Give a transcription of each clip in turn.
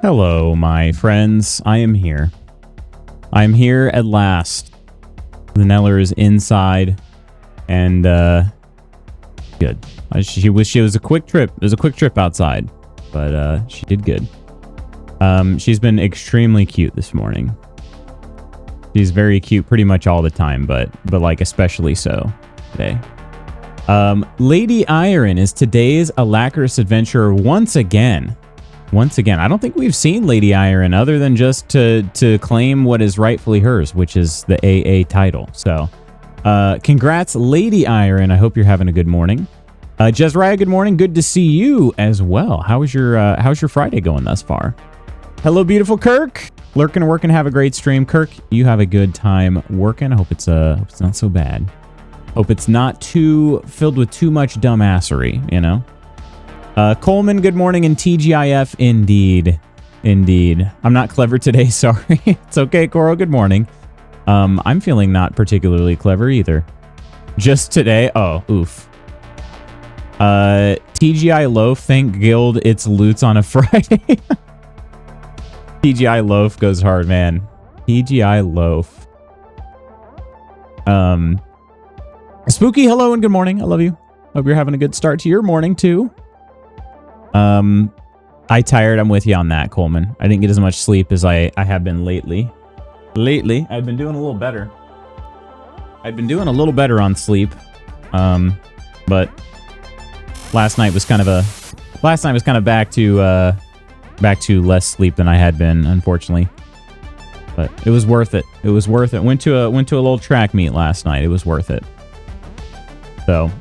Hello, my friends. I am here. I am here at last. The Neller is inside, and good. She was a quick trip. It was a quick trip outside, but she did good. She's been extremely cute this morning. She's very cute pretty much all the time, but like especially so today. Lady Iron is today's Alacrious adventurer once again. I don't think we've seen Lady Iron other than just to claim what is rightfully hers, which is the AA title. So, congrats, Lady Iron. I hope you're having a good morning. Jezraiah, good morning. Good to see you as well. How's your Friday going thus far? Hello, beautiful Kirk. Lurking and working. Have a great stream, Kirk. You have a good time working. I hope it's not so bad. Hope it's not too filled with too much dumbassery, you know. Coleman, good morning, and TGIF, indeed. I'm not clever today, sorry. It's okay, Coro, good morning. I'm feeling not particularly clever either. Just today, oh, oof. TGI Loaf, thank Guild its loots on a Friday. TGI Loaf goes hard, man. TGI Loaf. Spooky, hello and good morning. I love you. Hope you're having a good start to your morning, too. I'm with you on that, Coleman. I didn't get as much sleep as I have been lately. I've been doing a little better. I've been doing a little better on sleep. But last night was kind of back to less sleep than I had been, unfortunately. But it was worth it. Went to a little track meet last night. It was worth it. So,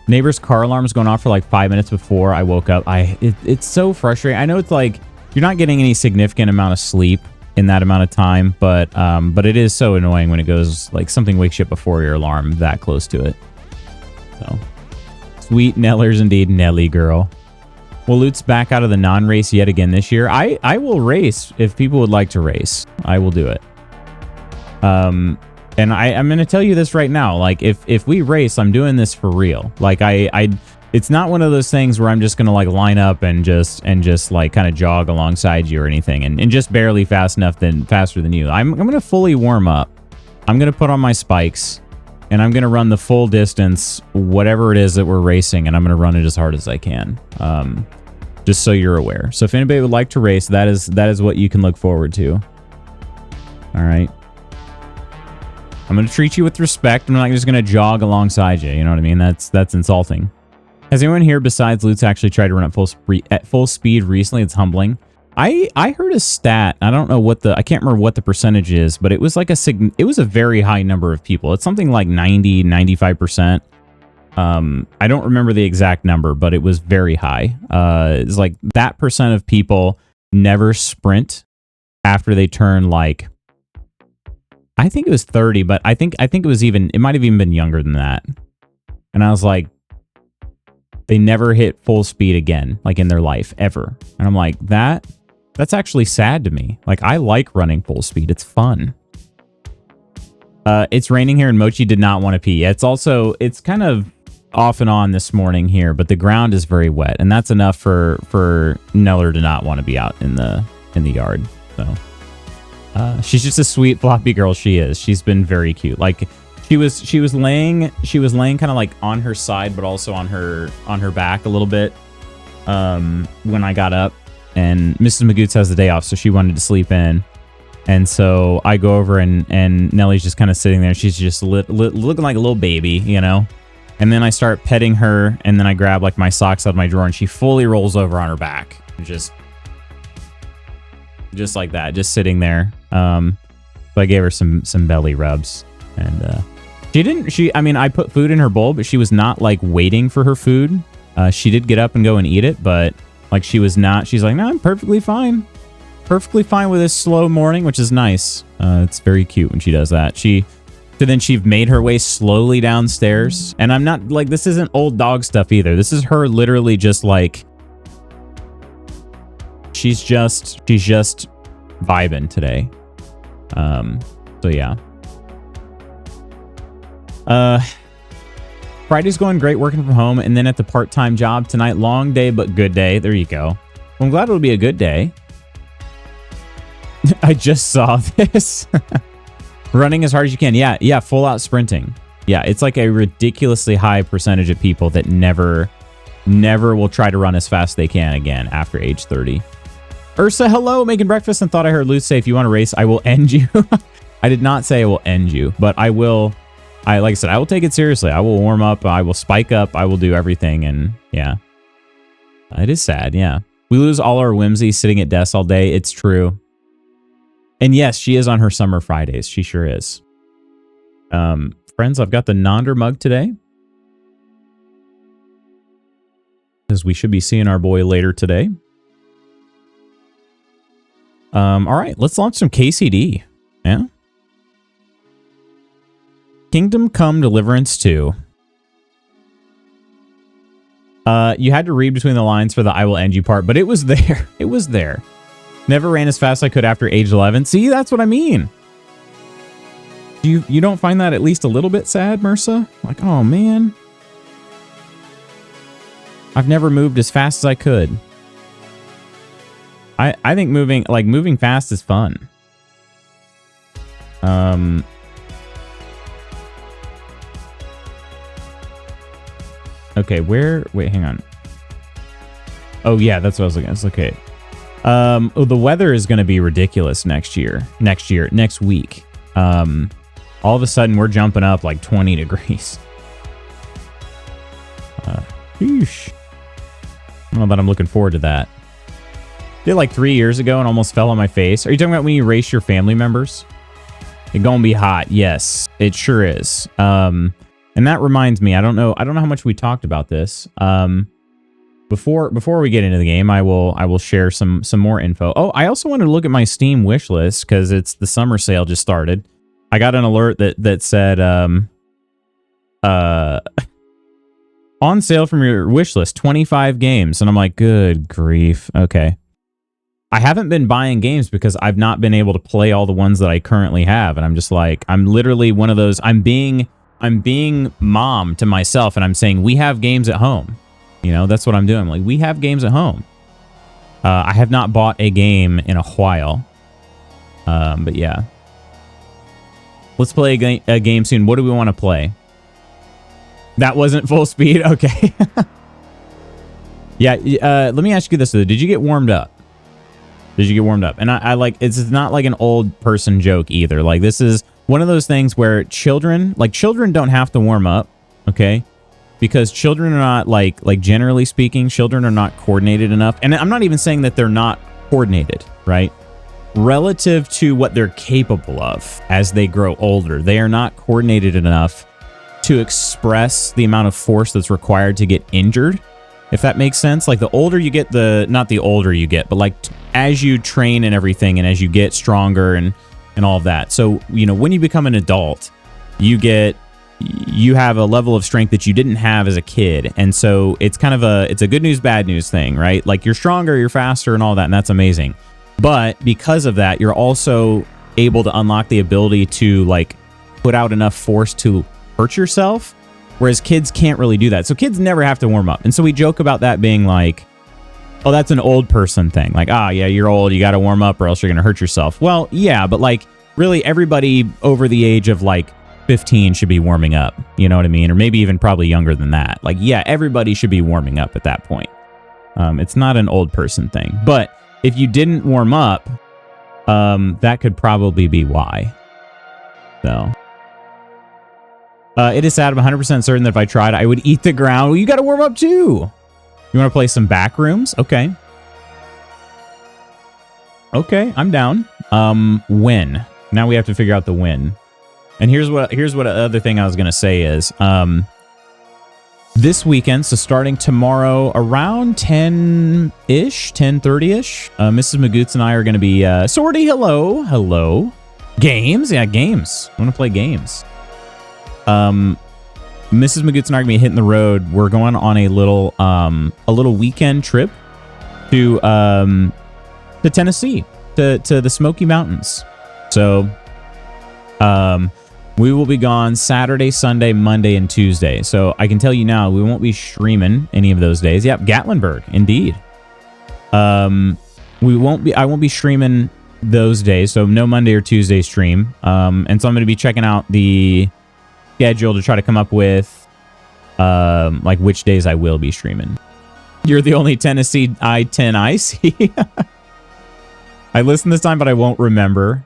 neighbor's car alarm was going off for like 5 minutes before I woke up. It's so frustrating. I know it's like you're not getting any significant amount of sleep in that amount of time, but it is so annoying when it goes like something wakes you up before your alarm that close to it. So, sweet Nellers indeed, Nelly girl. Well, Loot's back out of the non-race yet again this year. I will race if people would like to race. I will do it. And I'm going to tell you this right now. Like, if we race, I'm doing this for real. Like, it's not one of those things where I'm just going to, like, line up and just like, kind of jog alongside you or anything. And just barely faster than you. I'm going to fully warm up. I'm going to put on my spikes. And I'm going to run the full distance, whatever it is that we're racing. And I'm going to run it as hard as I can. Just so you're aware. So if anybody would like to race, that is what you can look forward to. All right. I'm going to treat you with respect. I'm not just going to jog alongside you. You know what I mean? That's insulting. Has anyone here besides Lutz actually tried to run at full speed recently? It's humbling. I heard a stat. I don't know I can't remember what the percentage is, but it was like it was a very high number of people. It's something like 90, 95%. I don't remember the exact number, but it was very high. It's like that percent of people never sprint after they turn like, I think it was 30, but I think it might have even been younger than that. And I was like, they never hit full speed again, like in their life, ever. And I'm like, that's actually sad to me. Like, I like running full speed. It's fun. It's raining here and Mochi did not want to pee. It's kind of off and on this morning here, but the ground is very wet. And that's enough for Neller to not want to be out in the yard. So... she's just a sweet floppy girl. She is. She's been very cute. Like she was laying kind of like on her side, but also on her back a little bit. When I got up, and Mrs. Magoots has the day off, so she wanted to sleep in, and so I go over and Nellie's just kind of sitting there. She's just looking like a little baby, you know. And then I start petting her, and then I grab like my socks out of my drawer, and she fully rolls over on her back, just like that, just sitting there. So I gave her some belly rubs, and I put food in her bowl, but she was not like waiting for her food. She did get up and go and eat it, but like she's like, no, I'm perfectly fine with this slow morning, which is nice. It's very cute when she does that. Then she made her way slowly downstairs, and I'm not like, this isn't old dog stuff either. This is her literally just like, she's just vibing today. So yeah. Friday's going great working from home, and then at the part-time job tonight. Long day, but good day. There you go. Well, I'm glad it'll be a good day. I just saw this. Running as hard as you can. Yeah, full out sprinting. Yeah, it's like a ridiculously high percentage of people that never will try to run as fast as they can again after age 30. Ursa, hello, making breakfast, and thought I heard Luce say, if you want to race, I will end you. I did not say I will end you, but I will. Like I said, I will take it seriously. I will warm up. I will spike up. I will do everything. And yeah, it is sad. Yeah. We lose all our whimsy sitting at desks all day. It's true. And yes, she is on her summer Fridays. She sure is. Friends, I've got the Nonder mug today, because we should be seeing our boy later today. All right, let's launch some KCD. Yeah. Kingdom Come Deliverance 2. You had to read between the lines for the I will end you part, but it was there. It was there. Never ran as fast as I could after age 11. See, that's what I mean. You don't find that at least a little bit sad, Mersa? Like, oh man. I've never moved as fast as I could. I think moving fast is fun. Okay, wait, hang on. Oh yeah, that's what I was looking at. It's okay. The weather is going to be ridiculous next week. All of a sudden we're jumping up like 20 degrees. Sheesh. I don't know that I'm looking forward to that. Did it like 3 years ago and almost fell on my face. Are you talking about when you race your family members? It's gonna be hot. Yes, it sure is. And that reminds me, I don't know how much we talked about this. Before we get into the game, I will share some more info. Oh, I also wanted to look at my Steam wish list because it's the summer sale just started. I got an alert that said on sale from your wish list, 25 games, and I'm like, good grief. Okay. I haven't been buying games because I've not been able to play all the ones that I currently have, and I'm just like, I'm literally one of those. I'm being mom to myself, and I'm saying we have games at home. You know, that's what I'm doing. Like, we have games at home. I have not bought a game in a while. But yeah. Let's play a game soon. What do we want to play? That wasn't full speed? Okay. Yeah, let me ask you this, though. Did you get warmed up? Did you get warmed up? And I like, it's not like an old person joke either. Like, this is one of those things where children don't have to warm up, okay? Because children are not, like generally speaking, children are not coordinated enough. And I'm not even saying that they're not coordinated, right? Relative to what they're capable of as they grow older, they are not coordinated enough to express the amount of force that's required to get injured, if that makes sense. Like, the older you get, not the older you get, but like as you train and everything, and as you get stronger and all of that. So, you know, when you become an adult, you have a level of strength that you didn't have as a kid. And so it's kind of it's a good news, bad news thing, right? Like, you're stronger, you're faster and all that, and that's amazing. But because of that, you're also able to unlock the ability to like put out enough force to hurt yourself, whereas kids can't really do that. So kids never have to warm up. And so we joke about that being like, oh, that's an old person thing. Like, yeah, you're old, you got to warm up or else you're going to hurt yourself. Well, yeah, but like really everybody over the age of like 15 should be warming up. You know what I mean? Or maybe even probably younger than that. Like, yeah, everybody should be warming up at that point. It's not an old person thing. But if you didn't warm up, that could probably be why. So, it is sad. I'm 100% certain that if I tried, I would eat the ground. Well, you got to warm up too. You want to play some back rooms? Okay. Okay, I'm down. When? Now we have to figure out the when. And here's what other thing I was going to say is, this weekend, so starting tomorrow around 10-ish, 10:30-ish, Mrs. Magoots and I are going to be, Sorty, hello. Games? Yeah, games. I want to play games. Mrs. Magoots and I are going to be hitting the road. We're going on a little weekend trip to Tennessee, to the Smoky Mountains. So, we will be gone Saturday, Sunday, Monday, and Tuesday. So I can tell you now, we won't be streaming any of those days. Yep, Gatlinburg, indeed. I won't be streaming those days, so no Monday or Tuesday stream. And so I'm going to be checking out the schedule to try to come up with like which days I will be streaming. You're the only Tennessee I-10 I see. I listened this time, but I won't remember.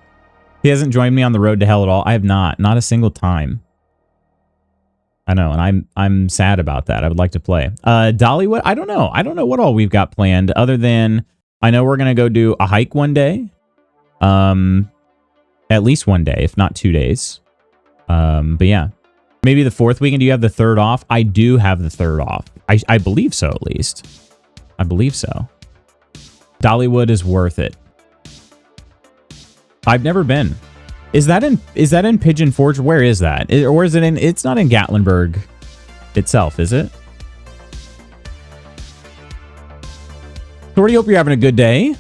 He hasn't joined me on the road to hell at all. I have not a single time. I know, and I'm sad about that. I would like to play. Dollywood, I don't know. I don't know what all we've got planned other than I know we're going to go do a hike one day. At least one day, if not 2 days. But yeah, maybe the 4th weekend. Do you have the 3rd off? I do have the 3rd off. I believe so, at least. I believe so. Dollywood is worth it. I've never been. Is that in Pigeon Forge? Where is that? Or is it in? It's not in Gatlinburg itself, is it? Tori, hope you're having a good day.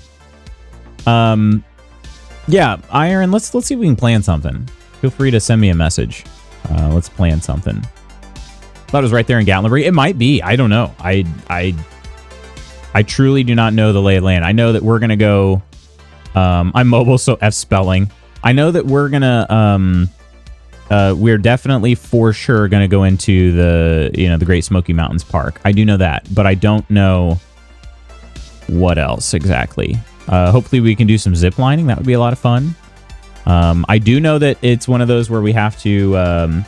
Yeah, Iron. Let's see if we can plan something. Feel free to send me a message. Let's plan something. Thought it was right there in Gatlinburg. It might be. I don't know. I truly do not know the lay of the land. I know that we're gonna go. I'm mobile, so F spelling. I know that we're gonna we're definitely for sure gonna go into the Great Smoky Mountains Park. I do know that, but I don't know what else exactly. Hopefully we can do some zip lining. That would be a lot of fun. I do know that it's one of those where we have to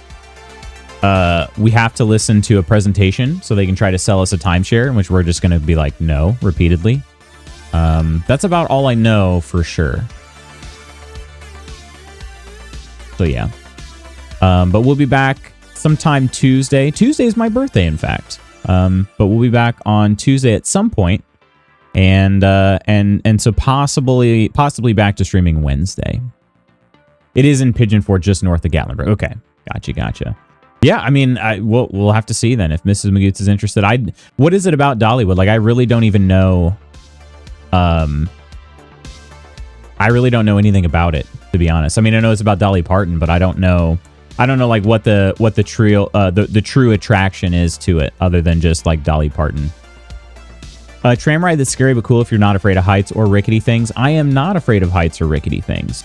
listen to a presentation so they can try to sell us a timeshare, in which we're just gonna be like no repeatedly. That's about all I know for sure. So yeah, but we'll be back sometime Tuesday. Tuesday is my birthday, in fact. But we'll be back on Tuesday at some point, and so possibly back to streaming Wednesday. It is in Pigeon Forge, just north of Gatlinburg. Okay, gotcha. Yeah, I mean, we'll have to see then if Mrs. Magoots is interested. What is it about Dollywood? Like, I really don't even know. I really don't know anything about it, to be honest. I mean, I know it's about Dolly Parton, but I don't know like what the true attraction is to it, other than just like Dolly Parton. Tram ride that's scary but cool if you're not afraid of heights or rickety things. I am not afraid of heights or rickety things.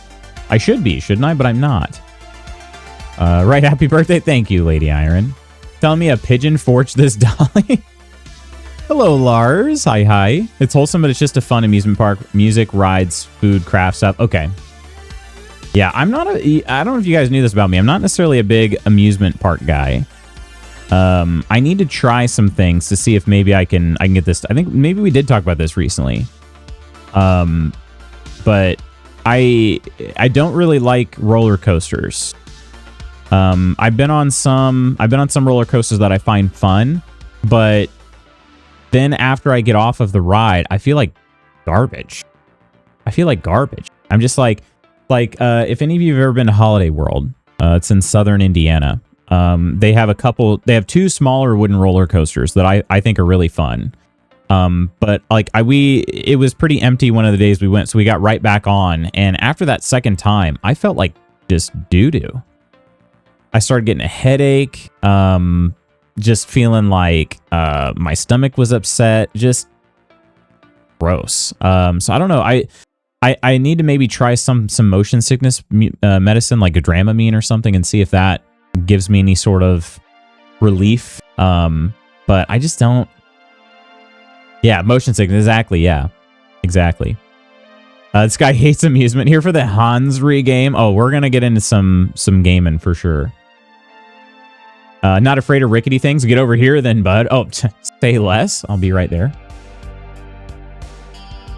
I should be, shouldn't I? But I'm not. Right, happy birthday. Thank you, Lady Iron. Telling me a pigeon forged this dolly. Hello, Lars. Hi. It's wholesome, but it's just a fun amusement park. Music, rides, food, craft stuff. Okay. Yeah, I don't know if you guys knew this about me. I'm not necessarily a big amusement park guy. I need to try some things to see if maybe I can get this. I think maybe we did talk about this recently. But I don't really like roller coasters. I've been on some roller coasters that I find fun, but then after I get off of the ride, I feel like garbage. I'm just like if any of you have ever been to Holiday World, it's in southern Indiana. They have 2 smaller wooden roller coasters that I think are really fun. But like it was pretty empty one of the days we went, so we got right back on. And after that second time, I felt like just doo-doo. I started getting a headache. Just feeling like my stomach was upset. Just gross. So I don't know. I need to maybe try some motion sickness medicine, like a Dramamine or something, and see if that gives me any sort of relief. But I just don't. Yeah, motion sickness. Exactly. Yeah, exactly. This guy hates amusement. Here for the Hansri game. Oh, we're gonna get into some gaming for sure. Not afraid of rickety things. Get over here then, bud. Oh, say less. I'll be right there.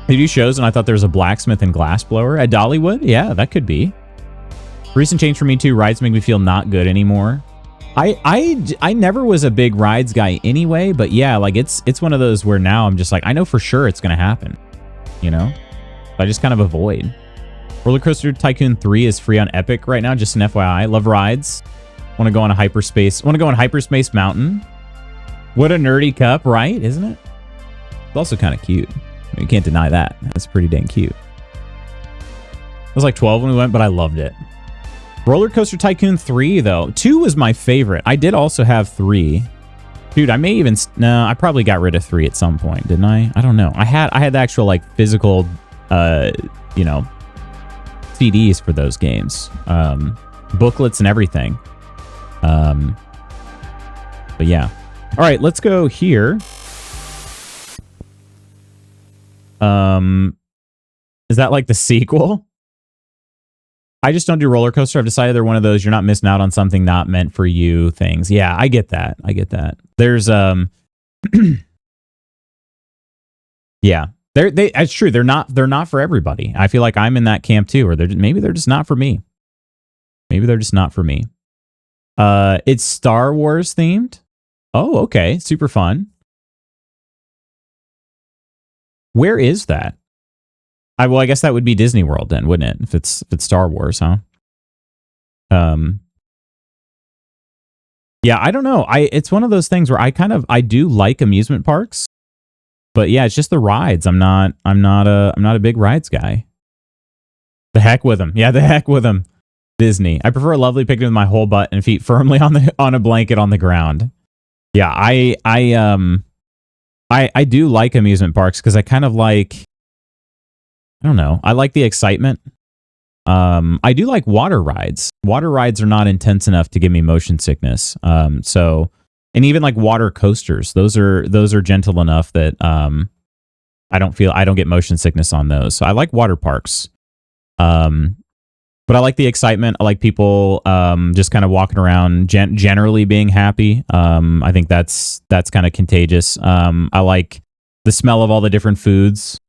They do shows, and I thought there was a blacksmith and glassblower at Dollywood. Yeah, that could be. Recent change for me too. Rides make me feel not good anymore. I never was a big rides guy anyway, but yeah, like it's one of those where now I'm just like, I know for sure it's gonna happen. You know? So I just kind of avoid. Roller Coaster Tycoon 3 is free on Epic right now, just an FYI. Love rides. Want to go on Hyperspace Mountain. What a nerdy cup, right? Isn't it? It's also kind of cute. You can't deny that. That's pretty dang cute. I was like 12 when we went, but I loved it. Roller Coaster Tycoon 3, though. 2 was my favorite. I did also have 3. Dude, I may even... No, I probably got rid of 3 at some point, didn't I? I don't know. I had the actual, like, physical, you know, CDs for those games, booklets and everything. But yeah. All right, let's go here. Is that like the sequel? I just don't do roller coaster. I've decided they're one of those you're not missing out on something not meant for you things. Yeah, I get that. I get that. There's yeah. It's true. They're not for everybody. I feel like I'm in that camp too, or maybe they're just not for me. Maybe they're just not for me. It's Star Wars themed. Oh, okay. Super fun. Where is that? I guess that would be Disney World then, wouldn't it? If it's Star Wars, huh? Yeah, I don't know. It's one of those things where I do like amusement parks, but yeah, it's just the rides. I'm not a big rides guy. The heck with them. Yeah, the heck with them. Disney. I prefer a lovely picnic with my whole butt and feet firmly on a blanket on the ground. Yeah, I do like amusement parks because I kind of like, I don't know. I like the excitement. I do like water rides. Water rides are not intense enough to give me motion sickness. And even like water coasters, those are gentle enough that I don't get motion sickness on those. So I like water parks. But I like the excitement. I like people just kind of walking around generally being happy. I think that's kind of contagious. I like the smell of all the different foods.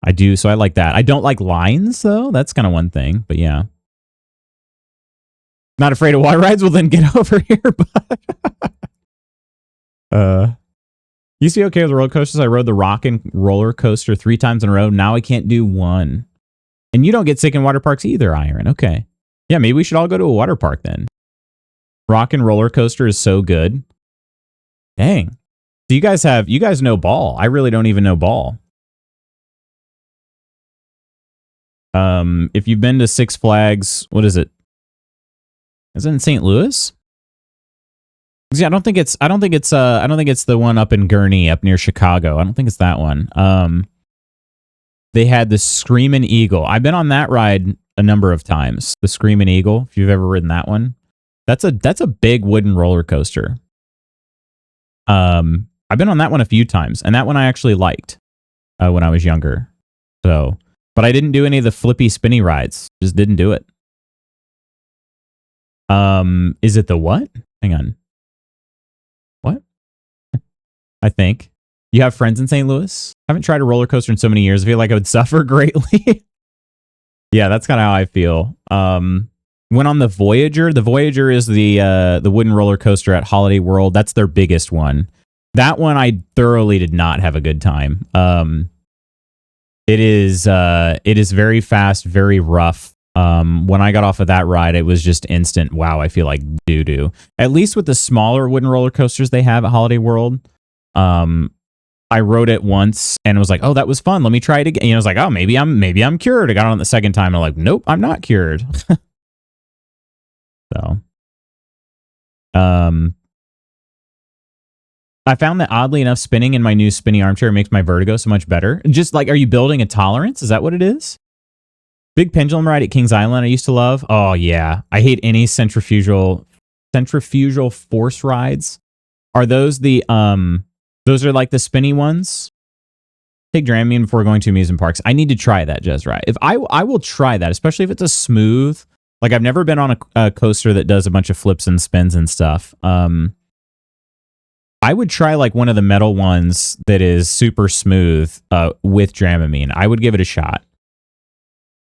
I do, so I like that. I don't like lines, though. That's kind of one thing, but yeah. Not afraid of water rides? Well, then get over here, but... Used to be okay with roller coasters. I rode the Rockin' roller coaster 3 times in a row. Now I can't do 1. And you don't get sick in water parks either, Iron. Okay. Yeah, maybe we should all go to a water park then. Rockin' roller coaster is so good. Dang. So you guys know Ball. I really don't even know Ball. If you've been to Six Flags, what is it? Is it in St. Louis? Yeah, I don't think it's the one up in Gurnee, up near Chicago. I don't think it's that one. They had the Screamin' Eagle. I've been on that ride a number of times. The Screamin' Eagle, if you've ever ridden that one. That's a big wooden roller coaster. I've been on that one a few times, and that one I actually liked when I was younger. So, but I didn't do any of the flippy spinny rides. Just didn't do it. Is it the what? Hang on. What? I think. You have friends in St. Louis? I haven't tried a roller coaster in so many years. I feel like I would suffer greatly. Yeah, that's kind of how I feel. Went on the Voyager. The Voyager is the wooden roller coaster at Holiday World. That's their biggest one. That one I thoroughly did not have a good time. It is very fast, very rough. When I got off of that ride, it was just instant. Wow, I feel like doo-doo. At least with the smaller wooden roller coasters they have at Holiday World, I rode it once and was like, "Oh, that was fun. Let me try it again." You know, I was like, "Oh, maybe I'm cured." I got on the second time and I'm like, "Nope, I'm not cured." So, I found that oddly enough, spinning in my new spinny armchair makes my vertigo so much better. Just like, are you building a tolerance? Is that what it is? Big pendulum ride at Kings Island I used to love. Oh yeah, I hate any centrifugal force rides. Are those the those are like the spinny ones? Take Dramamine before going to amusement parks. I need to try that, Jezrai. If I will try that, especially if it's a smooth. Like I've never been on a coaster that does a bunch of flips and spins and stuff. I would try like one of the metal ones that is super smooth with Dramamine. I would give it a shot.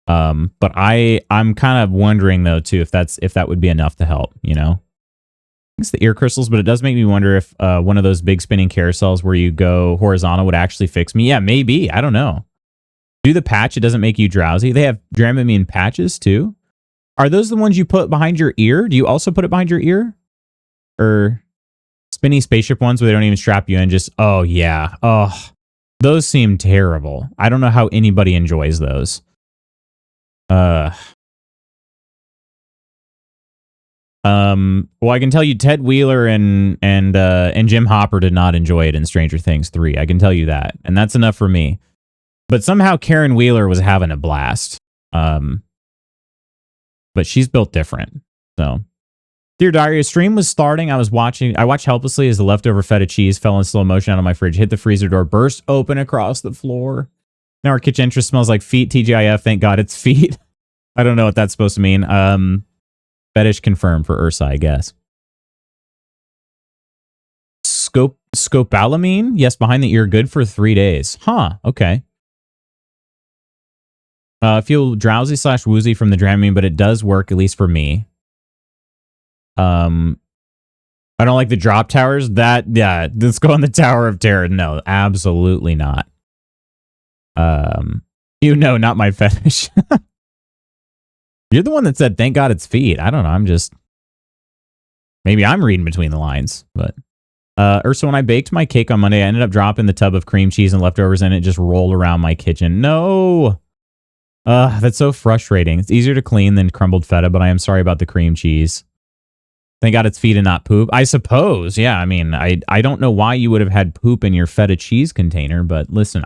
But I'm kind of wondering though too if that would be enough to help, you know. It's the ear crystals, but it does make me wonder if one of those big spinning carousels where you go horizontal would actually fix me. Yeah, maybe. I don't know. Do the patch, it doesn't make you drowsy. They have Dramamine patches too. Are those the ones you put behind your ear? Do you also put it behind your ear? Or spinny spaceship ones where they don't even strap you in? Just, oh yeah. Oh, those seem terrible. I don't know how anybody enjoys those. Well, I can tell you Ted Wheeler and Jim Hopper did not enjoy it in Stranger Things 3. I can tell you that. And that's enough for me. But somehow Karen Wheeler was having a blast. But she's built different. So, dear diary, a stream was starting. I watched helplessly as the leftover feta cheese fell in slow motion out of my fridge, hit the freezer door, burst open across the floor. Now our kitchen entrance smells like feet. TGIF, thank God it's feet. I don't know what that's supposed to mean. Fetish confirmed for Ursa, I guess. Scopolamine? Yes, behind the ear, good for 3 days. Huh, okay. I feel drowsy / woozy from the Dramamine, but it does work, at least for me. I don't like the drop towers. Yeah, let's go on the Tower of Terror. No, absolutely not. Not my fetish. You're the one that said, thank God it's feet. I don't know. Maybe I'm reading between the lines, but. Ursa, when I baked my cake on Monday, I ended up dropping the tub of cream cheese and leftovers in it. Just rolled around my kitchen. No! That's so frustrating. It's easier to clean than crumbled feta, but I am sorry about the cream cheese. Thank God it's feet and not poop. I suppose, yeah. I mean, I don't know why you would have had poop in your feta cheese container, but listen,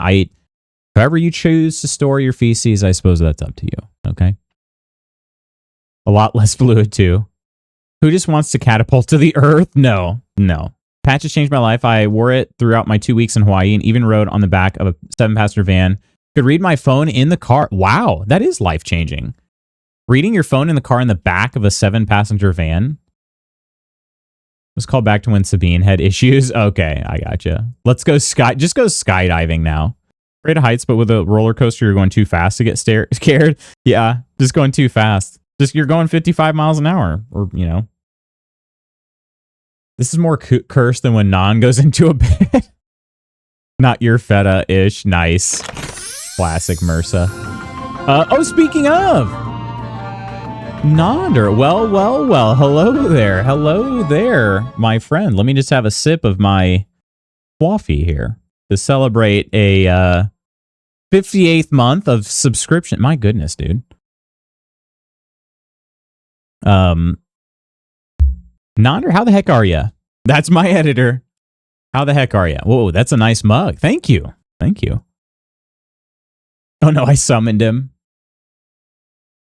however you choose to store your feces, I suppose that's up to you, okay? A lot less fluid, too. Who just wants to catapult to the earth? No. Patches changed my life. I wore it throughout my 2 weeks in Hawaii and even rode on the back of a 7-passenger van. Could read my phone in the car. Wow, that is life-changing. Reading your phone in the car in the back of a 7-passenger van? Let's call back to when Sabine had issues. Okay, I gotcha. Let's go just go skydiving now. Afraid of heights, but with a roller coaster, you're going too fast to get scared. Yeah, just going too fast. You're going 55 miles an hour, or, This is more cursed than when Nan goes into a bed. Not your feta-ish. Nice. Classic MRSA. Speaking of. Nonder. Well. Hello there, my friend. Let me just have a sip of my coffee here to celebrate a 58th month of subscription. My goodness, dude. Nonder, how the heck are you? That's my editor. How the heck are you? Whoa, that's a nice mug. Thank you. Oh no, I summoned him.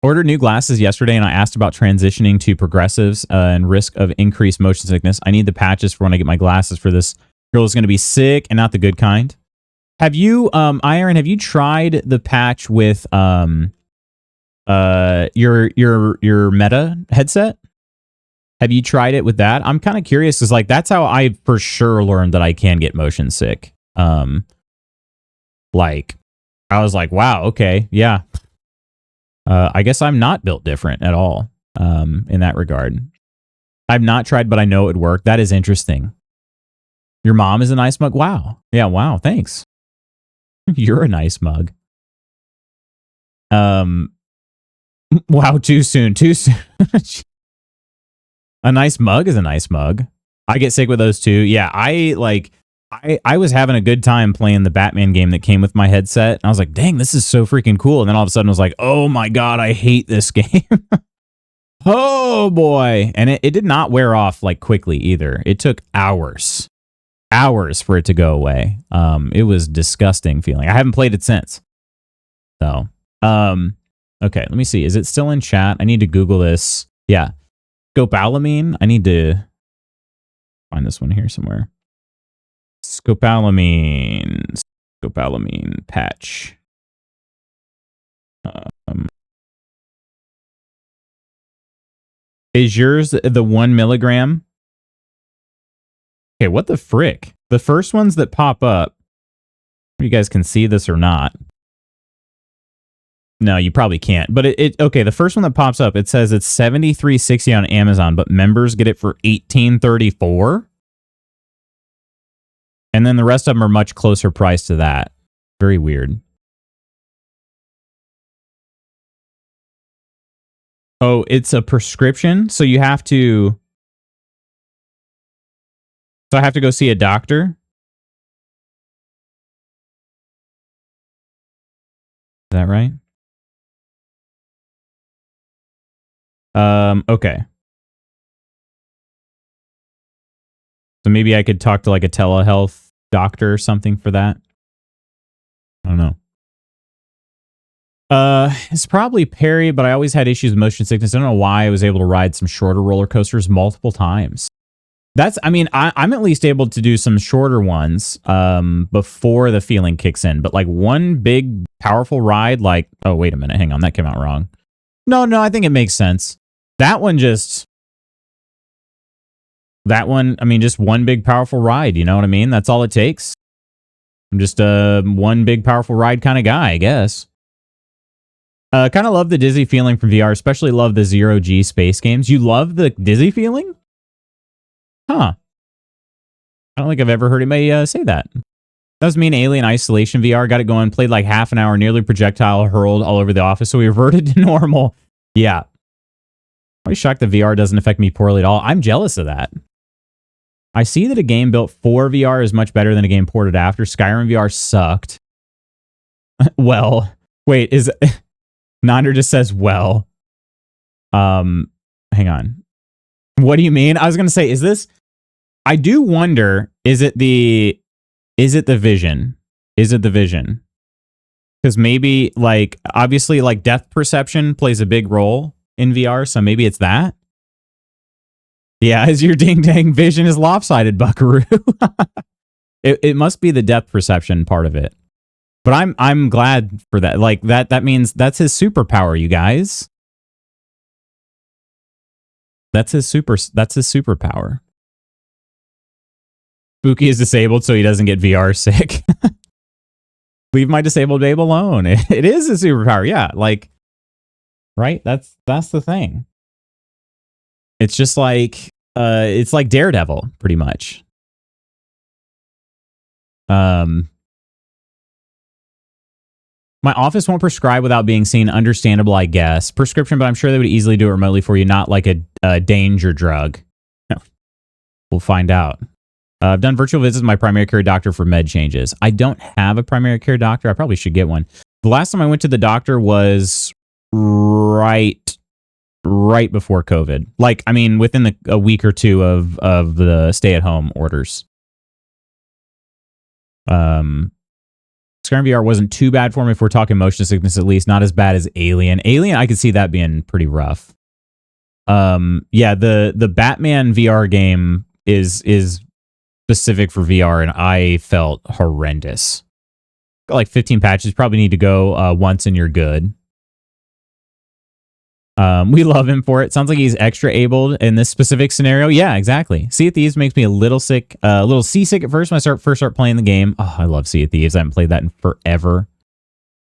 Ordered new glasses yesterday and I asked about transitioning to progressives and risk of increased motion sickness. I need the patches for when I get my glasses for this. Girl is going to be sick and not the good kind. Have you, Iron, have you tried the patch with your Meta headset? Have you tried it with that? I'm kind of curious because like that's how I for sure learned that I can get motion sick. Like I was like, wow, okay, yeah. I guess I'm not built different at all in that regard. I've not tried, but I know it would work. That is interesting. Your mom is a nice mug. Wow. Yeah, wow, thanks. You're a nice mug. Wow, too soon. A nice mug is a nice mug. I get sick with those too. Yeah, I was having a good time playing the Batman game that came with my headset. And I was like, dang, this is so freaking cool. And then all of a sudden I was like, oh my God, I hate this game. Oh boy. And it did not wear off like quickly either. It took hours for it to go away. It was disgusting feeling. I haven't played it since. So, okay, let me see. Is it still in chat? I need to Google this. Yeah. Scopolamine. I need to find this one here somewhere. Scopolamine patch. Is yours the 1 milligram? Okay, what the frick? The first ones that pop up, you guys can see this or not. No, you probably can't. But okay, the first one that pops up, it says it's $73.60 on Amazon, but members get it for $18.34. And then the rest of them are much closer priced to that. Very weird. Oh, it's a prescription, so you have to... So I have to go see a doctor? Is that right? Okay. So maybe I could talk to like a telehealth doctor or something for that. I don't know. it's probably Perry, but I always had issues with motion sickness. I don't know why I was able to ride some shorter roller coasters multiple times. I mean, I'm at least able to do some shorter ones before the feeling kicks in. But like one big, powerful ride, like, oh, wait a minute. Hang on. That came out wrong. No, I think it makes sense. That one, I mean, just one big, powerful ride. You know what I mean? That's all it takes. I'm just a one big, powerful ride kind of guy, I guess. Kind of love the dizzy feeling from VR, especially love the zero-G space games. You love the dizzy feeling? Huh. I don't think I've ever heard anybody say that. That was me in Alien Isolation VR. Got it going, played like half an hour, nearly projectile hurled all over the office, so we reverted to normal. Yeah. I'm shocked that VR doesn't affect me poorly at all. I'm jealous of that. I see that a game built for VR is much better than a game ported after. Skyrim VR sucked. Well, wait, is... Nonder just says, well. Hang on. What do you mean? I was going to say, is this... I do wonder, is it the vision? Is it the vision? Because maybe, like, obviously, like, depth perception plays a big role in VR, so maybe it's that. Yeah, as your ding-dang vision is lopsided, buckaroo. It must be the depth perception part of it. But I'm glad for that. Like, that means that's his superpower, you guys. That's his superpower. Spooky is disabled so he doesn't get VR sick. Leave my disabled babe alone. It is a superpower, yeah. Like, right? That's the thing. It's just like it's like Daredevil, pretty much. My office won't prescribe without being seen. Understandable, I guess. Prescription, but I'm sure they would easily do it remotely for you, not like a danger drug. No. We'll find out. I've done virtual visits with my primary care doctor for med changes. I don't have a primary care doctor. I probably should get one. The last time I went to the doctor was right before COVID. Like, I mean, within a week or two of the stay-at-home orders. Skyrim VR wasn't too bad for me if we're talking motion sickness, at least. Not as bad as Alien. Alien, I could see that being pretty rough. Yeah, the Batman VR game is specific for VR, and I felt horrendous. Got like 15 patches. Probably need to go once and you're good. We love him for it. Sounds like he's extra abled in this specific scenario. Yeah, exactly. Sea of Thieves makes me a little sick, a little seasick at first when I first start playing the game. Oh, I love Sea of Thieves. I haven't played that in forever.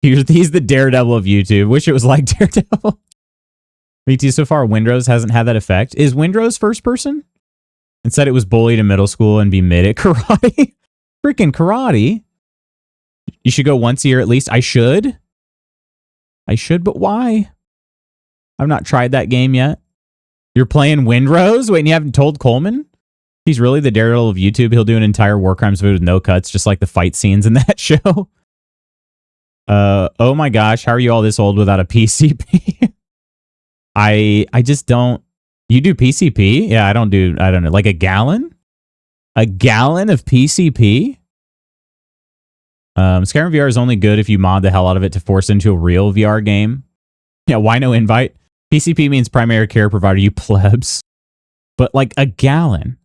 He's the Daredevil of YouTube. Wish it was like Daredevil. Me too. So far, Windrose hasn't had that effect. Is Windrose first person? And said it was bullied in middle school and be mid at karate. Freaking karate. You should go once a year at least. I should, but why? I've not tried that game yet. You're playing Windrose? Wait, and you haven't told Coleman? He's really the Daredevil of YouTube. He'll do an entire War Crimes video with no cuts, just like the fight scenes in that show. Oh my gosh, how are you all this old without a PCP? I just don't. You do PCP? Yeah, I don't know. Like a gallon? A gallon of PCP? Skyrim VR is only good if you mod the hell out of it to force into a real VR game. Yeah, why no invite? PCP means primary care provider, you plebs. But like a gallon.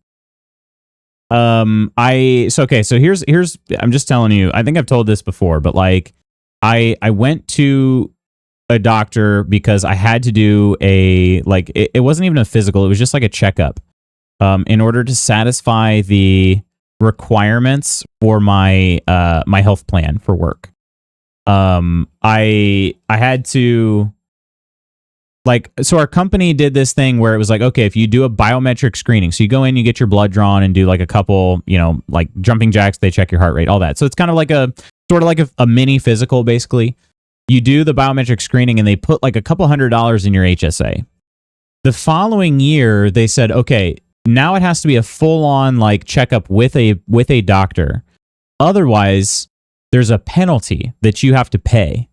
So here's I'm just telling you, I think I've told this before, but like I went to a doctor because I had to do it wasn't even a physical, it was just like a checkup. In order to satisfy the requirements for my my health plan for work. I had to, like, so our company did this thing where it was like, okay, if you do a biometric screening, so you go in, you get your blood drawn and do like a couple, like jumping jacks, they check your heart rate, all that. So it's kind of like a mini physical, basically. You do the biometric screening and they put like a couple $100 in your HSA. The following year, they said, okay, now it has to be a full-on like checkup with a doctor. Otherwise, there's a penalty that you have to pay.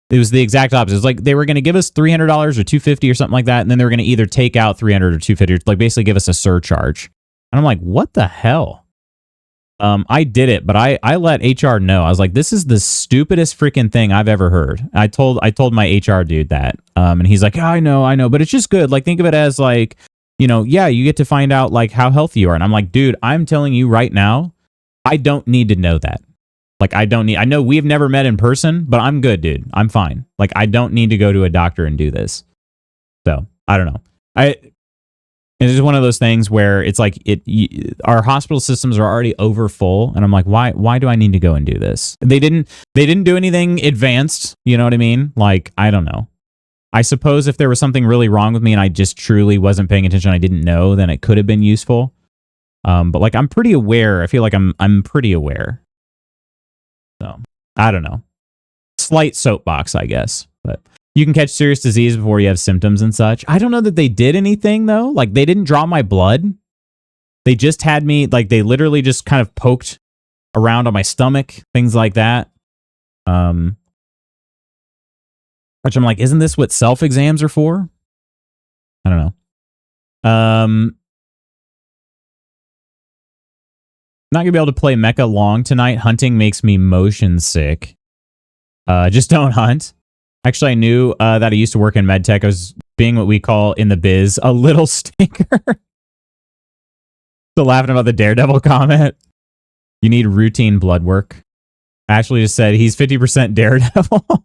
It was the exact opposite. It was like they were going to give us $300 or $250 or something like that, and then they were going to either take out $300 or $250, or like basically give us a surcharge. And I'm like, what the hell? I did it, but I let HR know. I was like, this is the stupidest freaking thing I've ever heard. I told my HR dude that. And he's like, yeah, I know, but it's just good. Like, think of it as like, yeah, you get to find out like how healthy you are. And I'm like, dude, I'm telling you right now, I don't need to know that. Like, I know we've never met in person, but I'm good, dude. I'm fine. Like, I don't need to go to a doctor and do this. So I don't know. It's just one of those things where it's like our hospital systems are already over full, and I'm like, why do I need to go and do this? They didn't do anything advanced, you know what I mean? Like, I don't know. I suppose if there was something really wrong with me and I just truly wasn't paying attention, I didn't know, then it could have been useful. But like, I'm pretty aware. I feel like I'm pretty aware. So I don't know. Slight soapbox, I guess, but. You can catch serious disease before you have symptoms and such. I don't know that they did anything, though. Like, they didn't draw my blood. They just had me, like, they literally just kind of poked around on my stomach, things like that. Which I'm like, isn't this what self-exams are for? I don't know. Not gonna be able to play Mecha long tonight. Hunting makes me motion sick. Just don't hunt. Actually, I knew that I used to work in medtech. I was being what we call in the biz a little stinker. Still laughing about the Daredevil comment. You need routine blood work. Ashley just said he's 50% Daredevil. Do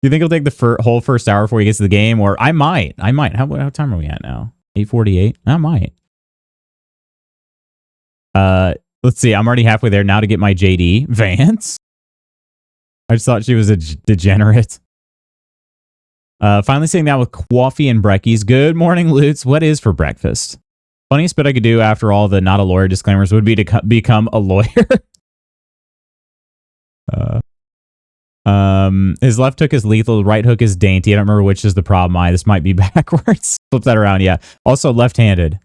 you think he'll take the whole first hour before he gets to the game? Or I might. How time are we at now? 8:48? I might. Let's see. I'm already halfway there now to get my JD. Vance? I just thought she was a degenerate. Finally sitting down with coffee and brekkies. Good morning, Lutz. What is for breakfast? Funniest bit I could do after all the not a lawyer disclaimers would be to become a lawyer. His left hook is lethal. Right hook is dainty. I don't remember which is the problem. This might be backwards. Flip that around. Yeah. Also left-handed.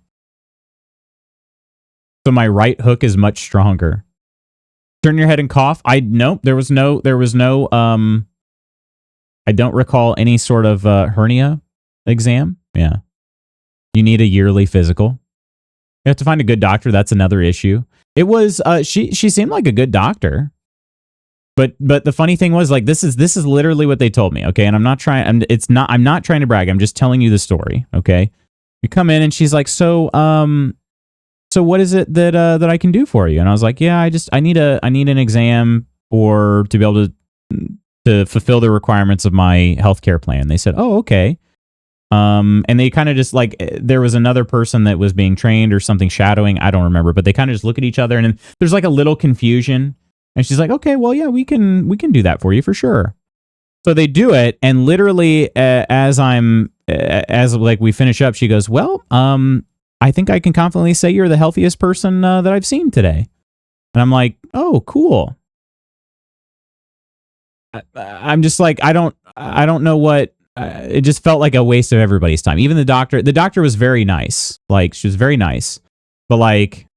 So my right hook is much stronger. Turn your head and cough. Nope. There was no, I don't recall any sort of hernia exam. Yeah. You need a yearly physical. You have to find a good doctor. That's another issue. It was, she seemed like a good doctor. But the funny thing was, like, this is literally what they told me. Okay. And I'm not trying to brag. I'm just telling you the story. Okay. You come in and she's like, so what is it that I can do for you? And I was like, yeah, I need an exam to be able to fulfill the requirements of my healthcare plan. They said, oh, okay. And they kind of just like, there was another person that was being trained or something shadowing. I don't remember, but they kind of just look at each other and there's like a little confusion. And she's like, okay, well, yeah, we can do that for you for sure. So they do it. And literally as we finish up, she goes, well, I think I can confidently say you're the healthiest person that I've seen today. And I'm like, oh, cool. I'm just like, I don't know what, it just felt like a waste of everybody's time. Even the doctor was very nice. Like, she was very nice, but like,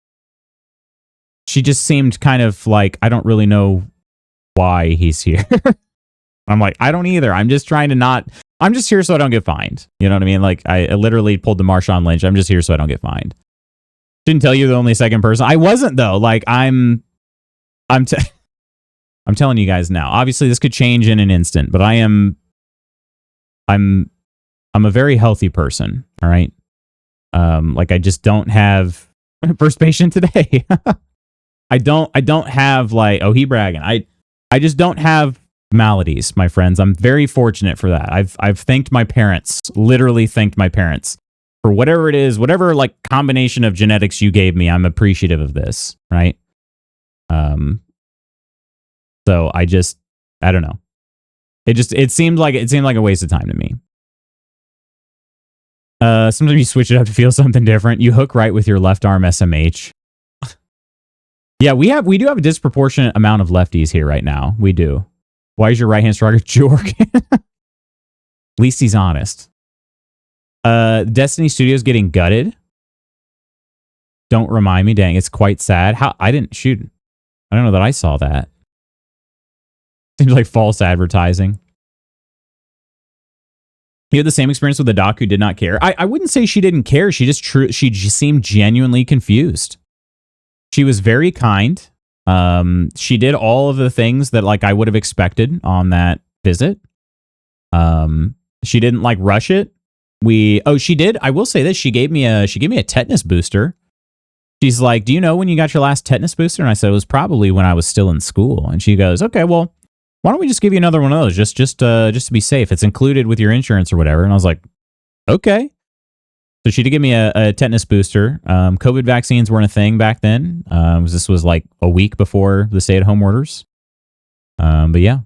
she just seemed kind of like, I don't really know why he's here. I'm like, I don't either. I'm just here so I don't get fined. You know what I mean? Like, I literally pulled the Marshawn Lynch. I'm just here so I don't get fined. Didn't tell you the only second person. I wasn't though. Like, I'm telling you guys now. Obviously, this could change in an instant, but I'm a very healthy person. All right. Like, I just don't have first patient today. I don't have like, oh, he bragging. I just don't have maladies, my friends. I'm very fortunate for that. I've thanked my parents, literally thanked my parents for whatever it is, whatever like combination of genetics you gave me. I'm appreciative of this, right? So I don't know. It seemed like a waste of time to me. Sometimes you switch it up to feel something different. You hook right with your left arm SMH. Yeah, we do have a disproportionate amount of lefties here right now. We do. Why is your right hand stronger? Jorg. At least he's honest. Destiny Studios getting gutted. Don't remind me. Dang, it's quite sad. How I didn't shoot. I don't know that I saw that. Seems like false advertising. You had the same experience with the doc who did not care. I wouldn't say she didn't care. She just seemed genuinely confused. She was very kind. She did all of the things that like I would have expected on that visit. She didn't like rush it. She did. I will say this. She gave me a tetanus booster. She's like, do you know when you got your last tetanus booster? And I said, it was probably when I was still in school. And she goes, okay, well, why don't we just give you another one of those just to be safe? It's included with your insurance or whatever. And I was like, okay. So she did give me a tetanus booster. COVID vaccines weren't a thing back then. This was like a week before the stay-at-home orders. But yeah,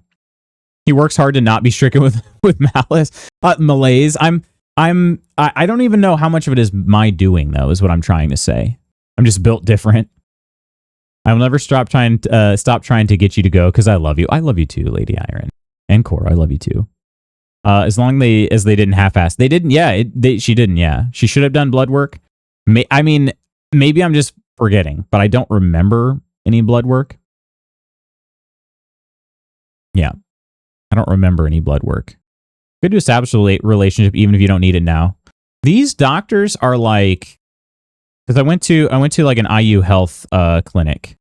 he works hard to not be stricken with malaise. I don't even know how much of it is my doing though. Is what I'm trying to say. I'm just built different. I will never stop trying to get you to go because I love you. I love you too, Lady Iron and Cora. I love you too. As long as they didn't half-ass. They didn't. Yeah, she didn't. Yeah, she should have done blood work. I mean, maybe I'm just forgetting, but I don't remember any blood work. Yeah, I don't remember any blood work. Good to establish a relationship even if you don't need it now. These doctors are like, because I went to like an IU Health clinic,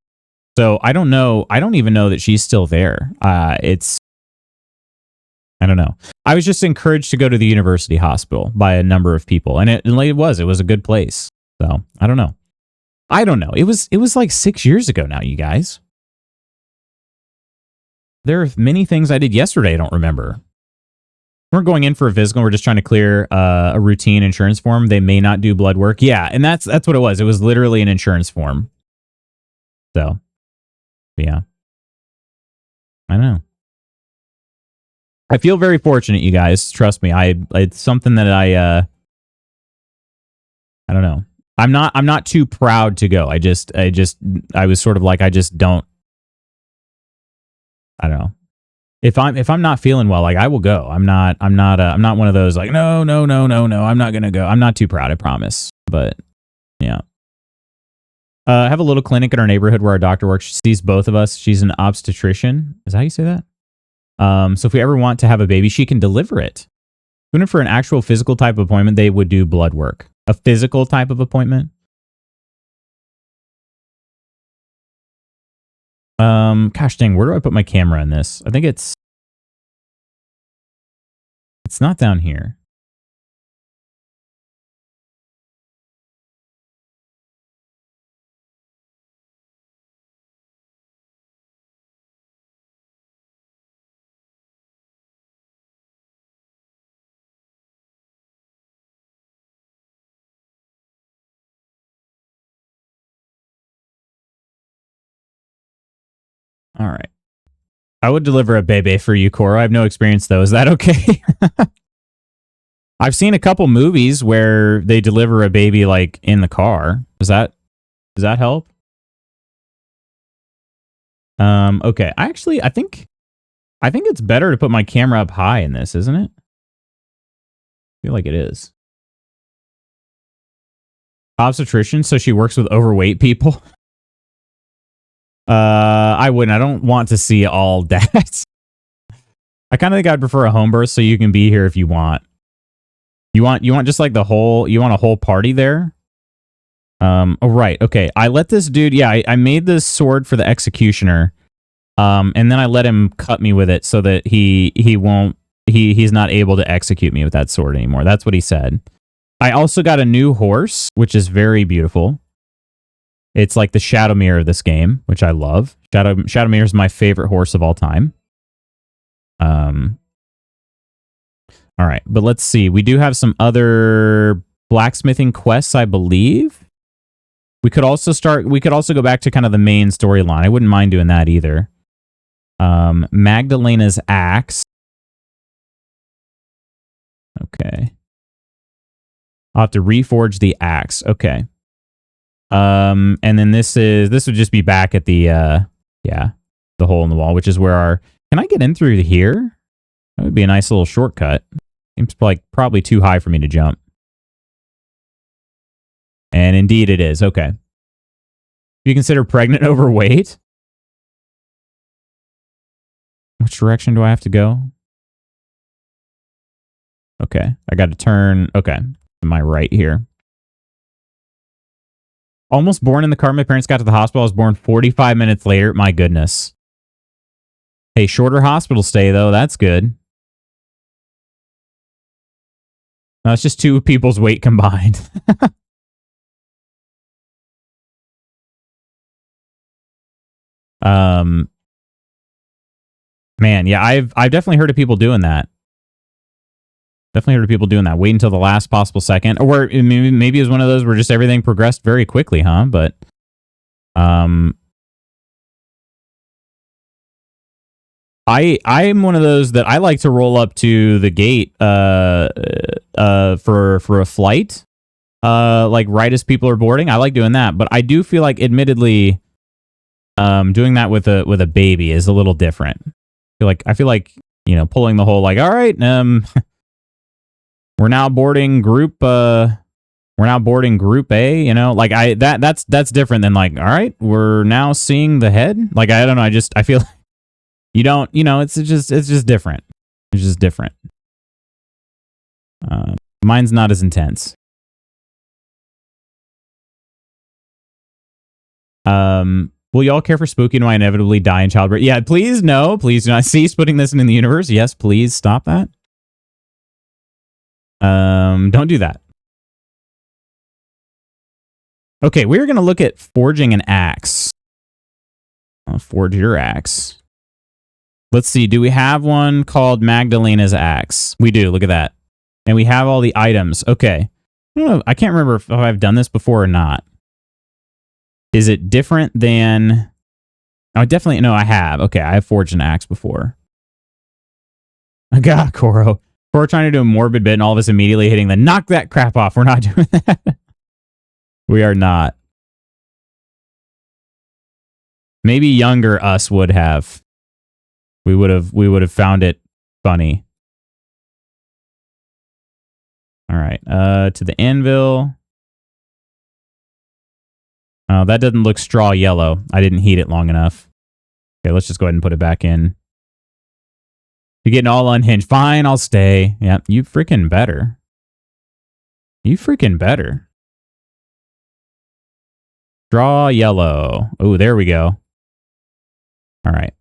so I don't know. I don't even know that she's still there. I don't know. I was just encouraged to go to the university hospital by a number of people, and it was a good place. So I don't know. It was like 6 years ago now, you guys. There are many things I did yesterday I don't remember. We're going in for a physical. We're just trying to clear a routine insurance form. They may not do blood work. Yeah, and that's what it was. It was literally an insurance form. So, yeah. I know. I feel very fortunate, you guys. Trust me. It's something that I don't know. I'm not too proud to go. I was sort of like, I just don't. I don't know. If I'm not feeling well, like I will go. I'm not one of those like, no, I'm not going to go. I'm not too proud, I promise. But yeah. I have a little clinic in our neighborhood where our doctor works. She sees both of us. She's an obstetrician. Is that how you say that? So if we ever want to have a baby, she can deliver it. Even for an actual physical type of appointment, they would do blood work. A physical type of appointment. Gosh dang, where do I put my camera in this? I think it's not down here. All right. I would deliver a baby for you, Cora. I have no experience though. Is that okay? I've seen a couple movies where they deliver a baby like in the car. Does that help? Okay. I think it's better to put my camera up high in this, isn't it? I feel like it is. Obstetrician, so she works with overweight people. I wouldn't. I don't want to see all that. I kind of think I'd prefer a home birth so you can be here if you want. You want just like you want a whole party there? Oh, right. Okay. I let this dude, yeah, I made this sword for the executioner. And then I let him cut me with it so that he's not able to execute me with that sword anymore. That's what he said. I also got a new horse, which is very beautiful. It's like the Shadow Mirror of this game, which I love. Shadow Mirror is my favorite horse of all time. All right, but let's see. We do have some other blacksmithing quests, I believe. We could also go back to kind of the main storyline. I wouldn't mind doing that either. Magdalena's axe. Okay. I'll have to reforge the axe. Okay. And then this would just be back at the the hole in the wall, which is where can I get in through here? That would be a nice little shortcut. Seems like probably too high for me to jump. And indeed it is. Okay. Do you consider pregnant overweight? Which direction do I have to go? Okay. I got to turn. Okay. To my right here. Almost born in the car my parents got to the hospital. I was born 45 minutes later. My goodness. Hey, shorter hospital stay, though. That's good. No, it's just 2 people's weight combined. Man, yeah, I've definitely heard of people doing that. Definitely heard of people doing that. Wait until the last possible second. Or maybe it was one of those where just everything progressed very quickly, huh? But I'm one of those that I like to roll up to the gate for a flight. Like right as people are boarding. I like doing that. But I do feel like admittedly doing that with a baby is a little different. I feel like, you know, pulling the whole like, all right, we're now boarding group A, you know, like that's different than like, all right, we're now seeing the head. Like, I don't know, I feel like you don't, you know, it's just different. It's just different. Mine's not as intense. Will y'all care for spooky and I inevitably die in childbirth? Yeah, please no. Please do not cease putting this in the universe. Yes, please stop that. Don't do that. Okay, we're going to look at forging an axe. I'll forge your axe. Let's see. Do we have one called Magdalena's axe? We do. Look at that. And we have all the items. Okay. I don't know. I can't remember if I've done this before or not. Is it different than... Oh, definitely. No, I have. Okay, I have forged an axe before. God, Koro. Koro trying to do a morbid bit and all of us immediately hitting the knock that crap off. We're not doing that. We are not. Maybe younger us would have. We would have found it funny. All right. To the anvil. Oh, that doesn't look straw yellow. I didn't heat it long enough. Okay, let's just go ahead and put it back in. You're getting all unhinged. Fine, I'll stay. Yeah, you freaking better. You freaking better. Straw yellow. Oh, there we go. All right.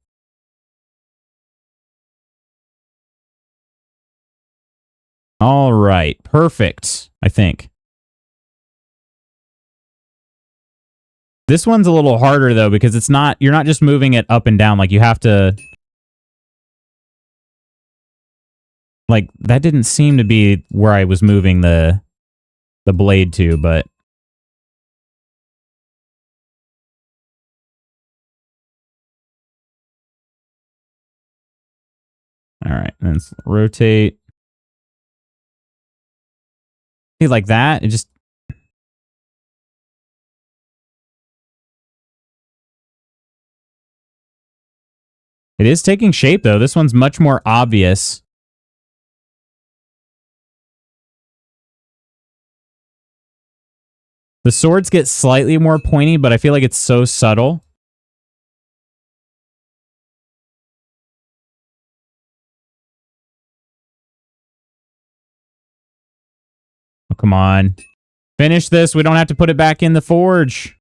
All right. Perfect, I think. This one's a little harder, though, because it's not... You're not just moving it up and down. Like, you have to... Like, that didn't seem to be where I was moving the blade to, but... All right, and then rotate. See, like that, it just... It is taking shape, though. This one's much more obvious. The swords get slightly more pointy, but I feel like it's so subtle. Oh, come on. Finish this. We don't have to put it back in the forge.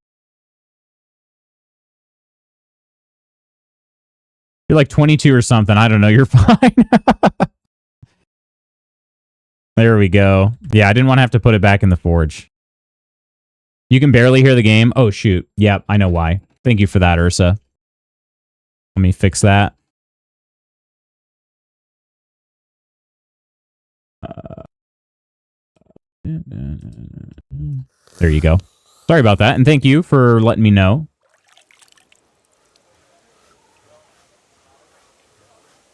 You're like 22 or something. I don't know. You're fine. There we go. Yeah, I didn't want to have to put it back in the forge. You can barely hear the game. Oh, shoot. Yep, I know why. Thank you for that, Ursa. Let me fix that. There you go. Sorry about that, and thank you for letting me know.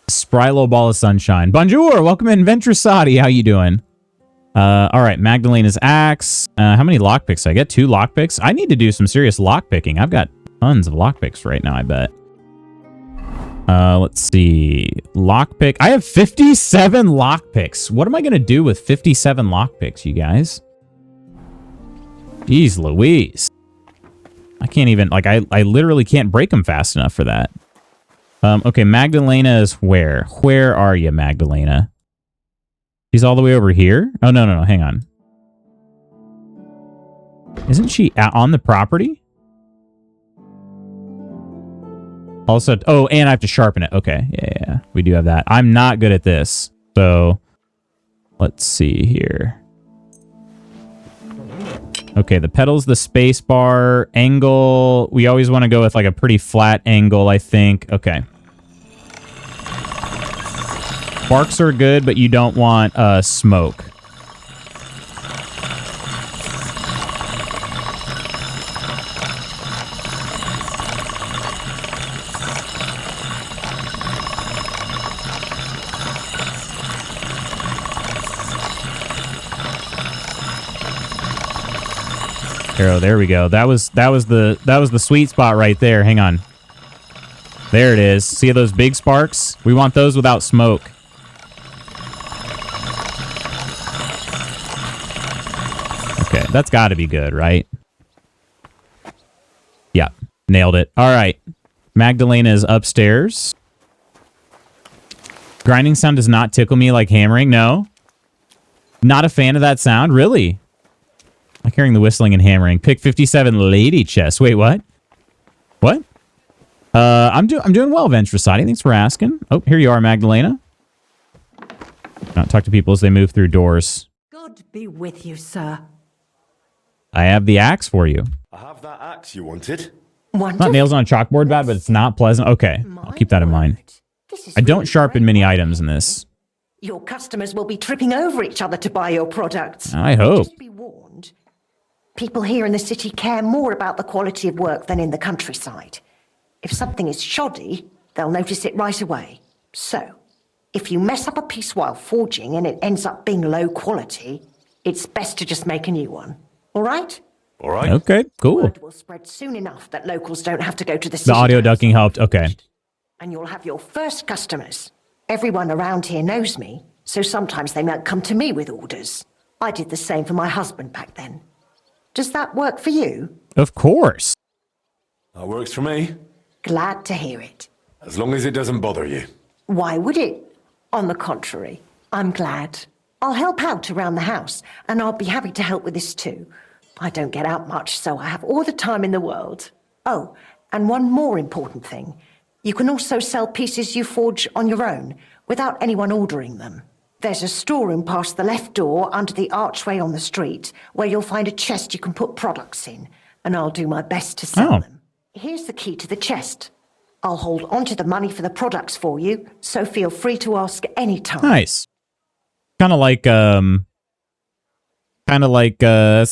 Spry little ball of sunshine. Bonjour! Welcome in, Ventrasati. How you doing? All right, Magdalena's axe. How many lockpicks? I get 2 lockpicks. I need to do some serious lockpicking. I've got tons of lockpicks right now, I bet. Let's see. Lockpick. I have 57 lockpicks. What am I going to do with 57 lockpicks, you guys? Jeez Louise. I can't even, like, I literally can't break them fast enough for that. Okay, Magdalena is where? Where are you, Magdalena? She's all the way over here? Oh, no, hang on. Isn't she on the property? Also, oh, and I have to sharpen it. Okay, yeah, we do have that. I'm not good at this. So, let's see here. Okay, the pedals, the space bar, angle. We always want to go with like a pretty flat angle, I think. Okay. Sparks are good, but you don't want smoke. Arrow, there we go. That was the sweet spot right there. Hang on. There it is. See those big sparks? We want those without smoke. Okay, that's got to be good, right? Yeah, nailed it. All right. Magdalena is upstairs. Grinding sound does not tickle me like hammering. No. Not a fan of that sound. Really? I'm hearing the whistling and hammering. Pick 57 lady chest. Wait, what? What? I'm doing well, Ventricide. Thanks for asking. Oh, here you are, Magdalena. Not talk to people as they move through doors. God be with you, sir. I have the axe for you. I have that axe you wanted. Not nails on a chalkboard bad, but it's not pleasant. Okay, I'll keep that in mind. I don't sharpen many items in this. Your customers will be tripping over each other to buy your products. I hope. Just be warned. People here in the city care more about the quality of work than in the countryside. If something is shoddy, they'll notice it right away. So, if you mess up a piece while forging and it ends up being low quality, it's best to just make a new one. All right? All right. Okay, cool. Word will spread soon enough that locals don't have to go to the city. The audio ducking helped. Okay. And you'll have your first customers. Everyone around here knows me, so sometimes they might come to me with orders. I did the same for my husband back then. Does that work for you? Of course. That works for me. Glad to hear it. As long as it doesn't bother you. Why would it? On the contrary, I'm glad. I'll help out around the house, and I'll be happy to help with this too. I don't get out much, so I have all the time in the world. Oh, and one more important thing. You can also sell pieces you forge on your own, without anyone ordering them. There's a storeroom past the left door under the archway on the street, where you'll find a chest you can put products in, and I'll do my best to sell them. Here's the key to the chest. I'll hold onto the money for the products for you, so feel free to ask any time. Nice. Kind of like it's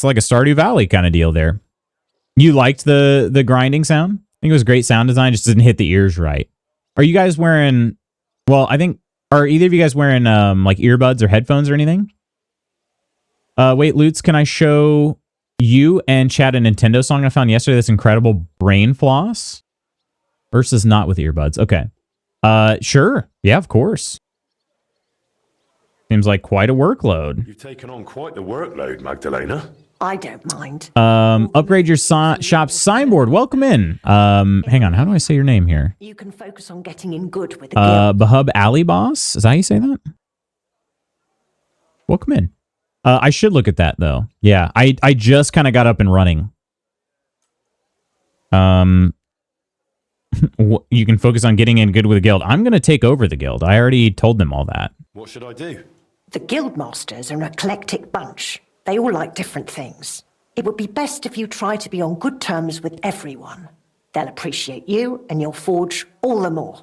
like a Stardew Valley kind of deal there. You liked the grinding sound? I think it was great sound design, just didn't hit the ears right. Are you guys wearing, well, are either of you guys wearing like earbuds or headphones or anything? Wait, Lutz, can I show you and Chad a Nintendo song I found yesterday that's incredible? Brain Floss? Versus not with earbuds. Okay. Sure. Yeah, of course. Seems like quite a workload. You've taken on quite the workload, Magdalena. I don't mind. Upgrade your shop's signboard. Welcome in. Hang on. How do I say your name here? You can focus on getting in good with the guild. Bahub Alley Boss? Is that how you say that? Welcome in. I should look at that, though. Yeah, I just kind of got up and running. You can focus on getting in good with the guild. I'm going to take over the guild. I already told them all that. What should I do? The guild masters are an eclectic bunch. They all like different things. It would be best if you try to be on good terms with everyone. They'll appreciate you, and you'll forge all the more.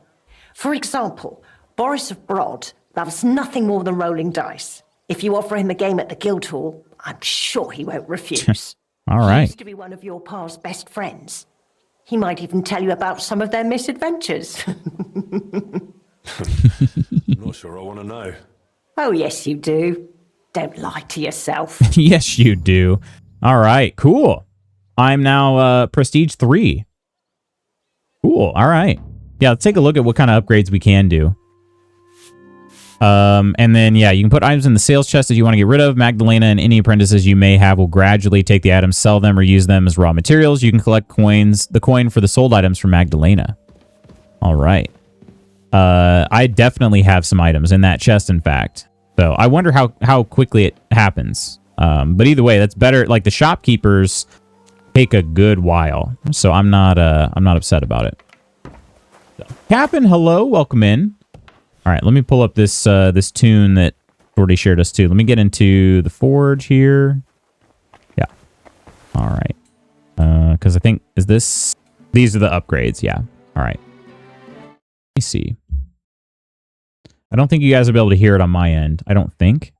For example, Boris of Brod loves nothing more than rolling dice. If you offer him a game at the guild hall, I'm sure he won't refuse. All right. He used to be one of your pa's best friends. He might even tell you about some of their misadventures. Not sure I want to know. Oh, yes, you do. Don't lie to yourself. Yes, you do. All right, cool. I'm now Prestige 3. Cool, all right. Yeah, let's take a look at what kind of upgrades we can do. And then, yeah, you can put items in the sales chest that you want to get rid of. Magdalena and any apprentices you may have will gradually take the items, sell them, or use them as raw materials. You can collect coins, the coin for the sold items from Magdalena. All right. I definitely have some items in that chest, in fact. So I wonder how quickly it happens. But either way, that's better. Like the shopkeepers take a good while, so I'm not upset about it. So, Captain, hello, welcome in. All right, let me pull up this this tune that Shorty shared us too. Let me get into the forge here. Yeah. All right. Because I think these are the upgrades. Yeah. All right. Let me see. I don't think you guys will be able to hear it on my end. I don't think.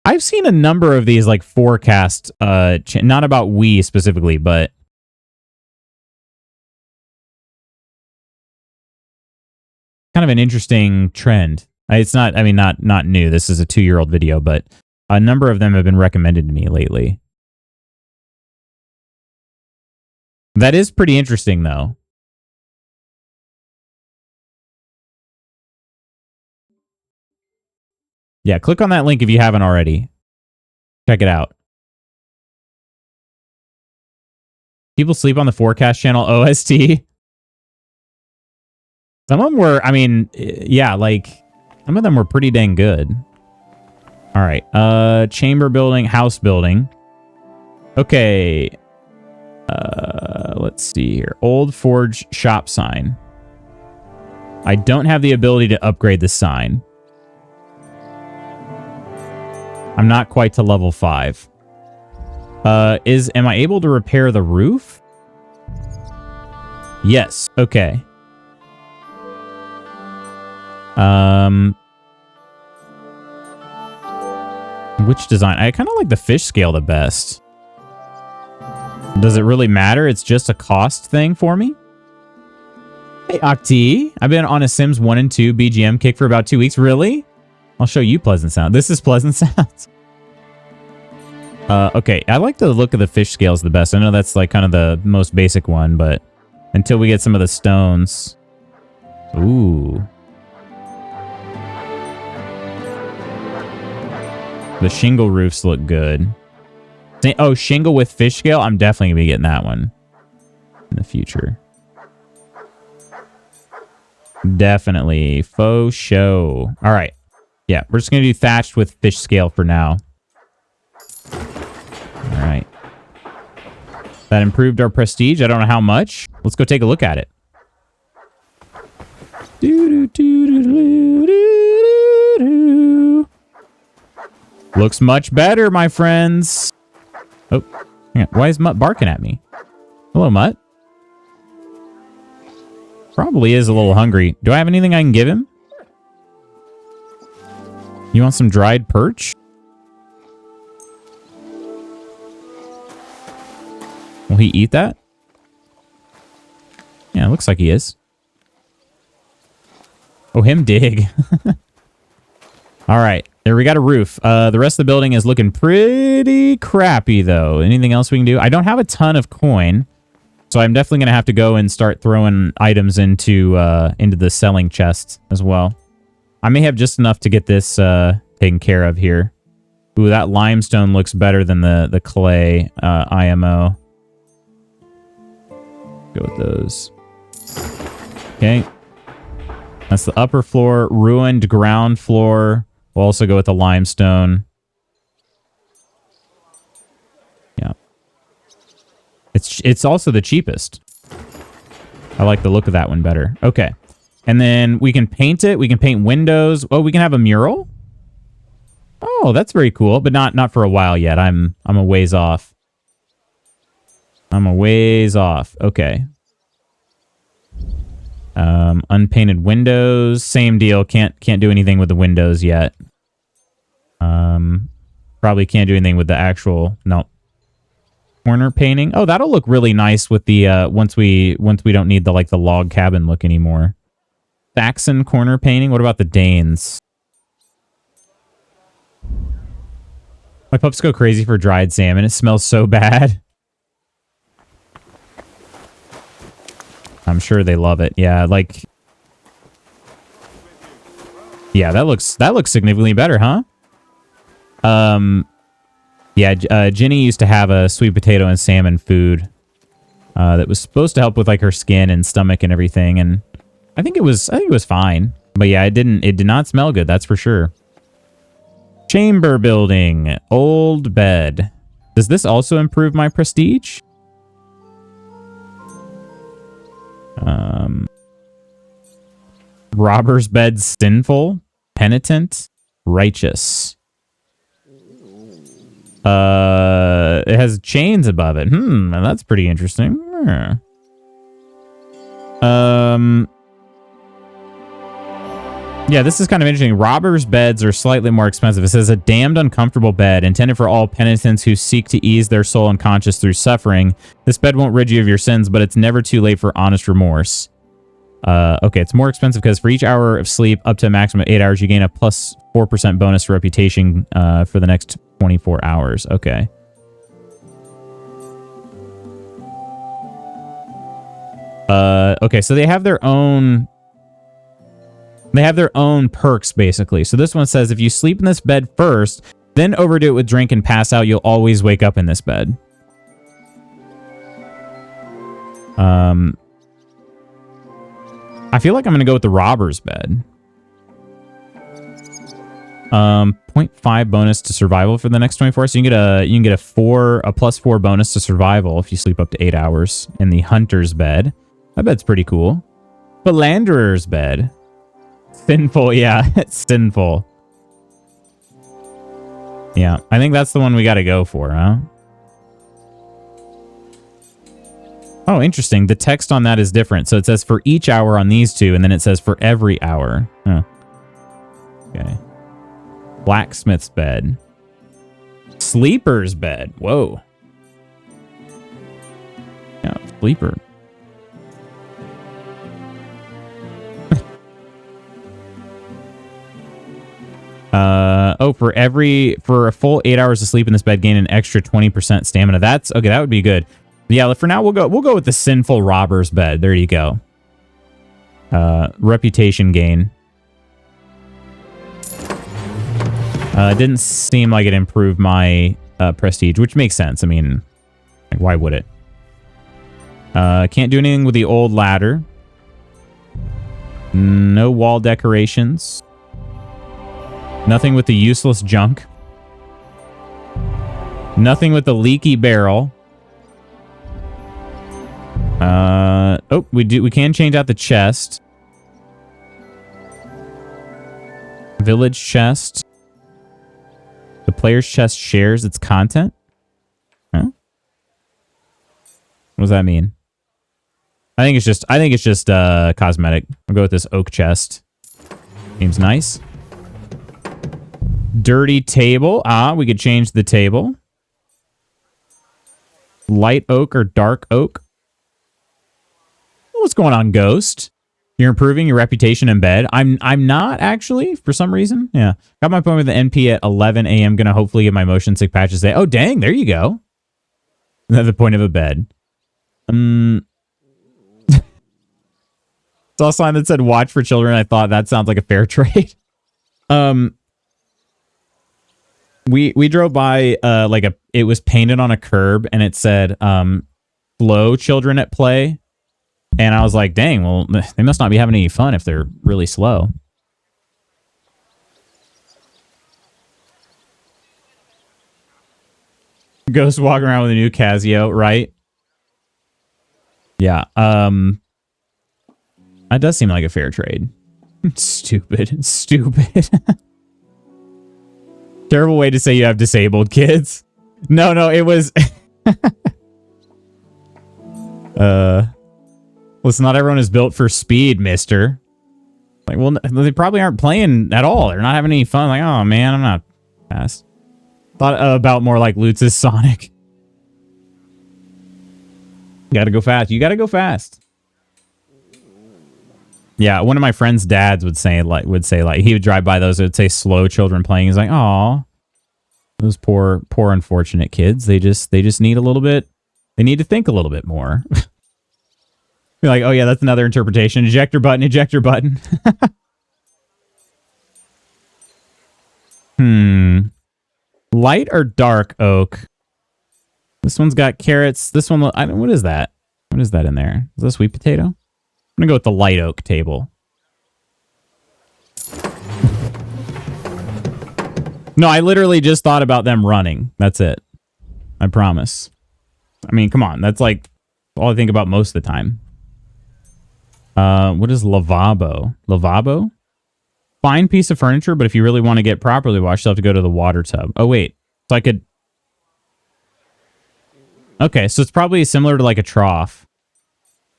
I've seen a number of these like forecast, not about Wii specifically, but kind of an interesting trend. It's not, I mean, not new. This is a 2-year-old video, but a number of them have been recommended to me lately. That is pretty interesting, though. Yeah, click on that link if you haven't already. Check it out. People sleep on the forecast channel OST. Some of them were, I mean, yeah, like, some of them were pretty dang good. All right, chamber building, house building. Okay. Let's see here. Old forge shop sign. I don't have the ability to upgrade the sign. I'm not quite to level 5. Am I able to repair the roof? Yes. Okay. Which design? I kind of like the fish scale the best. Does it really matter? It's just a cost thing for me? Hey, Octi. I've been on a Sims 1 and 2 BGM kick for about 2 weeks. Really? I'll show you Pleasant Sound. This is Pleasant Sounds. Okay, I like the look of the fish scales the best. I know that's like kind of the most basic one, but until we get some of the stones. Ooh. The shingle roofs look good. Oh, shingle with fish scale? I'm definitely going to be getting that one in the future. Definitely. Faux show. All right. Yeah, we're just going to do thatched with fish scale for now. All right. That improved our prestige. I don't know how much. Let's go take a look at it. Looks much better, my friends. Oh, hang on. Why is Mutt barking at me? Hello, Mutt. Probably is a little hungry. Do I have anything I can give him? You want some dried perch? Will he eat that? Yeah, it looks like he is. Oh, him dig. All right. There, we got a roof. The rest of the building is looking pretty crappy, though. Anything else we can do? I don't have a ton of coin, so I'm definitely going to have to go and start throwing items into the selling chest as well. I may have just enough to get this taken care of here. Ooh, that limestone looks better than the clay IMO. Go with those. Okay. That's the upper floor. Ruined ground floor. We'll also go with the limestone. Yeah. It's also the cheapest. I like the look of that one better. Okay. And then we can paint it. We can paint windows. Oh, we can have a mural? Oh, that's very cool, but not for a while yet. I'm a ways off. I'm a ways off. Okay. Unpainted windows, same deal. Can't do anything with the windows yet. Probably can't do anything with the actual corner painting. Oh, that'll look really nice with the once we don't need the log cabin look anymore. Saxon corner painting. What about the Danes? My pups go crazy for dried salmon. It smells so bad. I'm sure they love it. Yeah, yeah, that looks significantly better, huh? Yeah, Jenny used to have a sweet potato and salmon food that was supposed to help with her skin and stomach and everything, and I think it was fine. But yeah, it did not smell good, that's for sure. Chamber building. Old bed. Does this also improve my prestige? Robber's bed. Sinful. Penitent. Righteous. It has chains above it. That's pretty interesting. Yeah, this is kind of interesting. Robbers' beds are slightly more expensive. It says a damned uncomfortable bed intended for all penitents who seek to ease their soul unconscious through suffering. This bed won't rid you of your sins, but it's never too late for honest remorse. Okay, it's more expensive because for each hour of sleep up to a maximum of 8 hours, you gain a plus 4% bonus reputation for the next 24 hours. Okay. Okay, so they have their own... They have their own perks, basically. So this one says, if you sleep in this bed first, then overdo it with drink and pass out, you'll always wake up in this bed. I feel like I'm going to go with the robber's bed. 0.5 bonus to survival for the next 24. So you can get a plus 4 bonus to survival if you sleep up to 8 hours in the hunter's bed. That bed's pretty cool. Philanderer's bed. Sinful, yeah, it's sinful. Yeah, I think that's the one we got to go for, huh? Oh, interesting. The text on that is different. So it says for each hour on these two, and then it says for every hour. Huh. Okay. Blacksmith's bed. Sleeper's bed. Whoa. Yeah, sleeper. For a full 8 hours of sleep in this bed, gain an extra 20% stamina. That's okay. That would be good. Yeah, for now we'll go with the sinful robber's bed. There you go. Reputation gain. It didn't seem like it improved my prestige, which makes sense. I mean, like, why would it? Can't do anything with the old ladder. No wall decorations. Nothing with the useless junk. Nothing with the leaky barrel. We can change out the chest. Village chest. The player's chest shares its content. Huh? What does that mean? I think it's just cosmetic. I'll go with this oak chest. Seems nice. Dirty table. We could change the table. Light oak or dark oak. What's going on, Ghost? You're improving your reputation in bed. I'm not, actually, for some reason. Yeah. Got my appointment with the NP at 11 a.m. Gonna hopefully get my motion sick patches today. Oh, dang. There you go. The point of a bed. Saw a sign that said watch for children. I thought that sounds like a fair trade. We drove by it was painted on a curb and it said slow children at play. And I was like, dang, well, they must not be having any fun if they're really slow. Ghost walking around with a new Casio, right? Yeah. That does seem like a fair trade. Stupid. Stupid. Terrible way to say you have disabled kids. No, it was... Listen, not everyone is built for speed, mister. Like, well, they probably aren't playing at all. They're not having any fun. Like, oh, man, I'm not fast. Thought about more like Lutz's Sonic. You gotta go fast. You gotta go fast. Yeah, one of my friend's dads would say he would drive by those. It would say slow children playing. He's like, "Aw, those poor unfortunate kids. They just need a little bit. They need to think a little bit more." You're like, "Oh yeah, that's another interpretation. Ejector button, ejector button." Light or dark oak? This one's got carrots. This one, what is that? What is that in there? Is that a sweet potato? I'm gonna go with the light oak table. No, I literally just thought about them running. That's it. I promise. I mean, come on. That's like all I think about most of the time. What is lavabo? Lavabo? Fine piece of furniture, but if you really want to get properly washed, you'll have to go to the water tub. Oh, wait. So I could... Okay, so it's probably similar to like a trough.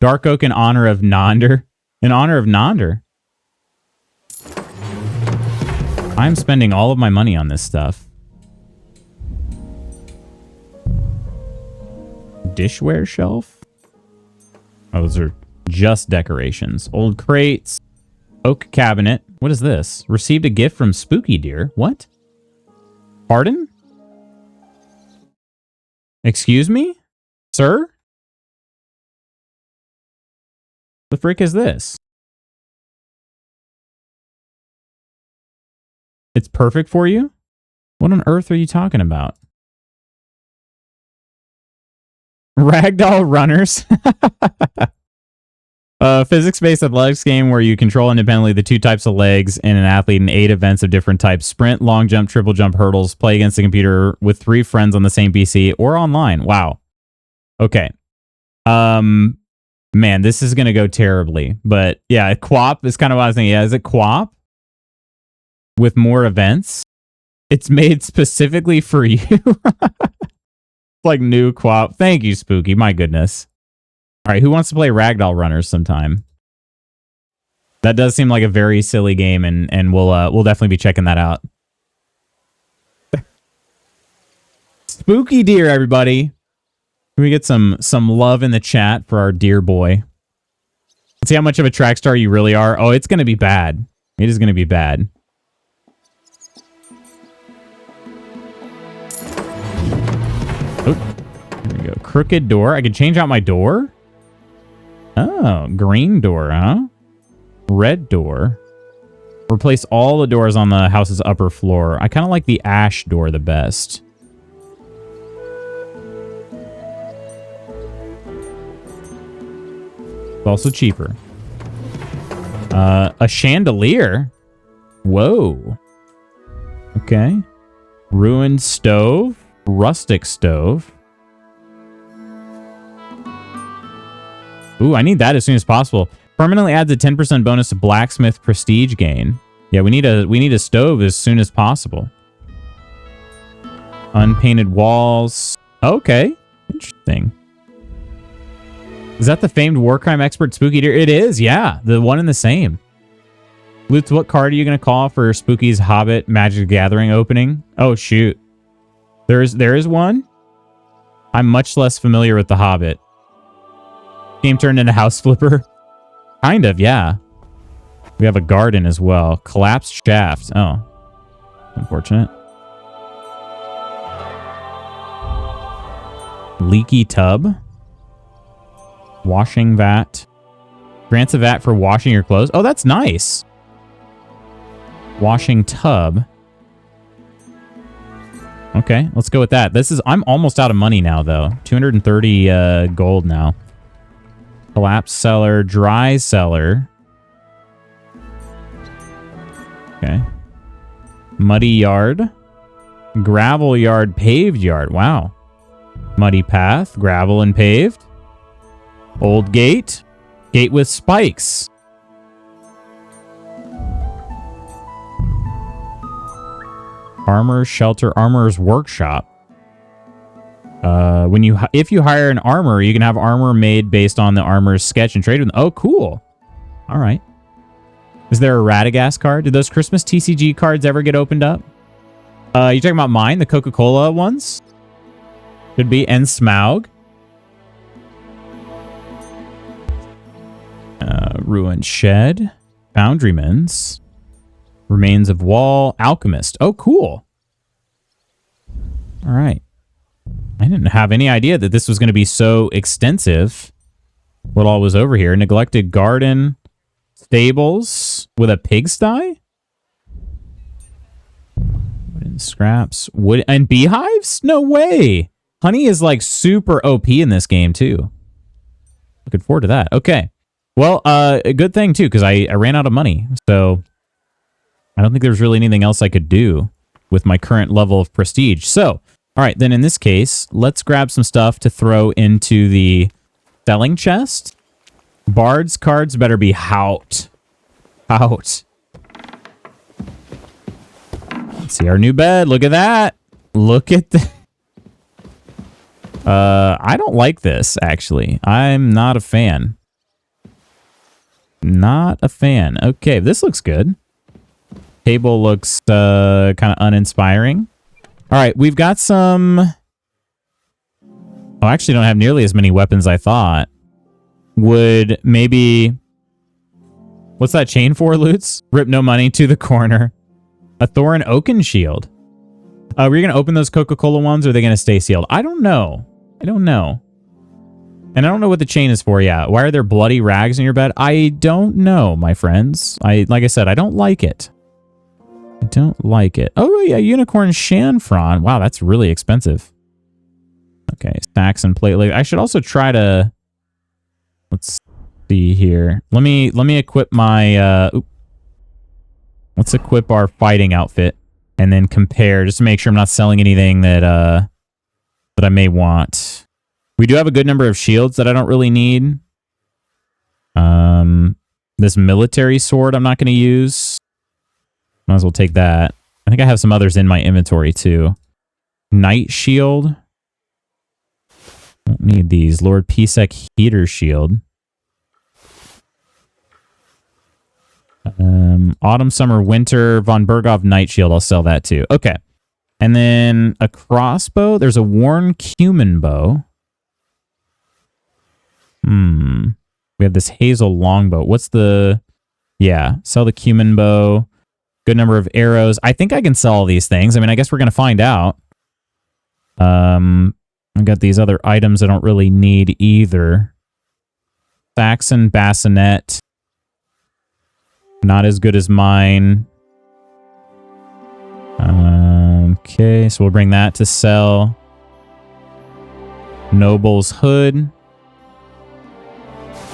Dark oak in honor of Nonder. In honor of Nonder. I'm spending all of my money on this stuff. Dishware shelf? Oh, those are just decorations. Old crates. Oak cabinet. What is this? Received a gift from Spooky Deer. What? Pardon? Excuse me? Sir? The frick is this? It's perfect for you? What on earth are you talking about? Ragdoll runners. Physics-based athletics game where you control independently the 2 types of legs in an athlete in 8 events of different types. Sprint, long jump, triple jump, hurdles. Play against the computer with 3 friends on the same PC or online. Wow. Okay. Man, this is going to go terribly. But yeah, QWOP is kind of what I was thinking. Yeah, is it QWOP? With more events? It's made specifically for you. Like new QWOP. Thank you, Spooky. My goodness. All right, who wants to play Ragdoll Runners sometime? That does seem like a very silly game, and we'll definitely be checking that out. Spooky Deer, everybody. Can we get some love in the chat for our deer boy? Let's see how much of a track star you really are. Oh, it's going to be bad. It is going to be bad. Oh, there we go. Crooked door. I could change out my door? Oh, green door, huh? Red door. Replace all the doors on the house's upper floor. I kind of like the ash door the best. It's also cheaper. A chandelier? Whoa. Okay. Ruined stove. Rustic stove. Ooh, I need that as soon as possible. Permanently adds a 10% bonus to blacksmith prestige gain. Yeah, we need a stove as soon as possible. Unpainted walls. Okay. Interesting. Is that the famed war crime expert Spooky Deer? It is, yeah. The one and the same. Lutz, what card are you going to call for Spooky's Hobbit Magic the Gathering opening? Oh, shoot. There is one? I'm much less familiar with the Hobbit. Game turned into House Flipper? Kind of, yeah. We have a garden as well. Collapsed shaft. Oh. Unfortunate. Leaky tub. Washing vat. Grants a vat for washing your clothes. Oh, that's nice. Washing tub. Okay, let's go with that. I'm almost out of money now, though. 230 gold now. Collapsed cellar, dry cellar. Okay. Muddy yard. Gravel yard, paved yard. Wow. Muddy path, gravel and paved. Old gate. Gate with spikes. Armor, shelter, armorer's workshop. If you hire an armorer, you can have armor made based on the armorer's sketch and trade with them. Oh, cool. All right. Is there a Radagast card? Did those Christmas TCG cards ever get opened up? You talking about mine? The Coca-Cola ones? Could be. And Smaug. Ruined shed. Foundryman's. Remains of wall. Alchemist. Oh, cool. All right. I didn't have any idea that this was going to be so extensive. What all was over here? Neglected garden. Stables with a pigsty? Wooden scraps. Wood and beehives? No way. Honey is like super OP in this game too. Looking forward to that. Okay. Well, a good thing too, because I ran out of money. So I don't think there's really anything else I could do. with my current level of prestige. So, all right, then in this case, let's grab some stuff to throw into the selling chest. Bard's cards better be out. Out. Let's see our new bed. Look at that. Look at the... I don't like this, actually. I'm not a fan. Not a fan. Okay, this looks good. Table looks kind of uninspiring. All right, we've got some... Oh, I actually don't have nearly as many weapons as I thought. Would maybe... What's that chain for, Lutz? Rip no money to the corner. A Thorin Oaken shield. Were you going to open those Coca-Cola ones, or are they going to stay sealed? I don't know. I don't know. And I don't know what the chain is for, yeah. Why are there bloody rags in your bed? I don't know, my friends. Like I said, I don't like it. I don't like it. Oh, yeah, Unicorn Shanfron. Wow, that's really expensive. Okay, stacks and plate. I should also try to... Let's see here. Let me equip my... Let's equip our fighting outfit and then compare, just to make sure I'm not selling anything that I may want. We do have a good number of shields that I don't really need. This military sword I'm not going to use. Might as well take that. I think I have some others in my inventory too. Knight shield. Don't need these. Lord Pisek heater shield. Autumn, summer, winter, Von Berghoff Night Shield. I'll sell that too. Okay. And then a crossbow. There's a worn cumin bow. We have this hazel longbow. What's the... Yeah, sell the cumin bow. Good number of arrows. I think I can sell all these things. I mean, I guess we're going to find out. I've got these other items I don't really need either. Saxon bassinet. Not as good as mine. Okay, so we'll bring that to sell. Noble's hood.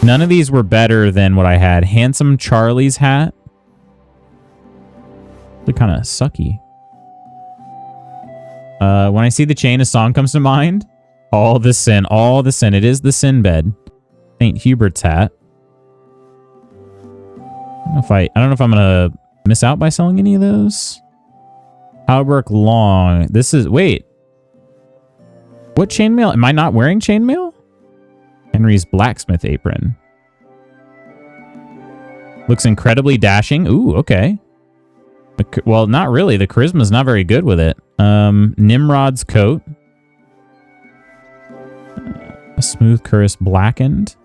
None of these were better than what I had. Handsome Charlie's hat. They're kind of sucky. When I see the chain, a song comes to mind. All the sin, all the sin. It is the sin bed. St. Hubert's hat. I don't know if I'm gonna miss out by selling any of those. Halbrook long. This is... Wait. What chainmail? Am I not wearing chainmail? Henry's blacksmith apron. Looks incredibly dashing. Ooh, okay. Well, not really. The charisma's not very good with it. Nimrod's coat. A smooth cuirass blackened.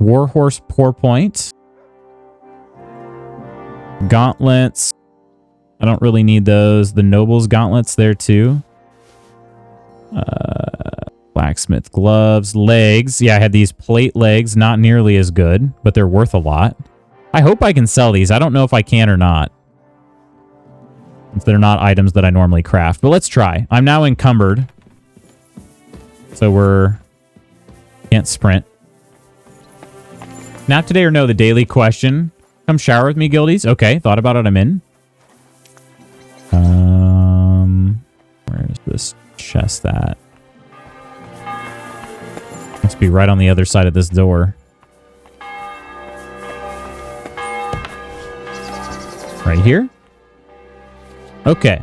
Warhorse pourpoint. Gauntlets. I don't really need those. The noble's gauntlets there too. Blacksmith gloves. Legs. Yeah, I had these plate legs. Not nearly as good, but they're worth a lot. I hope I can sell these. I don't know if I can or not. If they're not items that I normally craft. But let's try. I'm now encumbered. So can't sprint. Nap today or no, the daily question. Come shower with me, guildies. Okay, thought about it. I'm in. Where's this chest at? Must be right on the other side of this door. Right here? Okay.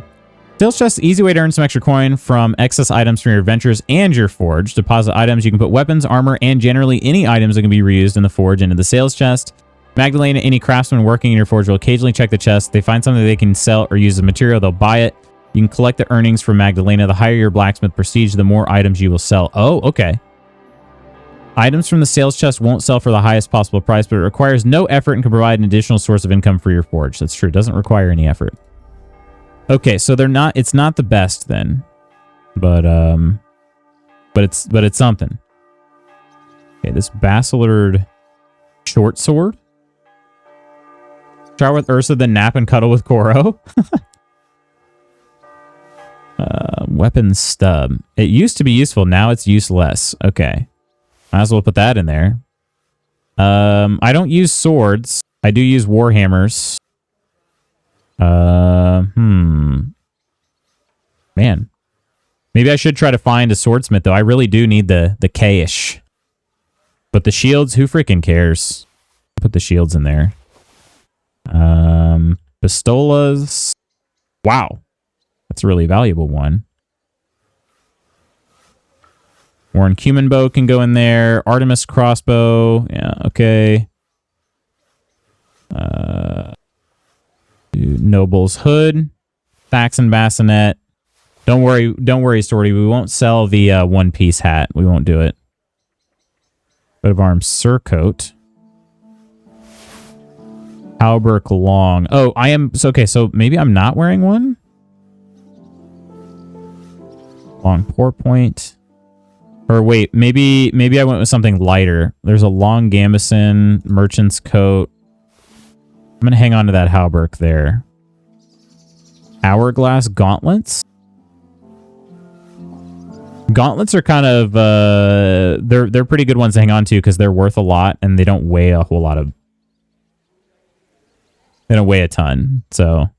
Sales chest, easy way to earn some extra coin from excess items from your adventures and your forge. Deposit items. You can put weapons, armor, and generally any items that can be reused in the forge into the sales chest. Magdalena, any craftsman working in your forge will occasionally check the chest. If they find something they can sell or use as material, they'll buy it. You can collect the earnings from Magdalena. The higher your blacksmith prestige, the more items you will sell. Oh, okay. Items from the sales chest won't sell for the highest possible price, but it requires no effort and can provide an additional source of income for your forge. That's true. It doesn't require any effort. Okay, so it's not the best then. But it's something. Okay, this Basileard short sword. Shower with Ursa, then nap and cuddle with Koro. Weapon stub. It used to be useful, now it's useless. Okay. Might as well put that in there. I don't use swords. I do use warhammers. Man. Maybe I should try to find a swordsmith, though. I really do need the cash. But the shields, who freaking cares? Put the shields in there. Pistolas. Wow. That's a really valuable one. Warren Cumin bow can go in there. Artemis crossbow. Yeah, okay. Noble's hood. Saxon bassinet. Don't worry, Sorty. We won't sell the one-piece hat. We won't do it. Coat of arms surcoat. Hauberk long. Oh, I am... So, okay, so maybe I'm not wearing one? Long pourpoint. Or wait, maybe I went with something lighter. There's a long gambeson, merchant's coat. I'm going to hang on to that hauberk there. Hourglass gauntlets? Gauntlets are kind of... they're pretty good ones to hang on to because they're worth a lot and they don't weigh a whole lot of... They don't weigh a ton, so...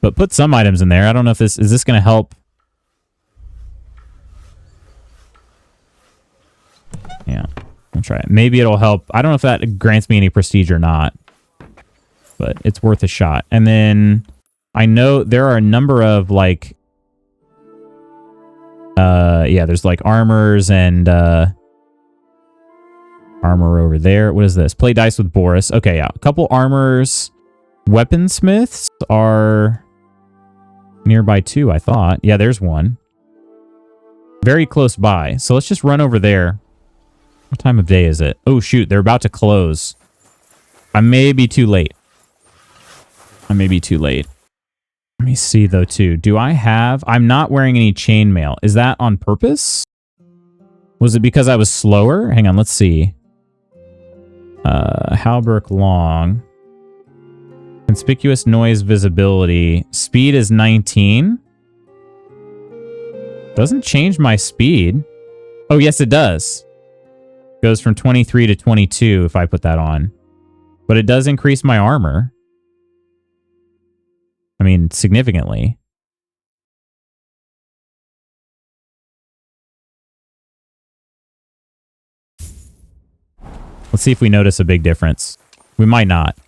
But put some items in there. I don't know if this... Is this going to help? Yeah. I'll try it. Maybe it'll help. I don't know if that grants me any prestige or not. But it's worth a shot. And then... I know there are a number of, like... yeah, there's, like, armors and... armor over there. What is this? Play dice with Boris. Okay, yeah. A couple armors. Weaponsmiths are... nearby too, I thought. Yeah, there's one. Very close by. So let's just run over there. What time of day is it? Oh, shoot. They're about to close. I may be too late. Let me see, though, too. Do I have... I'm not wearing any chainmail. Is that on purpose? Was it because I was slower? Hang on, let's see. Hauberk long. Conspicuous noise visibility. Speed is 19. Doesn't change my speed. Oh, yes, it does. Goes from 23 to 22 if I put that on. But it does increase my armor. I mean, significantly. Let's see if we notice a big difference. We might not.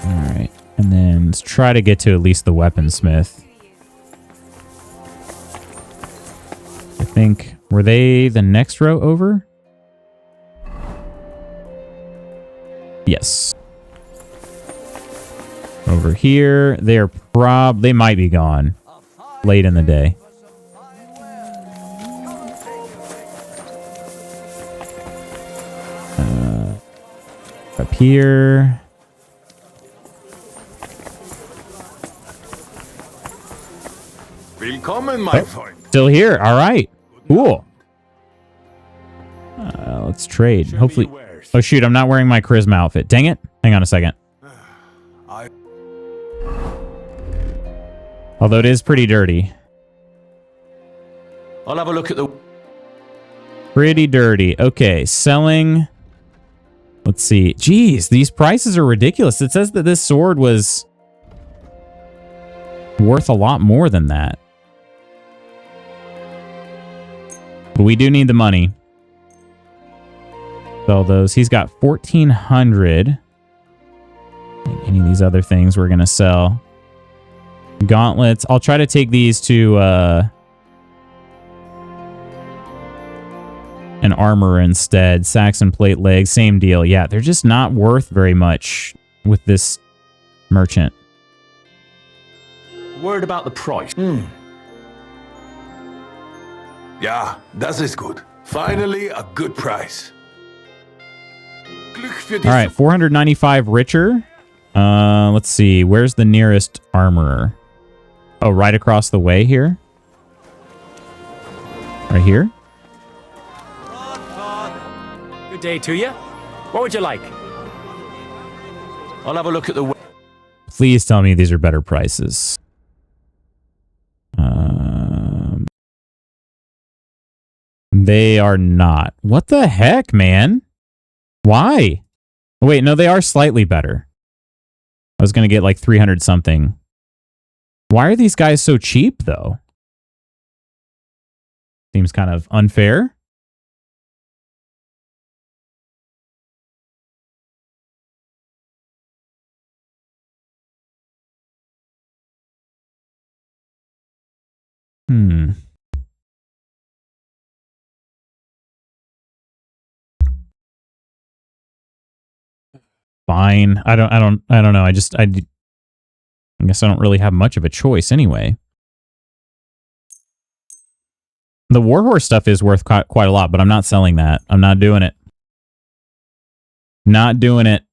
Alright. And then let's try to get to at least the weaponsmith. I think... Were they the next row over? Yes. Over here. They're they might be gone. Late in the day. Up here. Willkommen, my friend. Still here. All right. Cool. Let's trade. Hopefully. Oh, shoot. I'm not wearing my charisma outfit. Dang it. Hang on a second. Although it is pretty dirty. I'll have a look at the... Pretty dirty. Okay. Selling. Let's see. Jeez, these prices are ridiculous. It says that this sword was worth a lot more than that. But we do need the money. Sell those. He's got 1,400. Any of these other things we're going to sell. Gauntlets. I'll try to take these to an armor instead. Saxon plate legs. Same deal. Yeah, they're just not worth very much with this merchant. Word about the price. Yeah, that is good. Finally, a good price. All right, 495 richer. Let's see. Where's the nearest armorer? Oh, right across the way here. Right here. Good day to you. What would you like? I'll have a look at the... Please tell me these are better prices. They are not. What the heck, man? Why? Wait, no, they are slightly better. I was going to get like 300 something. Why are these guys so cheap, though? Seems kind of unfair. Fine. I don't know. I guess I don't really have much of a choice anyway. The Warhorse stuff is worth quite a lot, but I'm not selling that. I'm not doing it. Not doing it.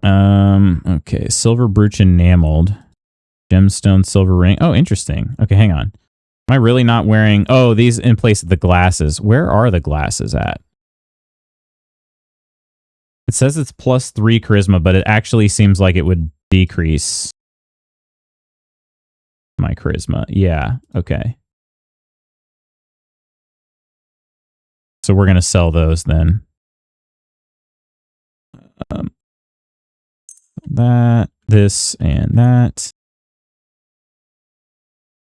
Okay. Silver brooch enameled. Gemstone silver ring. Oh, interesting. Okay, hang on. Am I really not wearing... Oh, these in place of the glasses. Where are the glasses at? It says it's +3 charisma, but it actually seems like it would decrease my charisma. Yeah, okay. So we're going to sell those then. That, this, and that.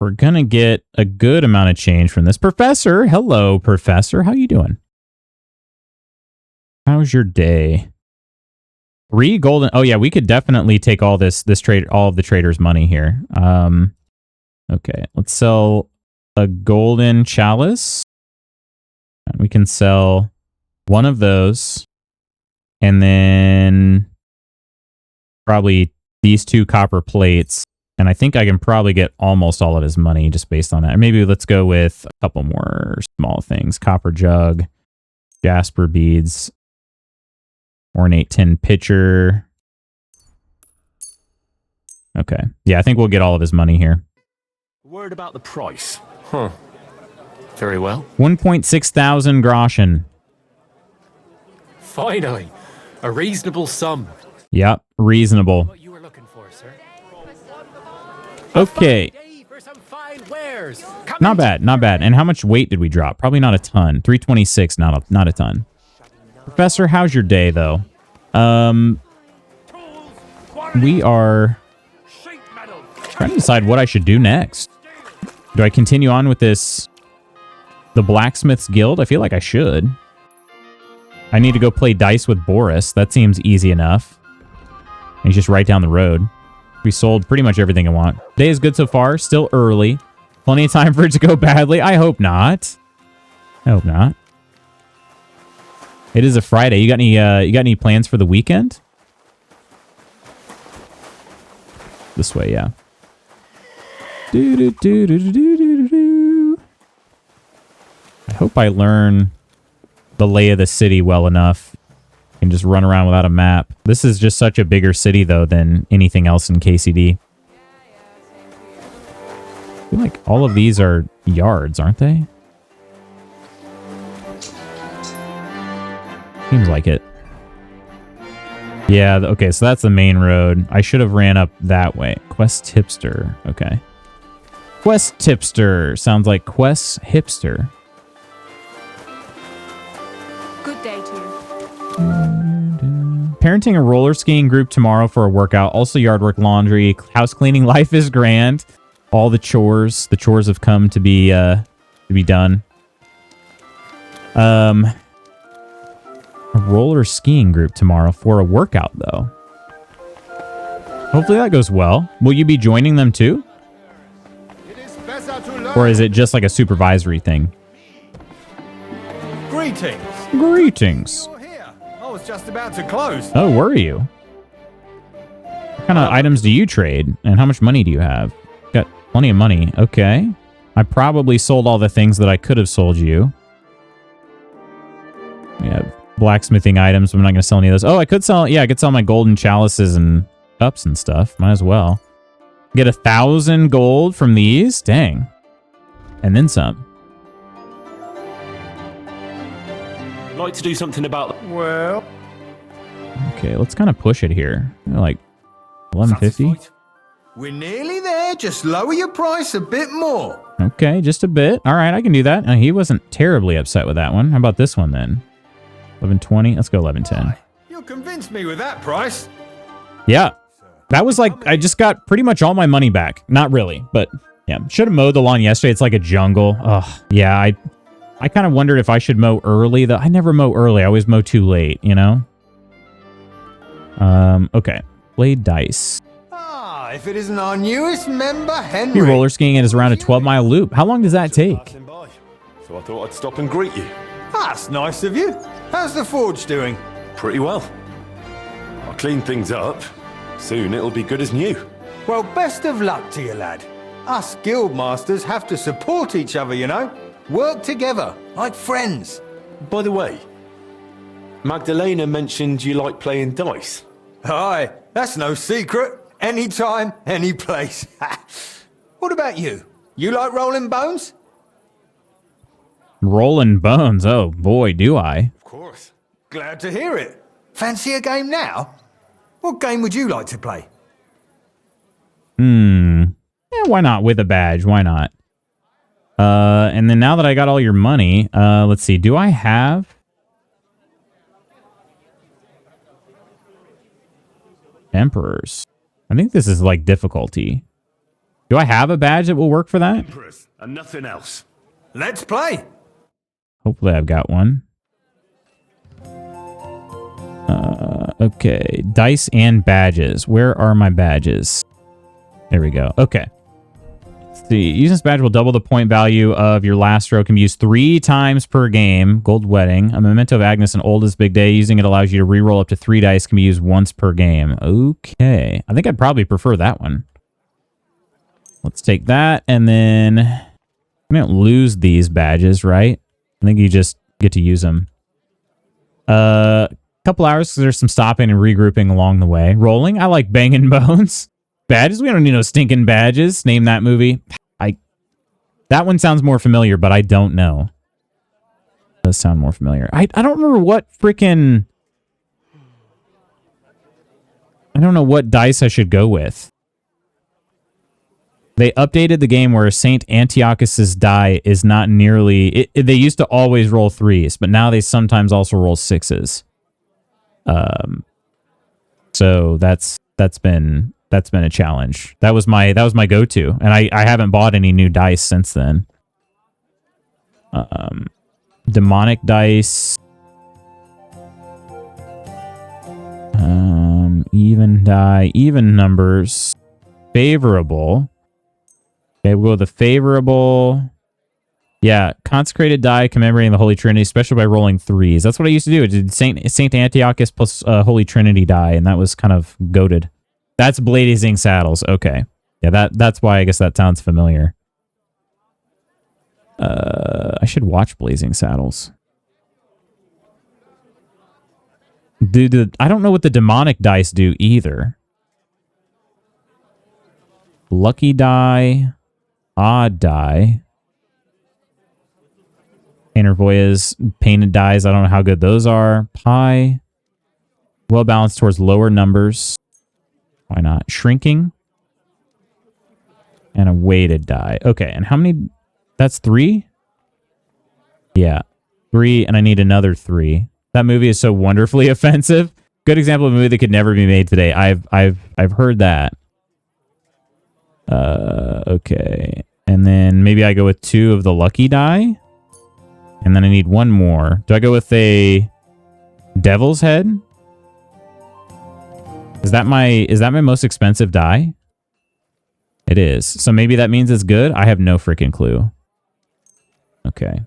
We're going to get a good amount of change from this. Professor, hello, Professor. How you doing? How's your day? 3 golden. Oh yeah, we could definitely take all this trade, all of the trader's money here. Okay, let's sell a golden chalice. And we can sell one of those, and then probably these 2 copper plates. And I think I can probably get almost all of his money just based on that. Or maybe let's go with a couple more small things: copper jug, jasper beads. Ornate tin pitcher. Okay. Yeah, I think we'll get all of his money here. Word about the price. Huh. Very well. 1.6 thousand groschen. Finally. A reasonable sum. Yep, reasonable. What you were looking for, sir. Okay. For some fine wares. Not bad, not bad. And how much weight did we drop? Probably not a ton. 326, not a ton. Professor, how's your day, though? We are trying to decide what I should do next. Do I continue on with the Blacksmith's Guild? I feel like I should. I need to go play dice with Boris. That seems easy enough. He's just right down the road. We sold pretty much everything I want. Day is good so far. Still early. Plenty of time for it to go badly. I hope not. I hope not. It is a Friday. You got any plans for the weekend? This way, yeah. I hope I learn the lay of the city well enough. I can just run around without a map. This is just such a bigger city, though, than anything else in KCD. I feel like all of these are yards, aren't they? Seems like it. Yeah, okay, so that's the main road. I should have ran up that way. Quest Hipster. Okay. Quest Tipster. Sounds like Quest Hipster. Good day to you. Parenting a roller skiing group tomorrow for a workout. Also yard work, laundry, house cleaning. Life is grand. All the chores. The chores have come to be done. A roller skiing group tomorrow for a workout, though. Hopefully that goes well. Will you be joining them too? Or is it just like a supervisory thing? Greetings. Greetings. You're here. I was just about to close. Oh, were you? What kind of items do you trade? And how much money do you have? Got plenty of money. Okay. I probably sold all the things that I could have sold you. We have blacksmithing items. I'm not going to sell any of those. Oh, I could sell... Yeah, I could sell my golden chalices and cups and stuff. Might as well. Get 1,000 gold from these? Dang. And then some. I'd like to do something about... Well... Okay, let's kind of push it here. Like 1150. We're nearly there. Just lower your price a bit more. Okay, just a bit. All right, I can do that. He wasn't terribly upset with that one. How about this one then? 1120. Let's go 1110. You convinced me with that price. Yeah. That was like, I just got pretty much all my money back. Not really, but yeah. Should have mowed the lawn yesterday. It's like a jungle. Ugh. Yeah, I kind of wondered if I should mow early. I never mow early. I always mow too late, you know? Okay. Play dice. Ah, if it isn't our newest member, Henry. You're roller skiing and is around a 12-mile loop. How long does that take? Passing by, so I thought I'd stop and greet you. That's nice of you. How's the forge doing? Pretty well. I'll clean things up. Soon it'll be good as new. Well, best of luck to you, lad. Us guild masters have to support each other, you know? Work together, like friends. By the way, Magdalena mentioned you like playing dice. Aye, that's no secret. Anytime, any place. What about you? You like rolling bones? Rolling bones. Oh, boy, do I. Of course. Glad to hear it. Fancy a game now? What game would you like to play? Yeah, why not? With a badge. Why not? And then now that I got all your money, let's see. Do I have... Emperors. I think this is like difficulty. Do I have a badge that will work for that? Empress and nothing else. Let's play. Hopefully I've got one. Okay. Dice and badges. Where are my badges? There we go. Okay. Let's see. Using this badge will double the point value of your last row. Can be used 3 times per game. Gold Wedding. A memento of Agnes and Oldest Big Day. Using it allows you to re-roll up to 3 dice. Can be used once per game. Okay. I think I'd probably prefer that one. Let's take that. And then I don't lose these badges, right? I think you just get to use them. Couple hours because there's some stopping and regrouping along the way. Rolling. I like banging bones. Badges. We don't need no stinking badges. Name that movie. That one sounds more familiar, but I don't know. It does sound more familiar. I don't remember what freaking... I don't know what dice I should go with. They updated the game where Saint Antiochus's die is not nearly... they used to always roll 3s, but now they sometimes also roll 6s. So that's been a challenge. That was my go-to, and I haven't bought any new dice since then. Demonic dice. Even die, even numbers. Favorable. Okay, we'll go with the favorable. Yeah, consecrated die commemorating the Holy Trinity, especially by rolling 3s. That's what I used to do. I did Saint Antiochus plus Holy Trinity die, and that was kind of goated. That's Blazing Saddles. Okay. Yeah, that's why I guess that sounds familiar. I should watch Blazing Saddles. I don't know what the demonic dice do either. Lucky die. Odd die. Paintervoyas, painted dies. I don't know how good those are. Pie. Well balanced towards lower numbers. Why not? Shrinking. And a weighted die. Okay, and how many? That's 3? Yeah. 3, and I need another 3. That movie is so wonderfully offensive. Good example of a movie that could never be made today. I've heard that. Okay. And then maybe I go with 2 of the lucky die. And then I need 1 more. Do I go with a devil's head? Is that my most expensive die? It is. So maybe that means it's good? I have no freaking clue. Okay.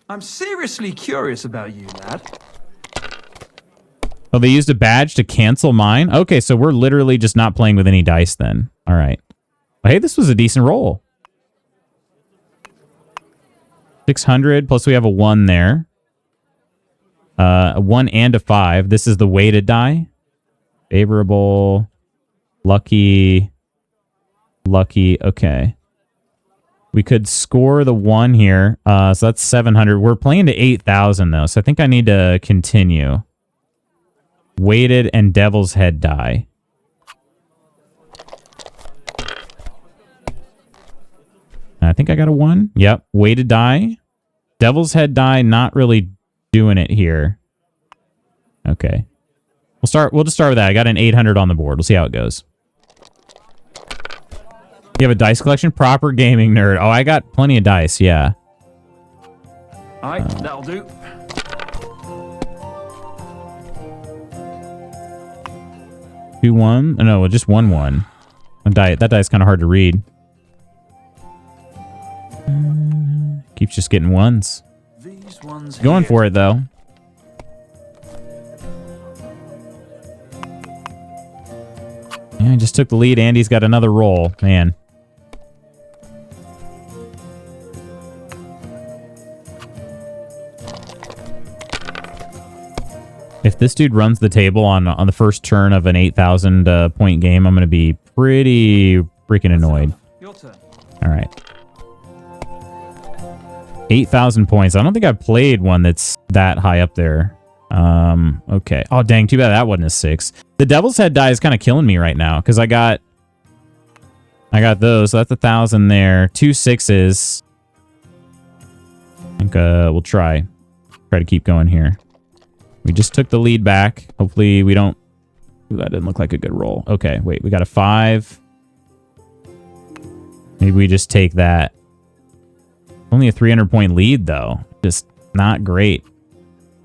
I'm seriously curious about you, lad. Oh, they used a badge to cancel mine? Okay, so we're literally just not playing with any dice then. All right. Hey, this was a decent roll. 600, plus we have a 1 there. A 1 and a 5. This is the weighted die. Favorable. Lucky. Lucky. Okay. We could score the 1 here. So that's 700. We're playing to 8,000 though, so I think I need to continue. Weighted and devil's head die. I think I got a 1. Yep. Weighted die. Devil's head die, not really doing it here. Okay. We'll just start with that. I got an 800 on the board. We'll see how it goes. You have a dice collection? Proper gaming nerd. Oh, I got plenty of dice, yeah. Alright, that'll do. Two one? Oh, no, just 1-1. That die's kind of hard to read. Keeps just getting ones. These ones Going for it, though. Yeah, I just took the lead. Andy's got another roll. Man. If this dude runs the table on the first turn of an 8,000 point game, I'm going to be pretty freaking annoyed. Your turn. All right. 8,000 points. I don't think I've played one that's that high up there. Okay. Oh, dang. Too bad that wasn't a 6. The Devil's Head die is kind of killing me right now because I got those. So that's 1,000 there. 2 6s. I think we'll try to keep going here. We just took the lead back. Hopefully we don't... Ooh, that didn't look like a good roll. Okay, wait. We got a 5. Maybe we just take that. Only a 300-point lead, though. Just not great.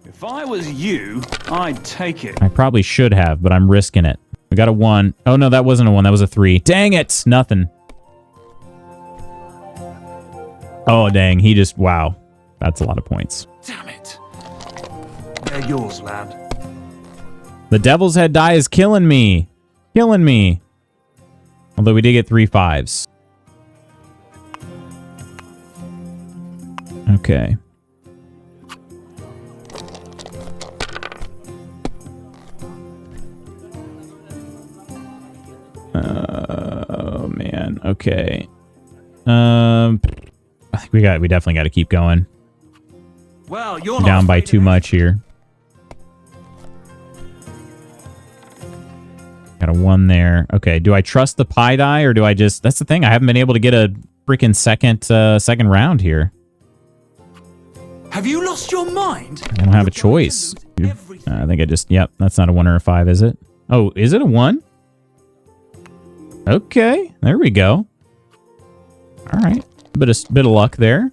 If I was you, I'd take it. I probably should have, but I'm risking it. We got a 1. Oh, no, that wasn't a 1. That was a 3. Dang it! Nothing. Oh, dang. He just... Wow. That's a lot of points. Damn it. They're yours, lad. The Devil's Head die is killing me. Killing me. Although we did get 3 5s. Okay. Oh man. Okay. I think we definitely got to keep going. Well, you're Down by too much here. Got a 1 there. Okay. Do I trust the pie die or do I just... That's the thing. I haven't been able to get a freaking second round here. Have you lost your mind? I don't have a choice. I think I just... Yep. That's not a 1 or a 5, is it? Oh, is it a 1? Okay. There we go. All right. Bit of luck there.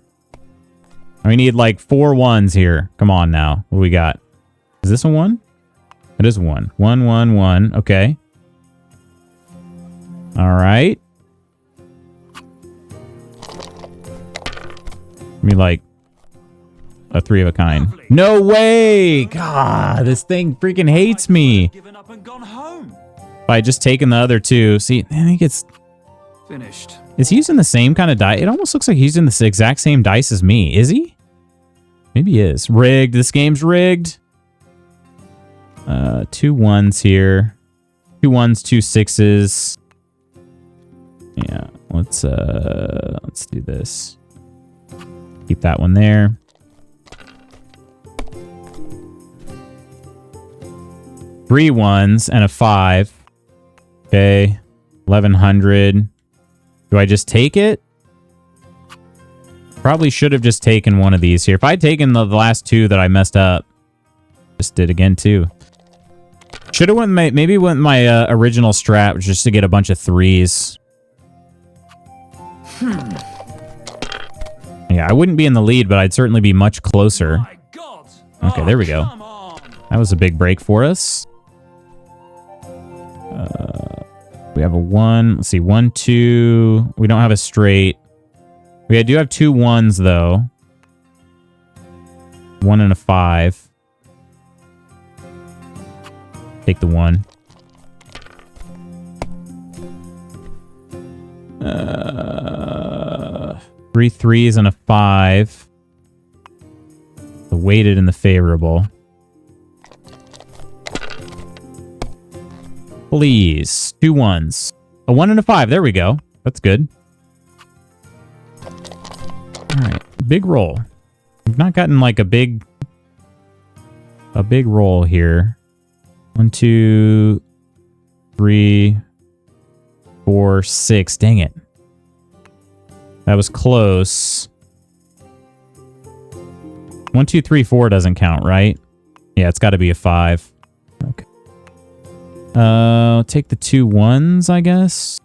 We need like 4 1s here. Come on now. What do we got? Is this a 1? It is 1. 1, 1, 1. Okay. All right. Give me like a 3 of a kind. Lovely. No way! God, this thing freaking hates me. Given up and gone home. If I had just taken the other 2. See, I think it's... Finished. Is he using the same kind of die? It almost looks like he's using the exact same dice as me. Is he? Maybe he is. Rigged. This game's rigged. 2 1s here. 2 1s, 2 6s. Yeah, let's do this. Keep that one there. Three 1s and a 5. Okay. 1,100. Do I just take it? Probably should have just taken one of these here. If I'd taken the last 2 that I messed up, just did again too. Should have maybe went my original strat, which is just to get a bunch of 3s. Yeah, I wouldn't be in the lead, but I'd certainly be much closer. My God. Okay, there we go. Come on. That was a big break for us. We have a 1. Let's see, 1, 2. We don't have a straight. We do have 2 1s though. 1 and a 5. Take the 1. 3 3s and a 5. The weighted and the favorable. Please. 2 1s. A 1 and a 5. There we go. That's good. All right. Big roll. We've not gotten like a big roll here. 1, 2, 3, 4, 6. Dang it. That was close. 1, 2, 3, 4 doesn't count, right? Yeah, it's got to be a 5. Okay. Take the 2 1s, I guess.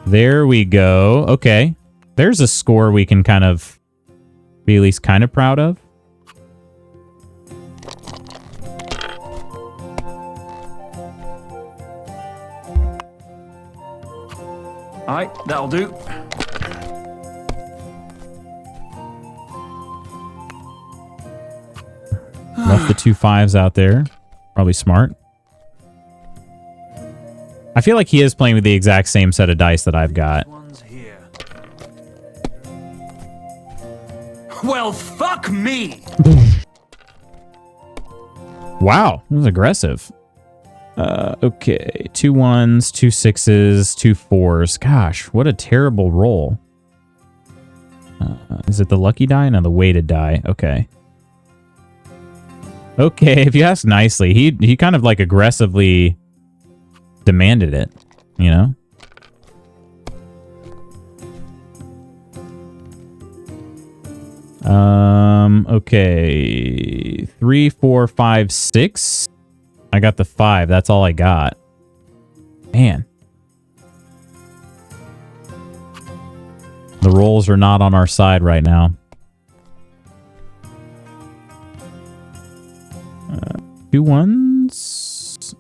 There we go. Okay. There's a score we can kind of be at least kind of proud of. Alright, that'll do. Left the 2 5s out there. Probably smart. I feel like he is playing with the exact same set of dice that I've got. One's here. Well, fuck me! Wow, that was aggressive. Okay, 2 1s, 2 6s, 2 4s. Gosh, what a terrible roll. Is it the lucky die? No, the weighted die. Okay. Okay, if you ask nicely, he kind of like aggressively demanded it, you know? Okay. 3, 4, 5, 6. I got the 5. That's all I got. Man. The rolls are not on our side right now. 2 1s.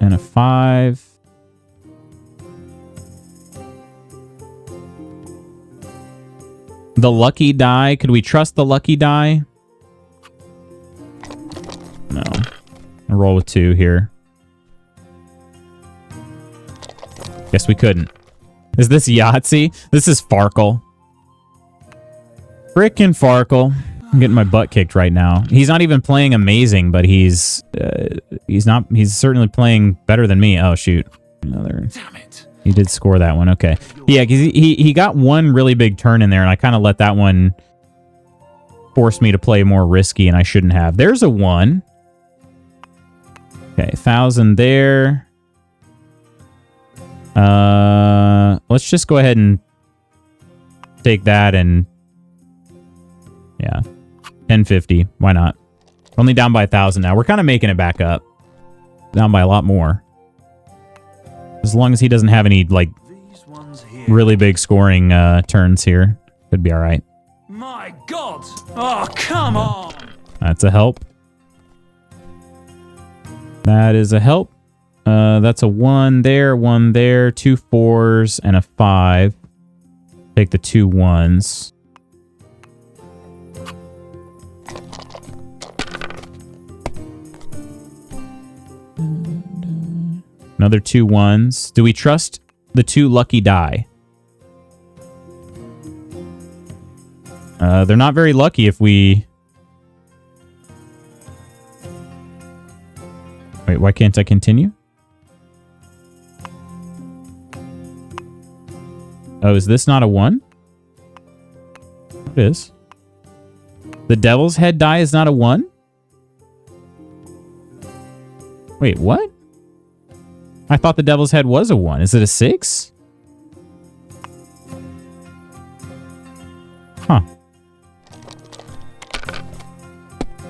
And a 5. The lucky die. Could we trust the lucky die? No. I'll roll with 2 here. Guess we couldn't. Is this Yahtzee? This is Farkle. Frickin' Farkle. I'm getting my butt kicked right now. He's not even playing amazing, but he's certainly playing better than me. Oh shoot. Another. Damn it. He did score that one. Okay. Yeah, because he got one really big turn in there, and I kind of let that one force me to play more risky, and I shouldn't have. There's a 1. Okay, 1,000 there. Let's just go ahead and take that and yeah, 1050. Why not? Only down by 1,000 now. We're kind of making it back up. Down by a lot more. As long as he doesn't have any like really big scoring turns here, could be all right. My God! Oh, come on! That's a help. That is a help. That's a 1 there, 2 4s, and a 5. Take the 2 1s. Another 2 1s. Do we trust the 2 lucky die? They're not very lucky if we... Wait, why can't I continue? Oh, is this not a 1? It is. The devil's head die is not a 1? Wait, what? I thought the devil's head was a 1. Is it a 6? Huh.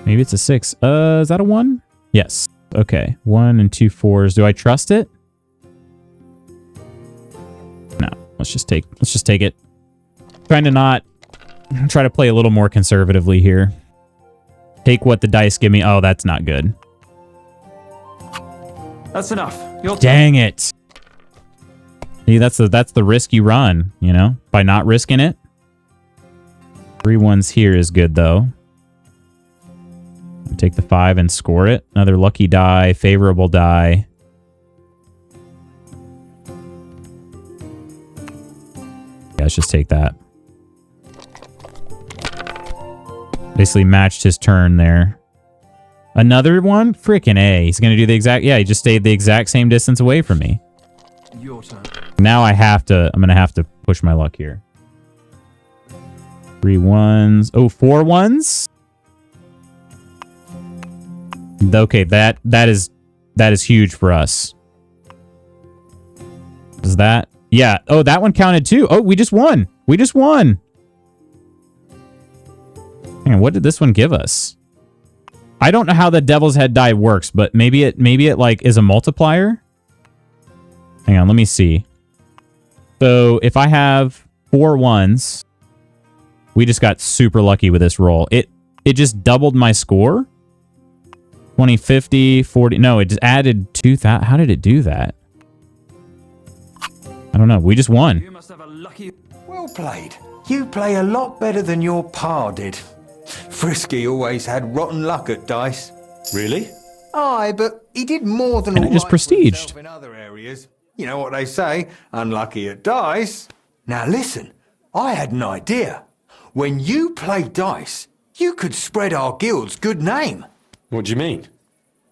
Maybe it's a 6. Is that a 1? Yes. Okay. 1 and 2 4s. Do I trust it? No. Let's just take it. Trying to not try to play a little more conservatively here. Take what the dice give me. Oh, that's not good. That's enough. Your Dang it. See, that's the risk you run, you know, by not risking it. 3 1s here is good though. Take the 5 and score it. Another lucky die, favorable die. Yeah, let's just take that. Basically matched his turn there. Another one? Freaking A. He's going to do the exact... Yeah, he just stayed the exact same distance away from me. Your turn. Now I'm going to have to push my luck here. 3 1s. Oh, 4 1s? Okay, that is huge for us. Is that? Yeah. Oh, that one counted too. Oh, we just won. We just won. Hang on, what did this one give us? I don't know how the Devil's Head die works, but maybe it like is a multiplier. Hang on, let me see. So if I have 4 1s, we just got super lucky with this roll. It just doubled my score. 20, 50, 40. No, it just added 2,000. How did it do that? I don't know. We just won. You must have a lucky... Well played. You play a lot better than your pa did. Frisky always had rotten luck at dice. Really? Aye, but he did more than And all it just right for prestiged. himself in other areas. You know what they say, unlucky at dice. Now listen, I had an idea. When you play dice, you could spread our guild's good name. What do you mean?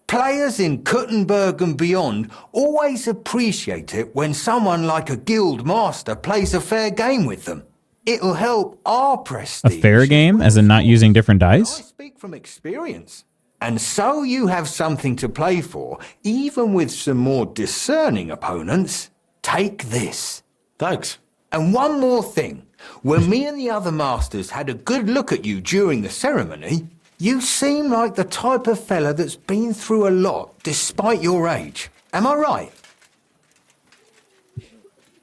Players in Kuttenberg and beyond always appreciate it when someone like a guild master plays a fair game with them. It'll help our A prestige. fair game, as in not using different I dice? speak from experience. And so you have something to play for, even with some more discerning opponents. Take this. Thanks. And one more thing. When me and the other masters had a good look at you during the ceremony, you seem like the type of fella that's been through a lot despite your age. Am I right?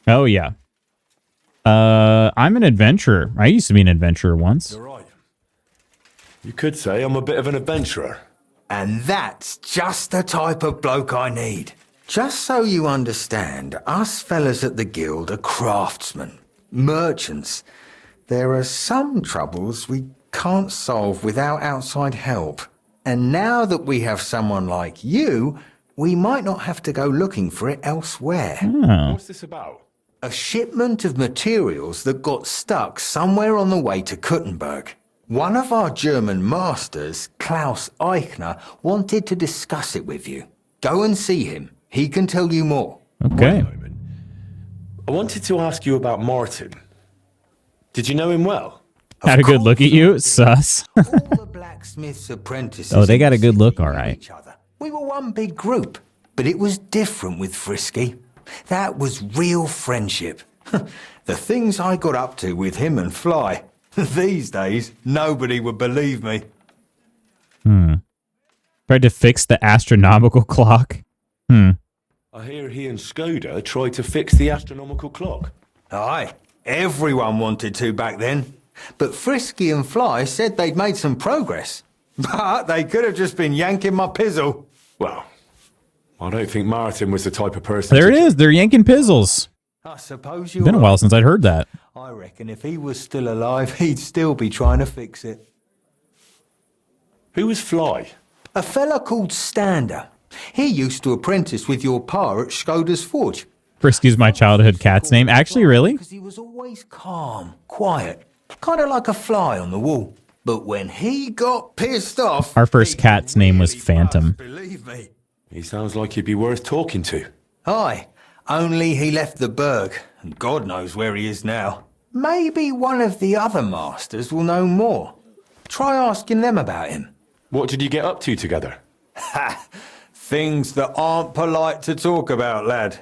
Oh, yeah. I'm an adventurer. I used to be an adventurer once. You're right. You could say I'm a bit of an adventurer. And that's just the type of bloke I need. Just so you understand, us fellas at the guild are craftsmen, merchants. There are some troubles we can't solve without outside help. And now that we have someone like you, we might not have to go looking for it elsewhere. Oh. What's this about? A shipment of materials that got stuck somewhere on the way to Kuttenberg. One of our German masters, Klaus Eichner, wanted to discuss it with you. Go and see him. He can tell you more. Okay. I wanted to ask you about Martin. Did you know him well? Had a good look at you. Sus. All the blacksmith's apprentices. Oh, they got a good in the look, city all knew right. each other. We were one big group, but it was different with Frisky. That was real friendship. The things I got up to with him and Fly. These days, nobody would believe me. Tried to fix the astronomical clock. I hear he and Skoda tried to fix the astronomical clock. Aye, everyone wanted to back then. But Frisky and Fly said they'd made some progress. But they could have just been yanking my pizzle. Well, I don't think Martin was the type of person There to... it is. They're yanking pizzles. I suppose you're Been a while since I'd heard that. I reckon if he was still alive, he'd still be trying to fix it. Who was Fly? A fella called Stander. He used to apprentice with your pa at Skoda's Forge. Frisky's my childhood cat's name. Actually, really? Because he was always calm, quiet, kind of like a fly on the wall. But when he got pissed off... Our first he cat's name was really Phantom. buzzed, believe me. He sounds like he'd be worth talking to. Aye, only he left the burg, and God knows where he is now. Maybe one of the other masters will know more. Try asking them about him. What did you get up to together? Ha! Things that aren't polite to talk about, lad.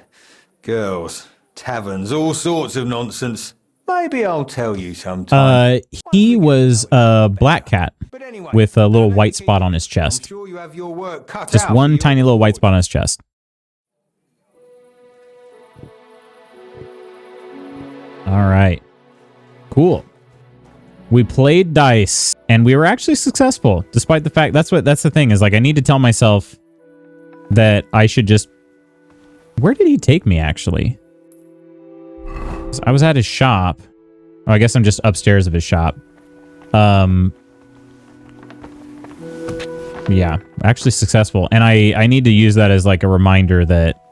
Girls, taverns, all sorts of nonsense. Maybe I'll tell you sometime. He was a black cat But anyway, with a little white Nikki, spot on his I'm chest. sure you have your work cut Just out one for you. tiny little white spot on his chest. All right. Cool. We played dice and we were actually successful despite the fact that's the thing is like I need to tell myself that I should just... Where did he take me actually? I was at his shop. Oh, I guess I'm just upstairs of his shop. Yeah, actually successful. And I need to use that as like a reminder that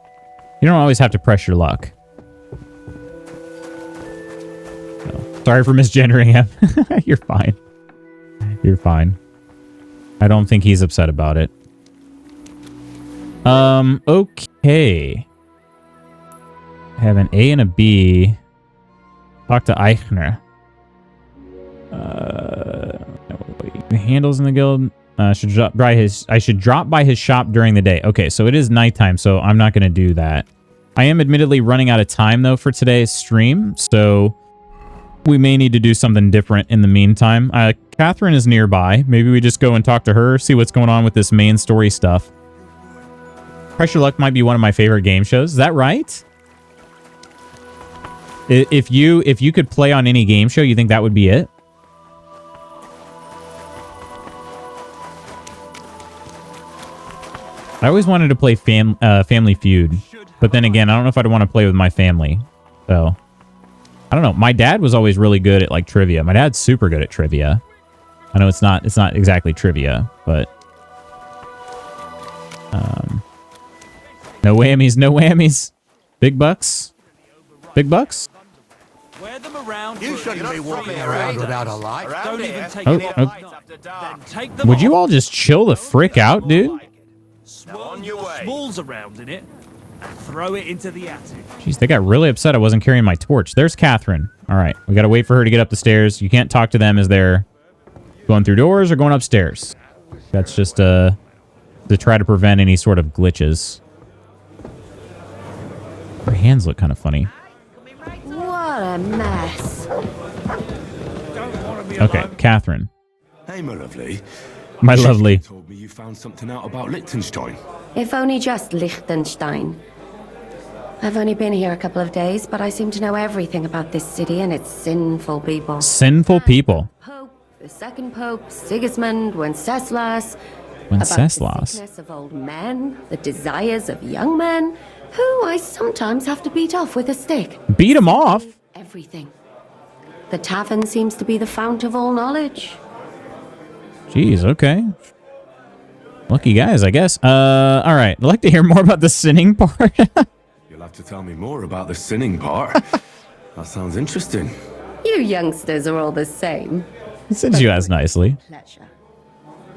you don't always have to press your luck. So, sorry for misgendering him. You're fine. You're fine. I don't think he's upset about it. Okay. I have an A and a B. Talk to Eichner. The handles in the guild. I should drop by his shop during the day. Okay, so it is nighttime, so I'm not going to do that. I am admittedly running out of time, though, for today's stream, so we may need to do something different in the meantime. Catherine is nearby. Maybe we just go and talk to her, see what's going on with this main story stuff. Pressure Luck might be one of my favorite game shows. Is that right? If you could play on any game show, you think that would be it? I always wanted to play Family Feud, but then again, I don't know if I'd want to play with my family. So, I don't know. My dad was always really good at like trivia. My dad's super good at trivia. I know it's not exactly trivia, but no whammies, no whammies. Big bucks. Big bucks. Wear them around. You shouldn't be walking around without a light. Don't even take Oh, them oh. off after dark. Then take them Would off. you all just chill the frick out, dude? Swirl your smalls around in it and throw it into the attic. Jeez, they got really upset I wasn't carrying my torch. There's Catherine. All right, we got to wait for her to get up the stairs. You can't talk to them as they're going through doors or going upstairs. That's just to try to prevent any sort of glitches. Her hands look kind of funny. What a mess. Okay, Catherine. Hey, my lovely. My lovely. You told me you found something out about Liechtenstein. If only just Liechtenstein. I've only been here a couple of days, but I seem to know everything about this city and its sinful people. Sinful people. Pope, the second Pope, Sigismund, Wenceslas. Wenceslas. About the sickness of old men, the desires of young men, who I sometimes have to beat off with a stick. Beat him off? Everything. The tavern seems to be the fount of all knowledge. Jeez, okay. Lucky guys, I guess. All right. I'd like to hear more about the sinning part. You'll have to tell me more about the sinning part. That sounds interesting. You youngsters are all the same. Since you asked nicely. Pleasure.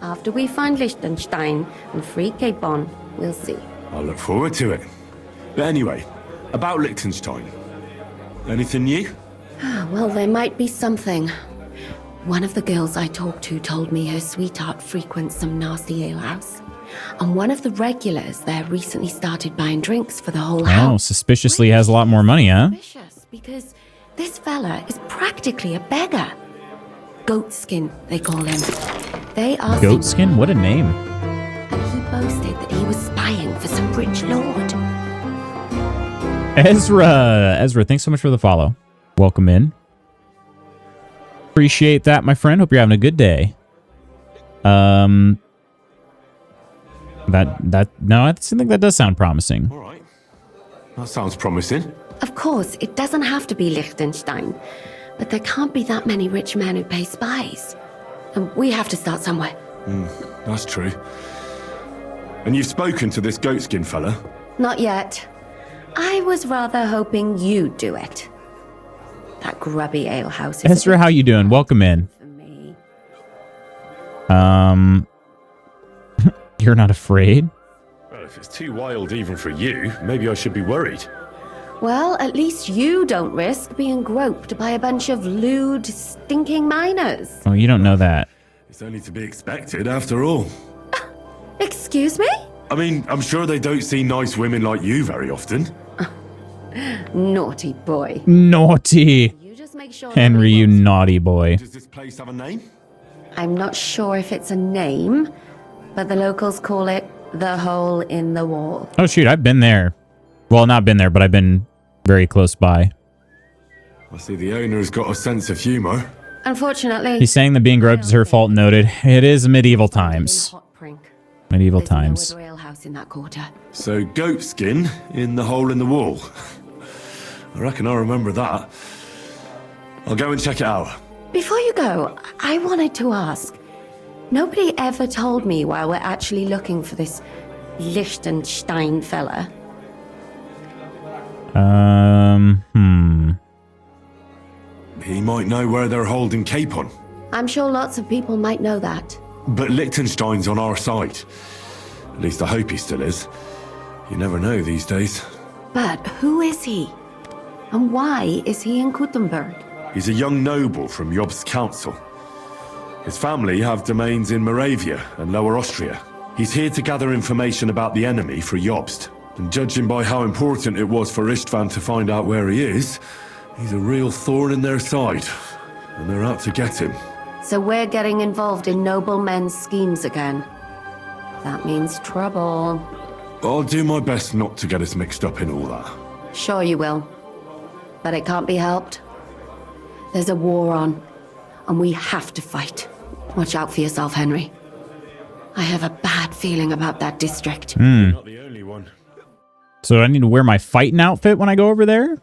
After we find Liechtenstein and free Cape Bon, we'll see. I'll look forward to it. But anyway, about Liechtenstein. Anything new? Well, there might be something. One of the girls I talked to told me her sweetheart frequents some nasty alehouse. And one of the regulars there recently started buying drinks for the whole house. Oh, suspiciously has a lot more money, huh? Suspicious, because this fella is practically a beggar. Goatskin, they call him. They are Goatskin? What a name. And he boasted that he was spying for some rich lord. Ezra, thanks so much for the follow. Welcome in. Appreciate that, my friend. Hope you're having a good day. No, I think that does sound promising. All right. That sounds promising. Of course, it doesn't have to be Liechtenstein, but there can't be that many rich men who pay spies. And we have to start somewhere. That's true. And you've spoken to this goatskin fella? Not yet. I was rather hoping you'd do it. That grubby alehouse is Ezra, how you doing? Welcome in. for me. You're not afraid? Well, if it's too wild even for you, maybe I should be worried. Well, at least you don't risk being groped by a bunch of lewd, stinking miners. Oh, you don't know that. It's only to be expected after all. Excuse me? I mean, I'm sure they don't see nice women like you very often. Naughty boy. Naughty. You just make sure Henry, you naughty boy. Does this place have a name? I'm not sure if it's a name, but the locals call it the Hole in the Wall. Oh, shoot, I've been there. Well, not been there, but I've been very close by. I see the owner's got a sense of humor. Unfortunately, He's saying that being groped is her fault, noted. It is medieval times. Medieval times. There's no other alehouse in that quarter. So, goatskin in the hole in the wall. I reckon I remember that. I'll go and check it out. Before you go, I wanted to ask. Nobody ever told me why we're actually looking for this Liechtenstein fella. He might know where they're holding Cape on. I'm sure lots of people might know that. But Liechtenstein's on our side. At least I hope he still is. You never know these days. But who is he? And why is he in Kuttenberg? He's a young noble from Job's council. His family have domains in Moravia and Lower Austria. He's here to gather information about the enemy for Jobst. And judging by how important it was for Istvan to find out where he is, he's a real thorn in their side. And they're out to get him. So we're getting involved in noblemen's schemes again. That means trouble. I'll do my best not to get us mixed up in all that. Sure you will. But it can't be helped. There's a war on, and we have to fight. Watch out for yourself, Henry. I have a bad feeling about that district. You're not the only one. So I need to wear my fighting outfit when I go over there?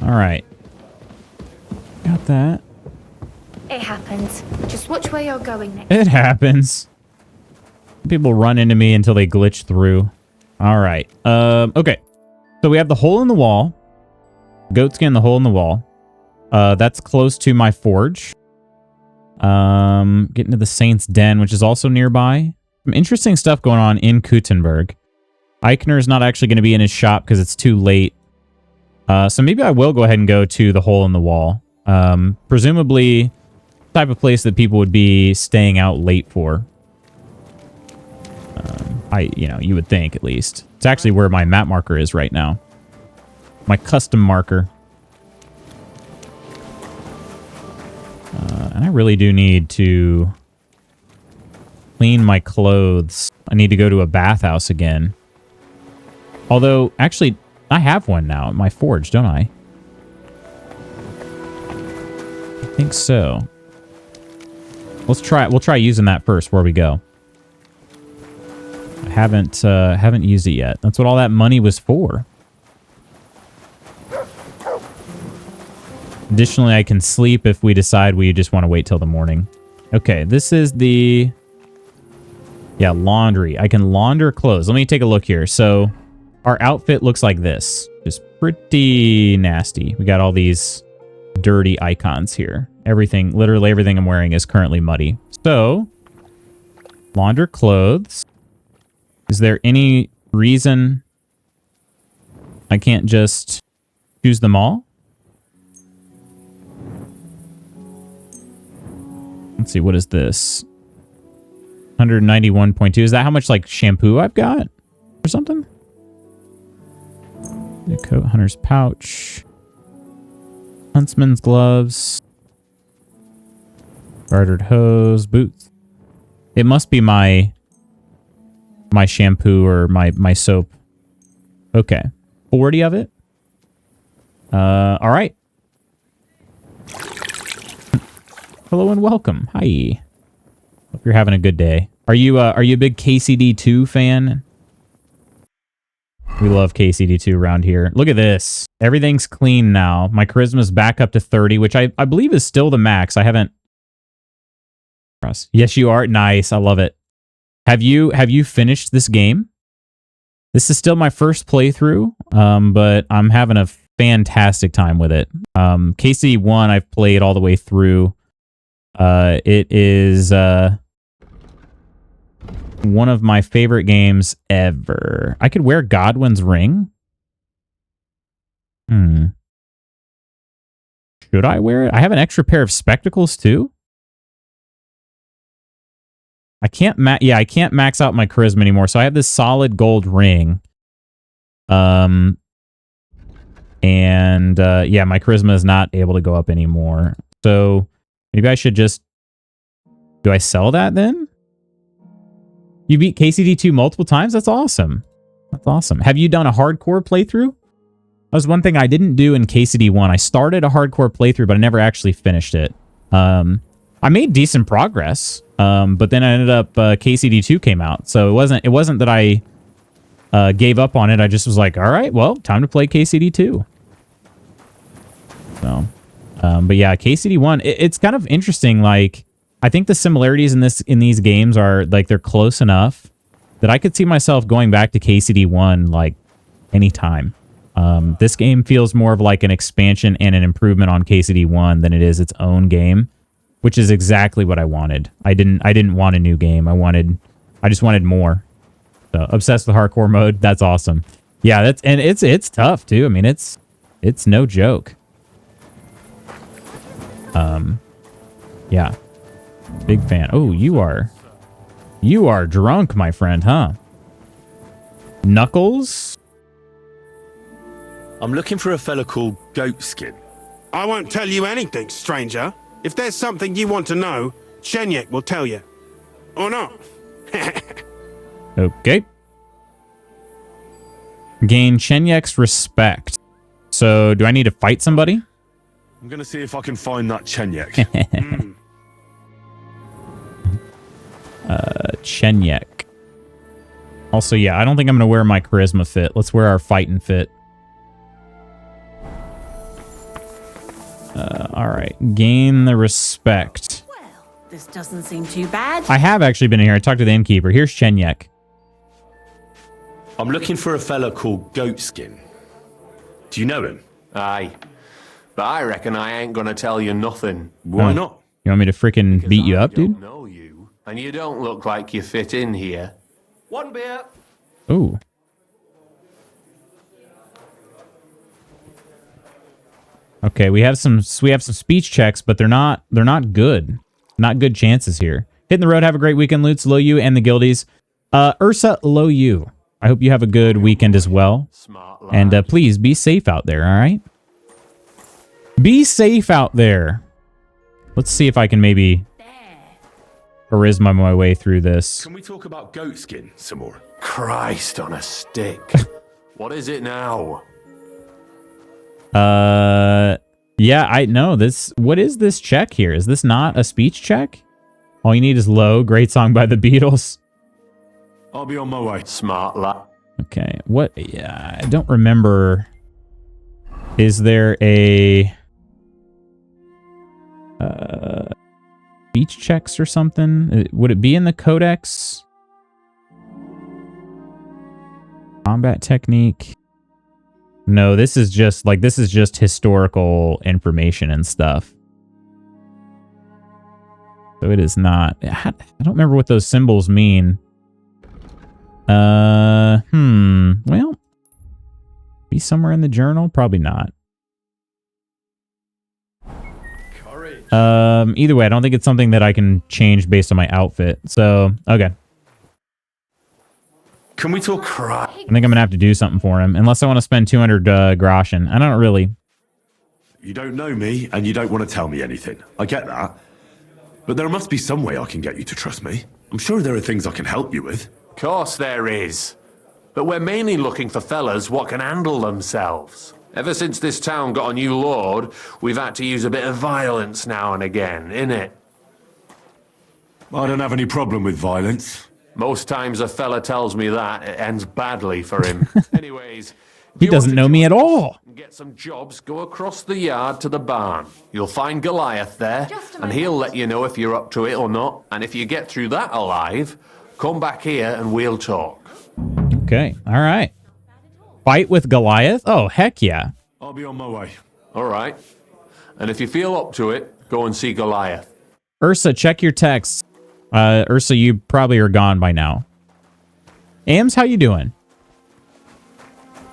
All right. Got that. It happens. Just watch where you're going next. It happens. People run into me until they glitch through. All right. Okay. So we have the hole in the wall. Goatskin, the hole in the wall. That's close to my forge. Getting to the Saint's Den, which is also nearby. Some interesting stuff going on in Kuttenberg. Eichner's not actually going to be in his shop because it's too late. So maybe I will go ahead and go to the hole in the wall. Presumably, the type of place that people would be staying out late for. You would think, at least. It's actually where my map marker is right now. My custom marker. And I really do need to clean my clothes. I need to go to a bathhouse again. Although, actually, I have one now at my forge, don't I? I think so. Let's try. We'll try using that first before we go. I haven't used it yet. That's what all that money was for. Additionally, I can sleep if we decide we just want to wait till the morning. Okay, this is the... Yeah, laundry. I can launder clothes. Let me take a look here. So, our outfit looks like this. Just pretty nasty. We got all these dirty icons here. Everything, literally everything I'm wearing is currently muddy. So, launder clothes. Is there any reason I can't just choose them all? Let's see, what is this? 191.2. Is that how much, like, shampoo I've got? Or something? The coat, hunter's pouch. Huntsman's gloves. Gartered hose, boots. It must be my shampoo or my soap. Okay. 40 of it. All right. Hello and welcome. Hi. Hope you're having a good day. Are you a big KCD2 fan? We love KCD2 around here. Look at this. Everything's clean now. My charisma's back up to 30, which I believe is still the max. I haven't... Yes, you are. Nice. I love it. Have you finished this game? This is still my first playthrough, but I'm having a fantastic time with it. KCD1 I've played all the way through. It is one of my favorite games ever. I could wear Godwin's ring. Should I wear it? I have an extra pair of spectacles too. I can't max out my charisma anymore. So I have this solid gold ring. Yeah, my charisma is not able to go up anymore. So maybe I should just... Do I sell that then? You beat KCD2 multiple times? That's awesome. That's awesome. Have you done a hardcore playthrough? That was one thing I didn't do in KCD1. I started a hardcore playthrough, but I never actually finished it. I made decent progress, but then I ended up... KCD2 came out, so it wasn't that I gave up on it. I just was like, all right, well, time to play KCD2. So... but yeah, KCD1, it's kind of interesting. Like, I think the similarities in these games are like they're close enough that I could see myself going back to KCD1 like anytime. This game feels more of like an expansion and an improvement on KCD1 than it is its own game, which is exactly what I wanted. I didn't want a new game. I just wanted more. So obsessed with hardcore mode. That's awesome. Yeah, it's tough too. I mean, it's no joke. Yeah. Big fan. Oh, you are drunk, my friend, huh? Knuckles? I'm looking for a fella called Goatskin. I won't tell you anything, stranger. If there's something you want to know, Chenyek will tell you. Or not. Okay. Gain Chenyek's respect. So, do I need to fight somebody? I'm gonna see if I can find that Chenyek. Chenyek. Also, yeah, I don't think I'm gonna wear my charisma fit. Let's wear our fighting fit. Alright. Gain the respect. Well, this doesn't seem too bad. I have actually been in here. I talked to the innkeeper. Here's Chenyek. I'm looking for a fella called Goatskin. Do you know him? Aye. But I reckon I ain't gonna tell you nothing. Why not? You want me to freaking beat you up, dude? I don't know you, and you don't look like you fit in here. One beer. Ooh. Okay, we have some speech checks, but they're not good. Not good chances here. Hitting the road, have a great weekend, Lutz, Lo You, and the Guildies. Ursa, Lo You. I hope you have a good weekend as well. And please be safe out there, all right? Be safe out there. Let's see if I can maybe charisma my way through this. Can we talk about Goatskin some more? Christ on a stick. What is it now? Yeah, I know this. What is this check here? Is this not a speech check? All you need is Low. Great song by the Beatles. I'll be on my way. Smart lad. Okay, what? Yeah, I don't remember. Is there a speech checks or something? Would it be in the codex? Combat technique. No, this is just historical information and stuff. So it is not. I don't remember what those symbols mean. Well, be somewhere in the journal? Probably not. Either way, I don't think it's something that I can change based on my outfit. So, okay. Can we talk? I think I'm gonna have to do something for him, unless I want to spend 200 groschen. I don't really. You don't know me, and you don't want to tell me anything. I get that. But there must be some way I can get you to trust me. I'm sure there are things I can help you with. Of course there is. But we're mainly looking for fellas what can handle themselves. Ever since this town got a new lord, we've had to use a bit of violence now and again, innit? I don't have any problem with violence. Most times a fella tells me that, it ends badly for him. Anyways, he doesn't know me at all. Get some jobs, go across the yard to the barn. You'll find Goliath there, and he'll let you know if you're up to it or not. And if you get through that alive, come back here and we'll talk. Okay, all right. Fight with Goliath? Oh, heck yeah. I'll be on my way. All right. And if you feel up to it, go and see Goliath. Ursa, check your texts. Ursa, you probably are gone by now. Ams, how you doing?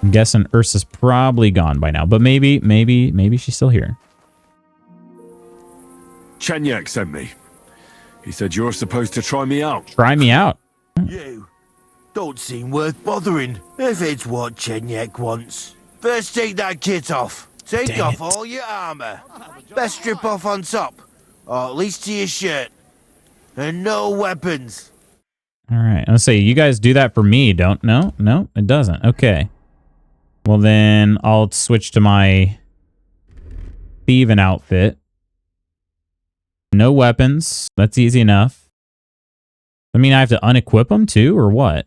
I'm guessing Ursa's probably gone by now, but maybe she's still here. Chenyek sent me. He said you're supposed to try me out. Try me out? You don't seem worth bothering if it's what Chenyek wants. First take that kit off. Take off all your armor. Best strip off on top, or at least to your shirt. And no weapons. All right. I'll say you guys do that for me, don't? No, it doesn't. Okay. Well, then I'll switch to my thieving outfit. No weapons. That's easy enough. I mean, I have to unequip them too, or what?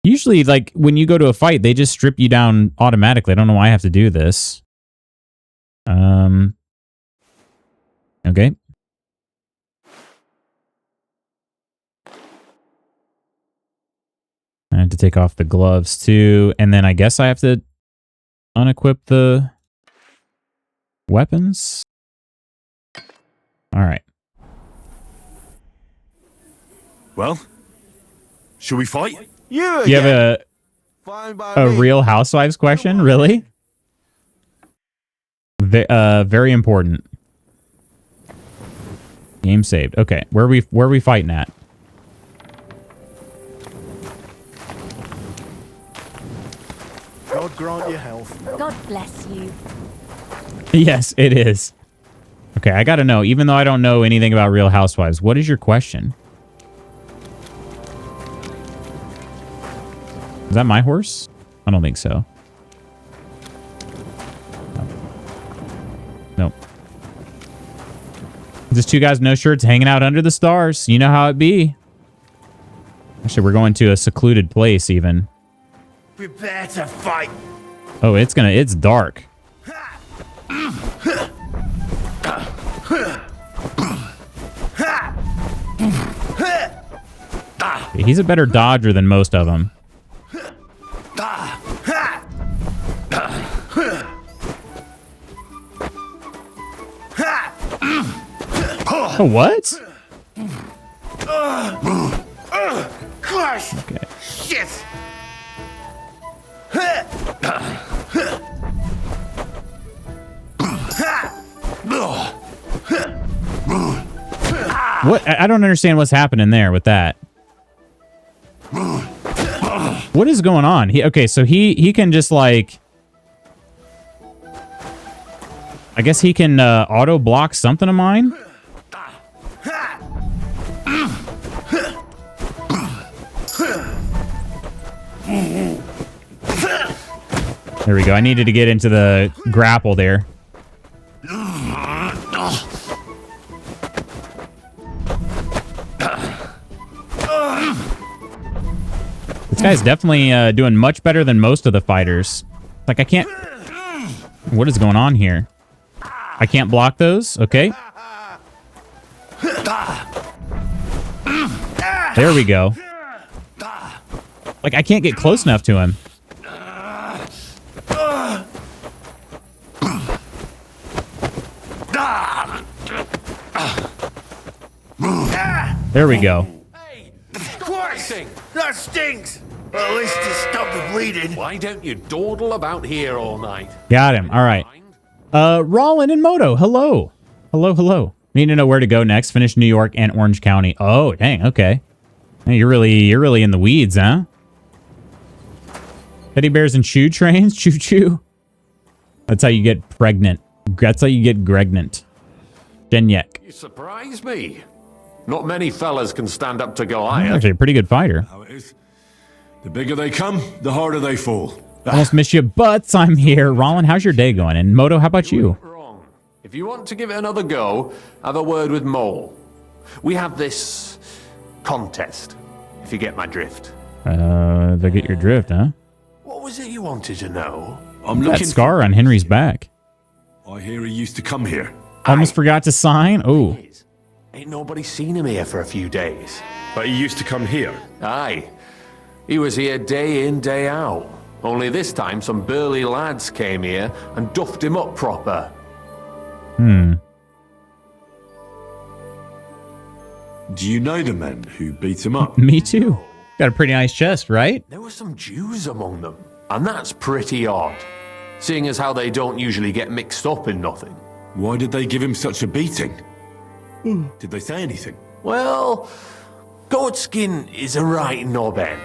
Usually, like, when you go to a fight, they just strip you down automatically. I don't know why I have to do this. Okay. I have to take off the gloves too, and then I guess I have to unequip the weapons. All right. Well, should we fight? You have a Real Housewives question? Really? Very important. Game saved. Okay, where are we fighting at? God grant you health. God bless you. Yes, it is. Okay, I gotta know. Even though I don't know anything about Real Housewives, what is your question? Is that my horse? I don't think so. Nope. Just two guys, no shirts, hanging out under the stars. You know how it be. Actually, we're going to a secluded place even. Prepare to fight. Oh, it's dark. He's a better dodger than most of them. Oh, what? Crush! Okay. Shit! What? I don't understand what's happening there with that. What is going on? Okay, so he can just like... I guess he can auto block something of mine. There we go. I needed to get into the grapple there. This guy's definitely doing much better than most of the fighters. Like, I can't... What is going on here? I can't block those? Okay. There we go. Like, I can't get close enough to him. There we go. Hey, that stinks! Well, at least it stopped the bleeding. Why don't you dawdle about here all night? Got him. All right. Rollin and Moto. Hello. Hello. Need to know where to go next. Finish New York and Orange County. Oh, dang. Okay. Hey, you're really in the weeds, huh? Teddy bears and choo trains. Choo choo. That's how you get pregnant. That's how you get gregnant. Genyek. You surprise me. Not many fellas can stand up to Goliath. Actually, a pretty good fighter. How it is. The bigger they come, the harder they fall. Almost missed you, but I'm here. Rollin, how's your day going? And Moto, how about you? Wrong. If you want to give it another go, have a word with Mole. We have this contest, if you get my drift. If I get your drift, huh? What was it you wanted to know? I'm That looking. scar on Henry's back. I hear he used to come here. Almost forgot to sign. Oh. Ain't nobody seen him here for a few days. But he used to come here. Aye. He was here day in, day out. Only this time some burly lads came here and duffed him up proper. Do you know the men who beat him up? Me too. Got a pretty nice chest, right? There were some Jews among them, and that's pretty odd, seeing as how they don't usually get mixed up in nothing. Why did they give him such a beating? Did they say anything? Well, Goatskin is a right knobhead.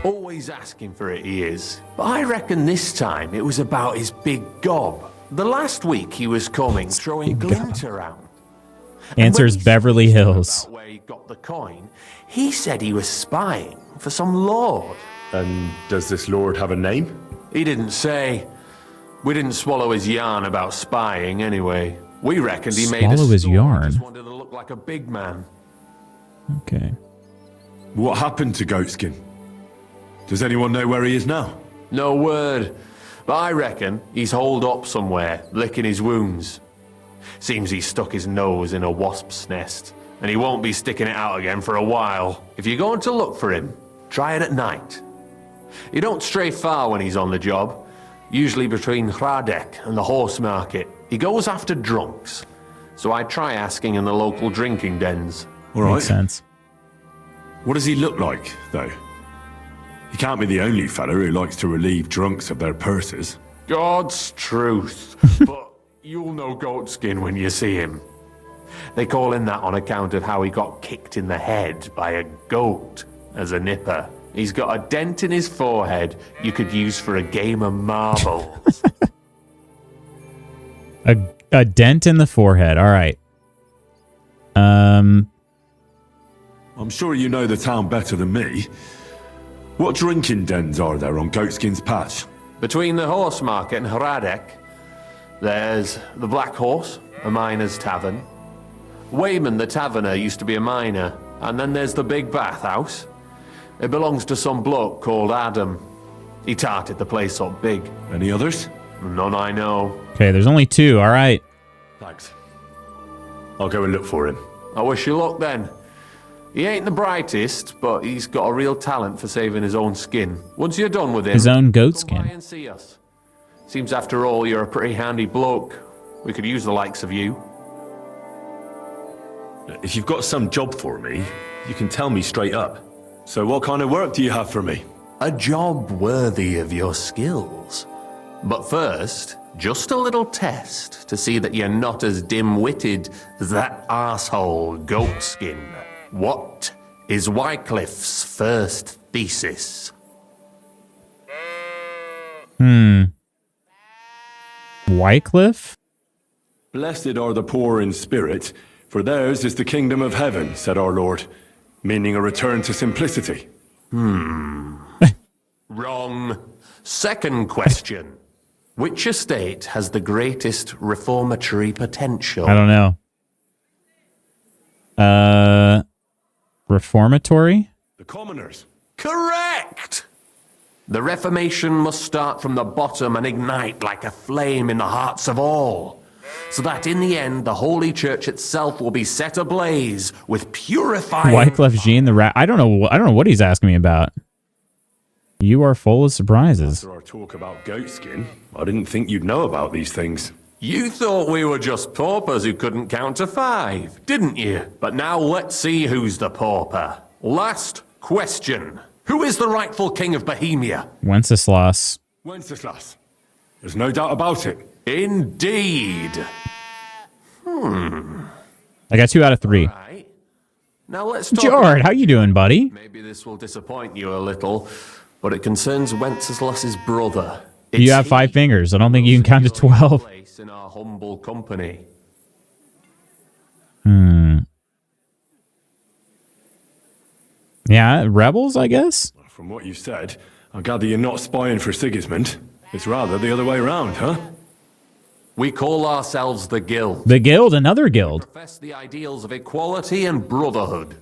Always asking for it, he is. But I reckon this time it was about his big gob. The last week he was coming, throwing glint around. Answer's Beverly Hills. About where he got the coin, he said he was spying for some lord. And does this lord have a name? He didn't say. We didn't swallow his yarn about spying anyway. We reckoned he made us Swallow his yarn? just wanted to look like a big man. Okay. What happened to Goatskin? Does anyone know where he is now? No word. But I reckon he's holed up somewhere, licking his wounds. Seems he stuck his nose in a wasp's nest, and he won't be sticking it out again for a while. If you're going to look for him, try it at night. You don't stray far when he's on the job. Usually between Hradek and the horse market. He goes after drunks. So I try asking in the local drinking dens. All right. Makes sense. What does he look like, though? He can't be the only fella who likes to relieve drunks of their purses. God's truth. But you'll know Goatskin when you see him. They call him that on account of how he got kicked in the head by a goat as a nipper. He's got a dent in his forehead you could use for a game of marbles. A dent in the forehead. All right. I'm sure you know the town better than me. What drinking dens are there on Goatskin's Patch? Between the horse market and Hradek, there's the Black Horse, a miner's tavern. Wayman the taverner used to be a miner. And then there's the Big Bathhouse. It belongs to some bloke called Adam. He tarted the place up big. Any others? None I know. Okay, there's only 2. All right. Thanks. I'll go and look for him. I wish you luck then. He ain't the brightest, but he's got a real talent for saving his own skin. Once you're done with him, his own goat come by skin. and see us. Seems after all you're a pretty handy bloke. We could use the likes of you. If you've got some job for me, you can tell me straight up. So what kind of work do you have for me? A job worthy of your skills. But first, just a little test to see that you're not as dim-witted as that arsehole Goatskin. What is Wycliffe's first thesis? Wycliffe? Blessed are the poor in spirit, for theirs is the kingdom of heaven, said our Lord, meaning a return to simplicity. Wrong. Second question. Which estate has the greatest reformatory potential? I don't know. Reformatory? The commoners. Correct! The Reformation must start from the bottom and ignite like a flame in the hearts of all, so that in the end the Holy Church itself will be set ablaze with purifying... Wycliffe Jean the rat. I don't know what he's asking me about. You are full of surprises. After our talk about Goatskin, I didn't think you'd know about these things. You thought we were just paupers who couldn't count to 5, didn't you? But now let's see who's the pauper. Last question. Who is the rightful king of Bohemia? Wenceslas. Wenceslas. There's no doubt about it. Indeed. I got 2 out of 3. Right. Now let's talk Jord, how you doing, buddy? Maybe this will disappoint you a little, but it concerns Wenceslas's brother. You have 5 fingers. I don't think you can count to 12. Place in our humble company. Yeah, rebels, I guess? From what you said, I gather you're not spying for Sigismund. It's rather the other way around, huh? We call ourselves the Guild. The Guild, another guild. We profess the ideals of equality and brotherhood.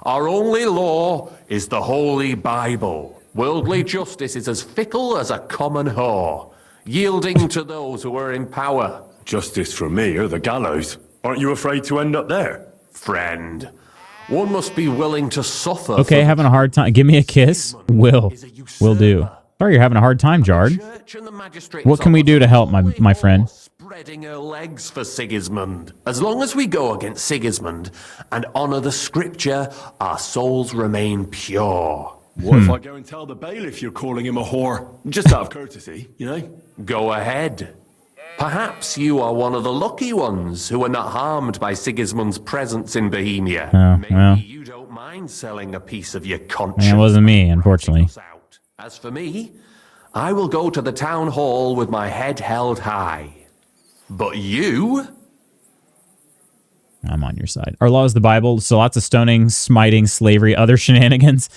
Our only law is the Holy Bible. Worldly justice is as fickle as a common whore, yielding to those who are in power. Justice for me or the gallows. Aren't you afraid to end up there? Friend, one must be willing to suffer. Okay, having a hard time. Give me a kiss. Will do. Sorry you're having a hard time, Jard. What can we do to help, my friend? Spreading her legs for Sigismund. As long as we go against Sigismund and honor the scripture, our souls remain pure. What if I go and tell the bailiff you're calling him a whore? Just out of courtesy, you know? Go ahead. Perhaps you are one of the lucky ones who are not harmed by Sigismund's presence in Bohemia. Maybe you don't mind selling a piece of your conscience. It wasn't me, unfortunately. As for me, I will go to the town hall with my head held high. But you? I'm on your side. Our law is the Bible, so lots of stoning, smiting, slavery, other shenanigans.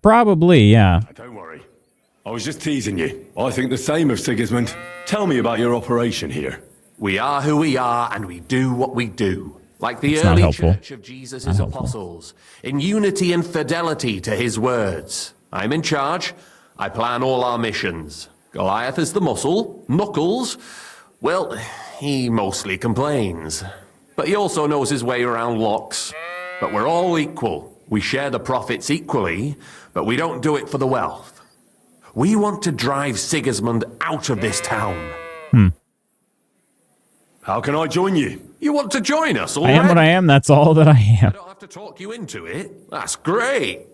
Probably, yeah. Don't worry. I was just teasing you. I think the same of Sigismund. Tell me about your operation here. We are who we are, and we do what we do. Like the It's not early helpful. church of Jesus' apostles, in unity and fidelity to his words. I'm in charge. I plan all our missions. Goliath is the muscle. Knuckles, well, he mostly complains. But he also knows his way around locks. But we're all equal. We share the profits equally, but we don't do it for the wealth. We want to drive Sigismund out of this town. How can I join you? You want to join us I already? am what I am. That's all that I am. I don't have to talk you into it. That's great.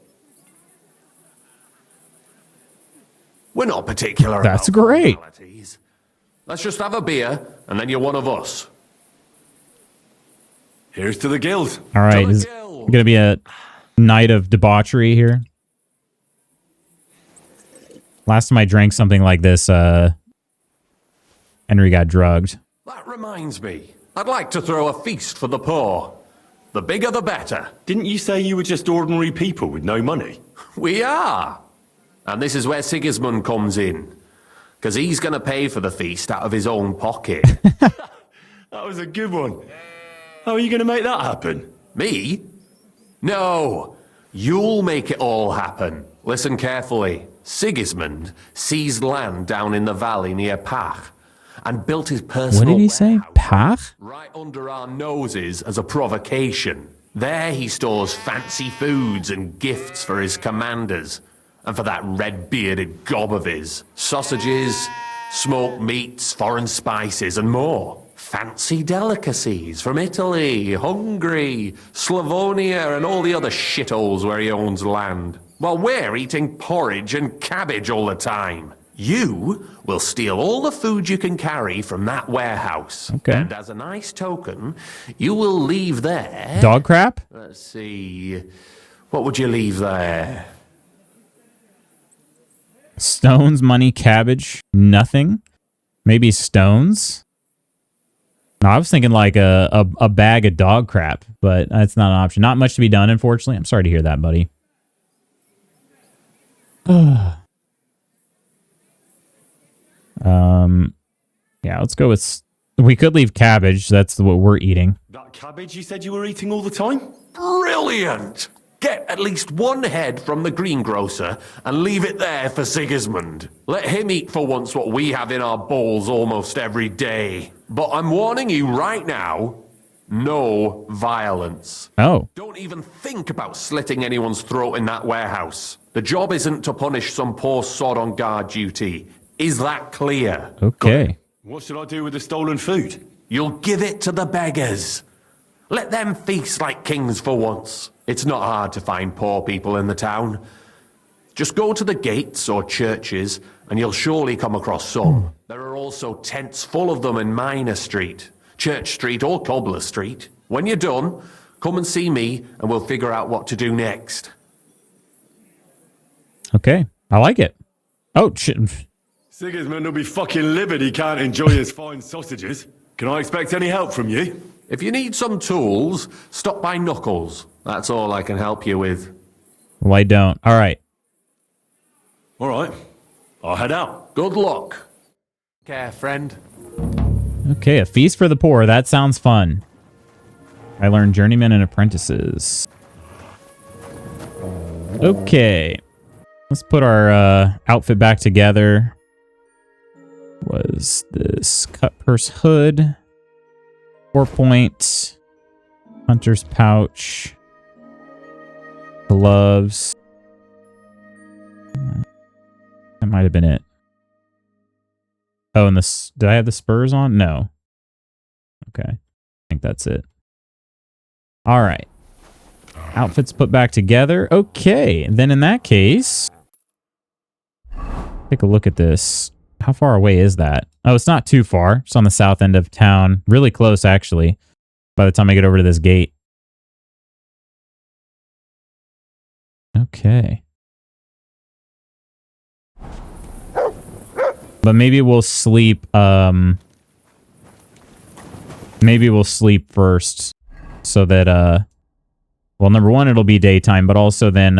We're not particular That's about great. formalities. Let's just have a beer, and then you're one of us. Here's to the guild. All right, is it going to be a night of debauchery here? Last time I drank something like this, Henry got drugged. That reminds me. I'd like to throw a feast for the poor. The bigger the better. Didn't you say you were just ordinary people with no money? We are. And this is where Sigismund comes in. Because he's going to pay for the feast out of his own pocket. That was a good one. How are you going to make that happen? Me? No. You'll make it all happen. Listen carefully. Sigismund seized land down in the valley near Pach and built his personal What did he say? Pach? right under our noses as a provocation. There he stores fancy foods and gifts for his commanders. And for that red-bearded gob of his. Sausages, smoked meats, foreign spices, and more. Fancy delicacies from Italy, Hungary, Slavonia, and all the other shitholes where he owns land. While we're eating porridge and cabbage all the time. You will steal all the food you can carry from that warehouse. Okay. And as a nice token, you will leave there... Dog crap? Let's see... What would you leave there? Stones, money, cabbage, nothing. Maybe stones. No, I was thinking like a bag of dog crap, but that's not an option. Not much to be done, unfortunately. I'm sorry to hear that, buddy. Yeah, let's go with... We could leave cabbage. That's what we're eating. That cabbage you said you were eating all the time? Brilliant! Get at least one head from the greengrocer and leave it there for Sigismund. Let him eat for once what we have in our bowls almost every day. But I'm warning you right now, no violence. Oh. Don't even think about slitting anyone's throat in that warehouse. The job isn't to punish some poor sod on guard duty. Is that clear? Okay. What should I do with the stolen food? You'll give it to the beggars. Let them feast like kings for once. It's not hard to find poor people in the town. Just go to the gates or churches and you'll surely come across some. There are also tents full of them in Minor Street, Church Street or Cobbler Street. When you're done, come and see me and we'll figure out what to do next. Okay. I like it. Oh, shit. Sigismund will be fucking livid he can't enjoy his fine sausages. Can I expect any help from you? If you need some tools, stop by Knuckles. That's all I can help you with. Well, I don't. All right. All right. I'll head out. Good luck. Care, friend. Okay, a feast for the poor. That sounds fun. I learned journeymen and apprentices. Okay. Let's put our outfit back together. Was this cut purse hood? 4-point. Hunter's pouch. Gloves. That might have been it. Oh, and this, did I have the spurs on? No. Okay. I think that's it. All right. Outfits put back together. Okay. Then in that case, take a look at this. How far away is that? Oh, it's not too far. It's on the south end of town. Really close, actually, by the time I get over to this gate. Okay. But maybe we'll sleep, maybe we'll sleep first so that, well, number one, it'll be daytime, but also then,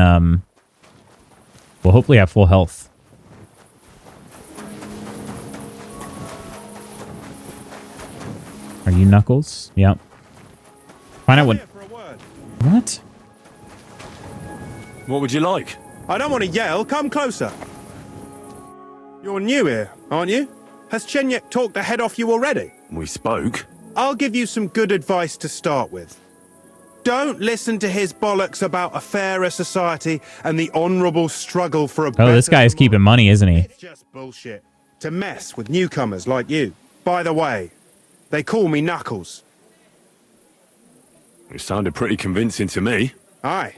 we'll hopefully have full health. Are you Knuckles? Yep. Find out what... What? What would you like? I don't want to yell. Come closer. You're new here, aren't you? Has Chenyek talked the head off you already? We spoke. I'll give you some good advice to start with. Don't listen to his bollocks about a fairer society and the honourable struggle for a better... Oh, this guy's keeping money, isn't he? It's just bullshit. To mess with newcomers like you. By the way, they call me Knuckles. It sounded pretty convincing to me. Aye.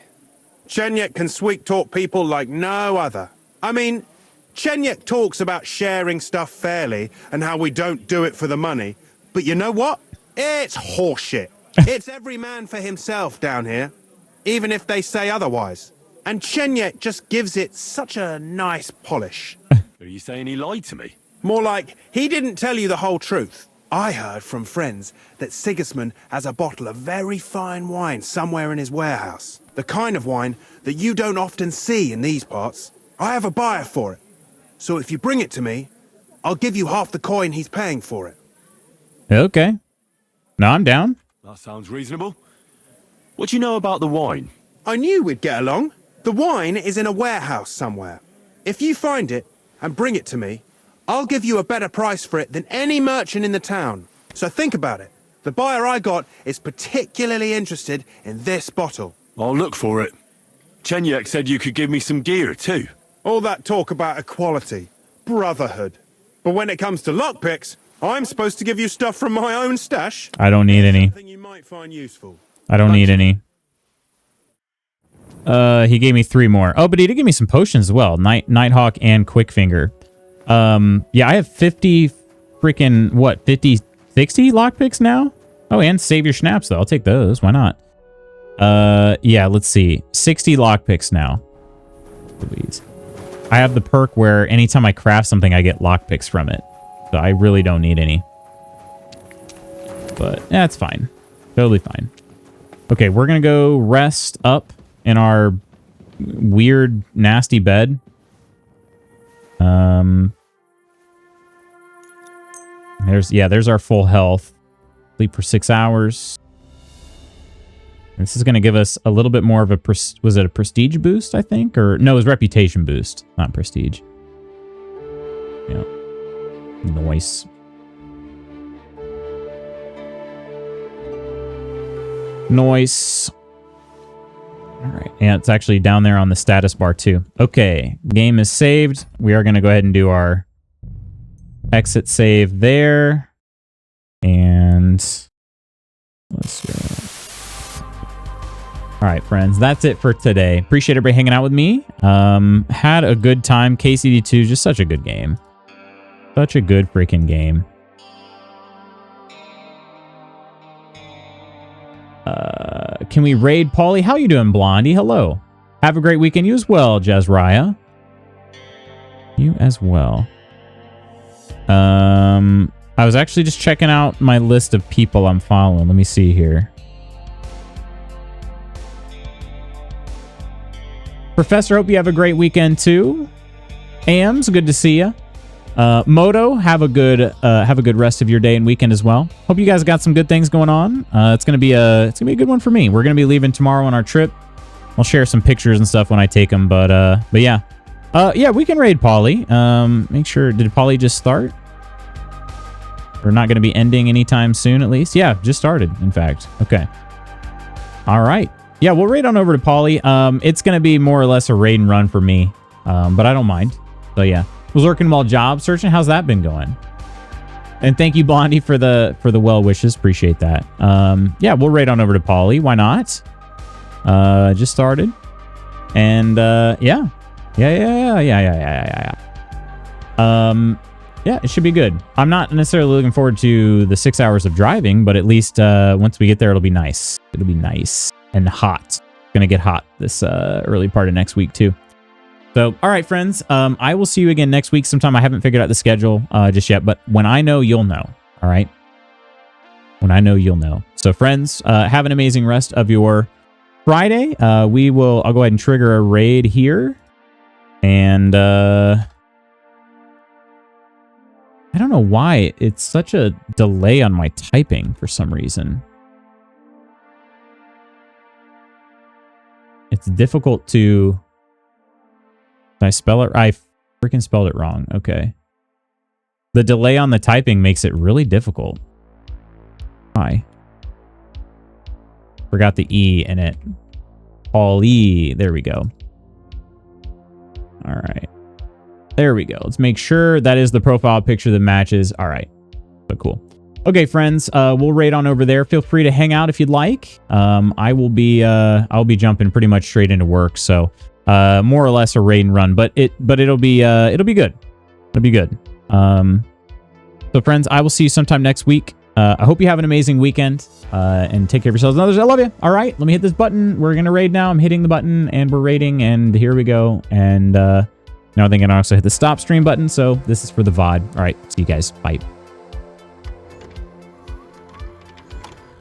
Chenyek can sweet-talk people like no other. I mean, Chenyek talks about sharing stuff fairly and how we don't do it for the money. But you know what? It's horseshit. It's every man for himself down here, even if they say otherwise. And Chenyek just gives it such a nice polish. Are you saying he lied to me? More like, he didn't tell you the whole truth. I heard from friends that Sigismund has a bottle of very fine wine somewhere in his warehouse. The kind of wine that you don't often see in these parts. I have a buyer for it. So if you bring it to me, I'll give you half the coin he's paying for it. Okay. No, I'm down. That sounds reasonable. What do you know about the wine? I knew we'd get along. The wine is in a warehouse somewhere. If you find it and bring it to me, I'll give you a better price for it than any merchant in the town. So think about it. The buyer I got is particularly interested in this bottle. I'll look for it. Chenyek said you could give me some gear too. All that talk about equality, brotherhood. But when it comes to lockpicks, I'm supposed to give you stuff from my own stash. I don't need any. Something you might find useful. I don't need any. He gave me 3 more. Oh, but he did give me some potions as well. Nighthawk and Quickfinger. Yeah, I have 50 freaking, what, 50, 60 lockpicks now? Oh, and save your schnapps, though. I'll take those. Why not? Yeah, let's see. 60 lockpicks now. Please. I have the perk where anytime I craft something, I get lockpicks from it. So I really don't need any. But, yeah, it's fine. Totally fine. Okay, we're going to go rest up in our weird, nasty bed. There's our full health. Sleep for 6 hours. This is going to give us a little bit more of a, was it a prestige boost, I think? Or, no, it was reputation boost, not prestige. Yeah. Nice. Nice. All right. Yeah, it's actually down there on the status bar too. Okay. Game is saved. We are going to go ahead and do our exit save there. And let's go. All right, friends. That's it for today. Appreciate everybody hanging out with me. Had a good time. KCD2, just such a good game. Such a good freaking game. Can we raid Paulie? How you doing, Blondie? Hello. Have a great weekend. You as well, Jazraya. You as well. I was actually just checking out my list of people I'm following. Let me see here. Professor, hope you have a great weekend too. Ams, good to see you. Moto, have a good rest of your day and weekend as well. Hope you guys got some good things going on. It's gonna be a good one for me. We're gonna be leaving tomorrow on our trip. I'll share some pictures and stuff when I take them. But yeah, yeah, we can raid Polly. Make sure, did Polly just start? We're not gonna be ending anytime soon, at least. Yeah, just started. In fact, okay. All right. Yeah, we'll raid on over to Polly. It's gonna be more or less a raid and run for me, but I don't mind. So yeah. Was working while job searching. How's that been going? And thank you, Blondie, for the well wishes. Appreciate that. Yeah, we'll raid on over to Polly. Why not? Just started, and yeah, it should be good. I'm not necessarily looking forward to the 6 hours of driving, but at least once we get there, it'll be nice. It'll be nice and hot. It's gonna get hot this early part of next week too. So, all right, friends, I will see you again next week sometime. I haven't figured out the schedule just yet, but when I know, you'll know. All right? When I know, you'll know. So, friends, have an amazing rest of your Friday. I'll go ahead and trigger a raid here. And I don't know why it's such a delay on my typing for some reason. It's difficult to... Did I spell it? I freaking spelled it wrong. Okay. The delay on the typing makes it really difficult. Why? Forgot the E in it. Paulie. There we go. All right. There we go. Let's make sure that is the profile picture that matches. All right. So cool. Okay, friends. We'll raid on over there. Feel free to hang out if you'd like. I'll be jumping pretty much straight into work. So, more or less a raid and run, but it'll be good. It'll be good. So friends, I will see you sometime next week. I hope you have an amazing weekend and take care of yourselves and others. I love you. All right, let me hit this button. We're going to raid now. I'm hitting the button and we're raiding and here we go. And now I think I can also hit the stop stream button. So this is for the VOD. All right, see you guys. Bye.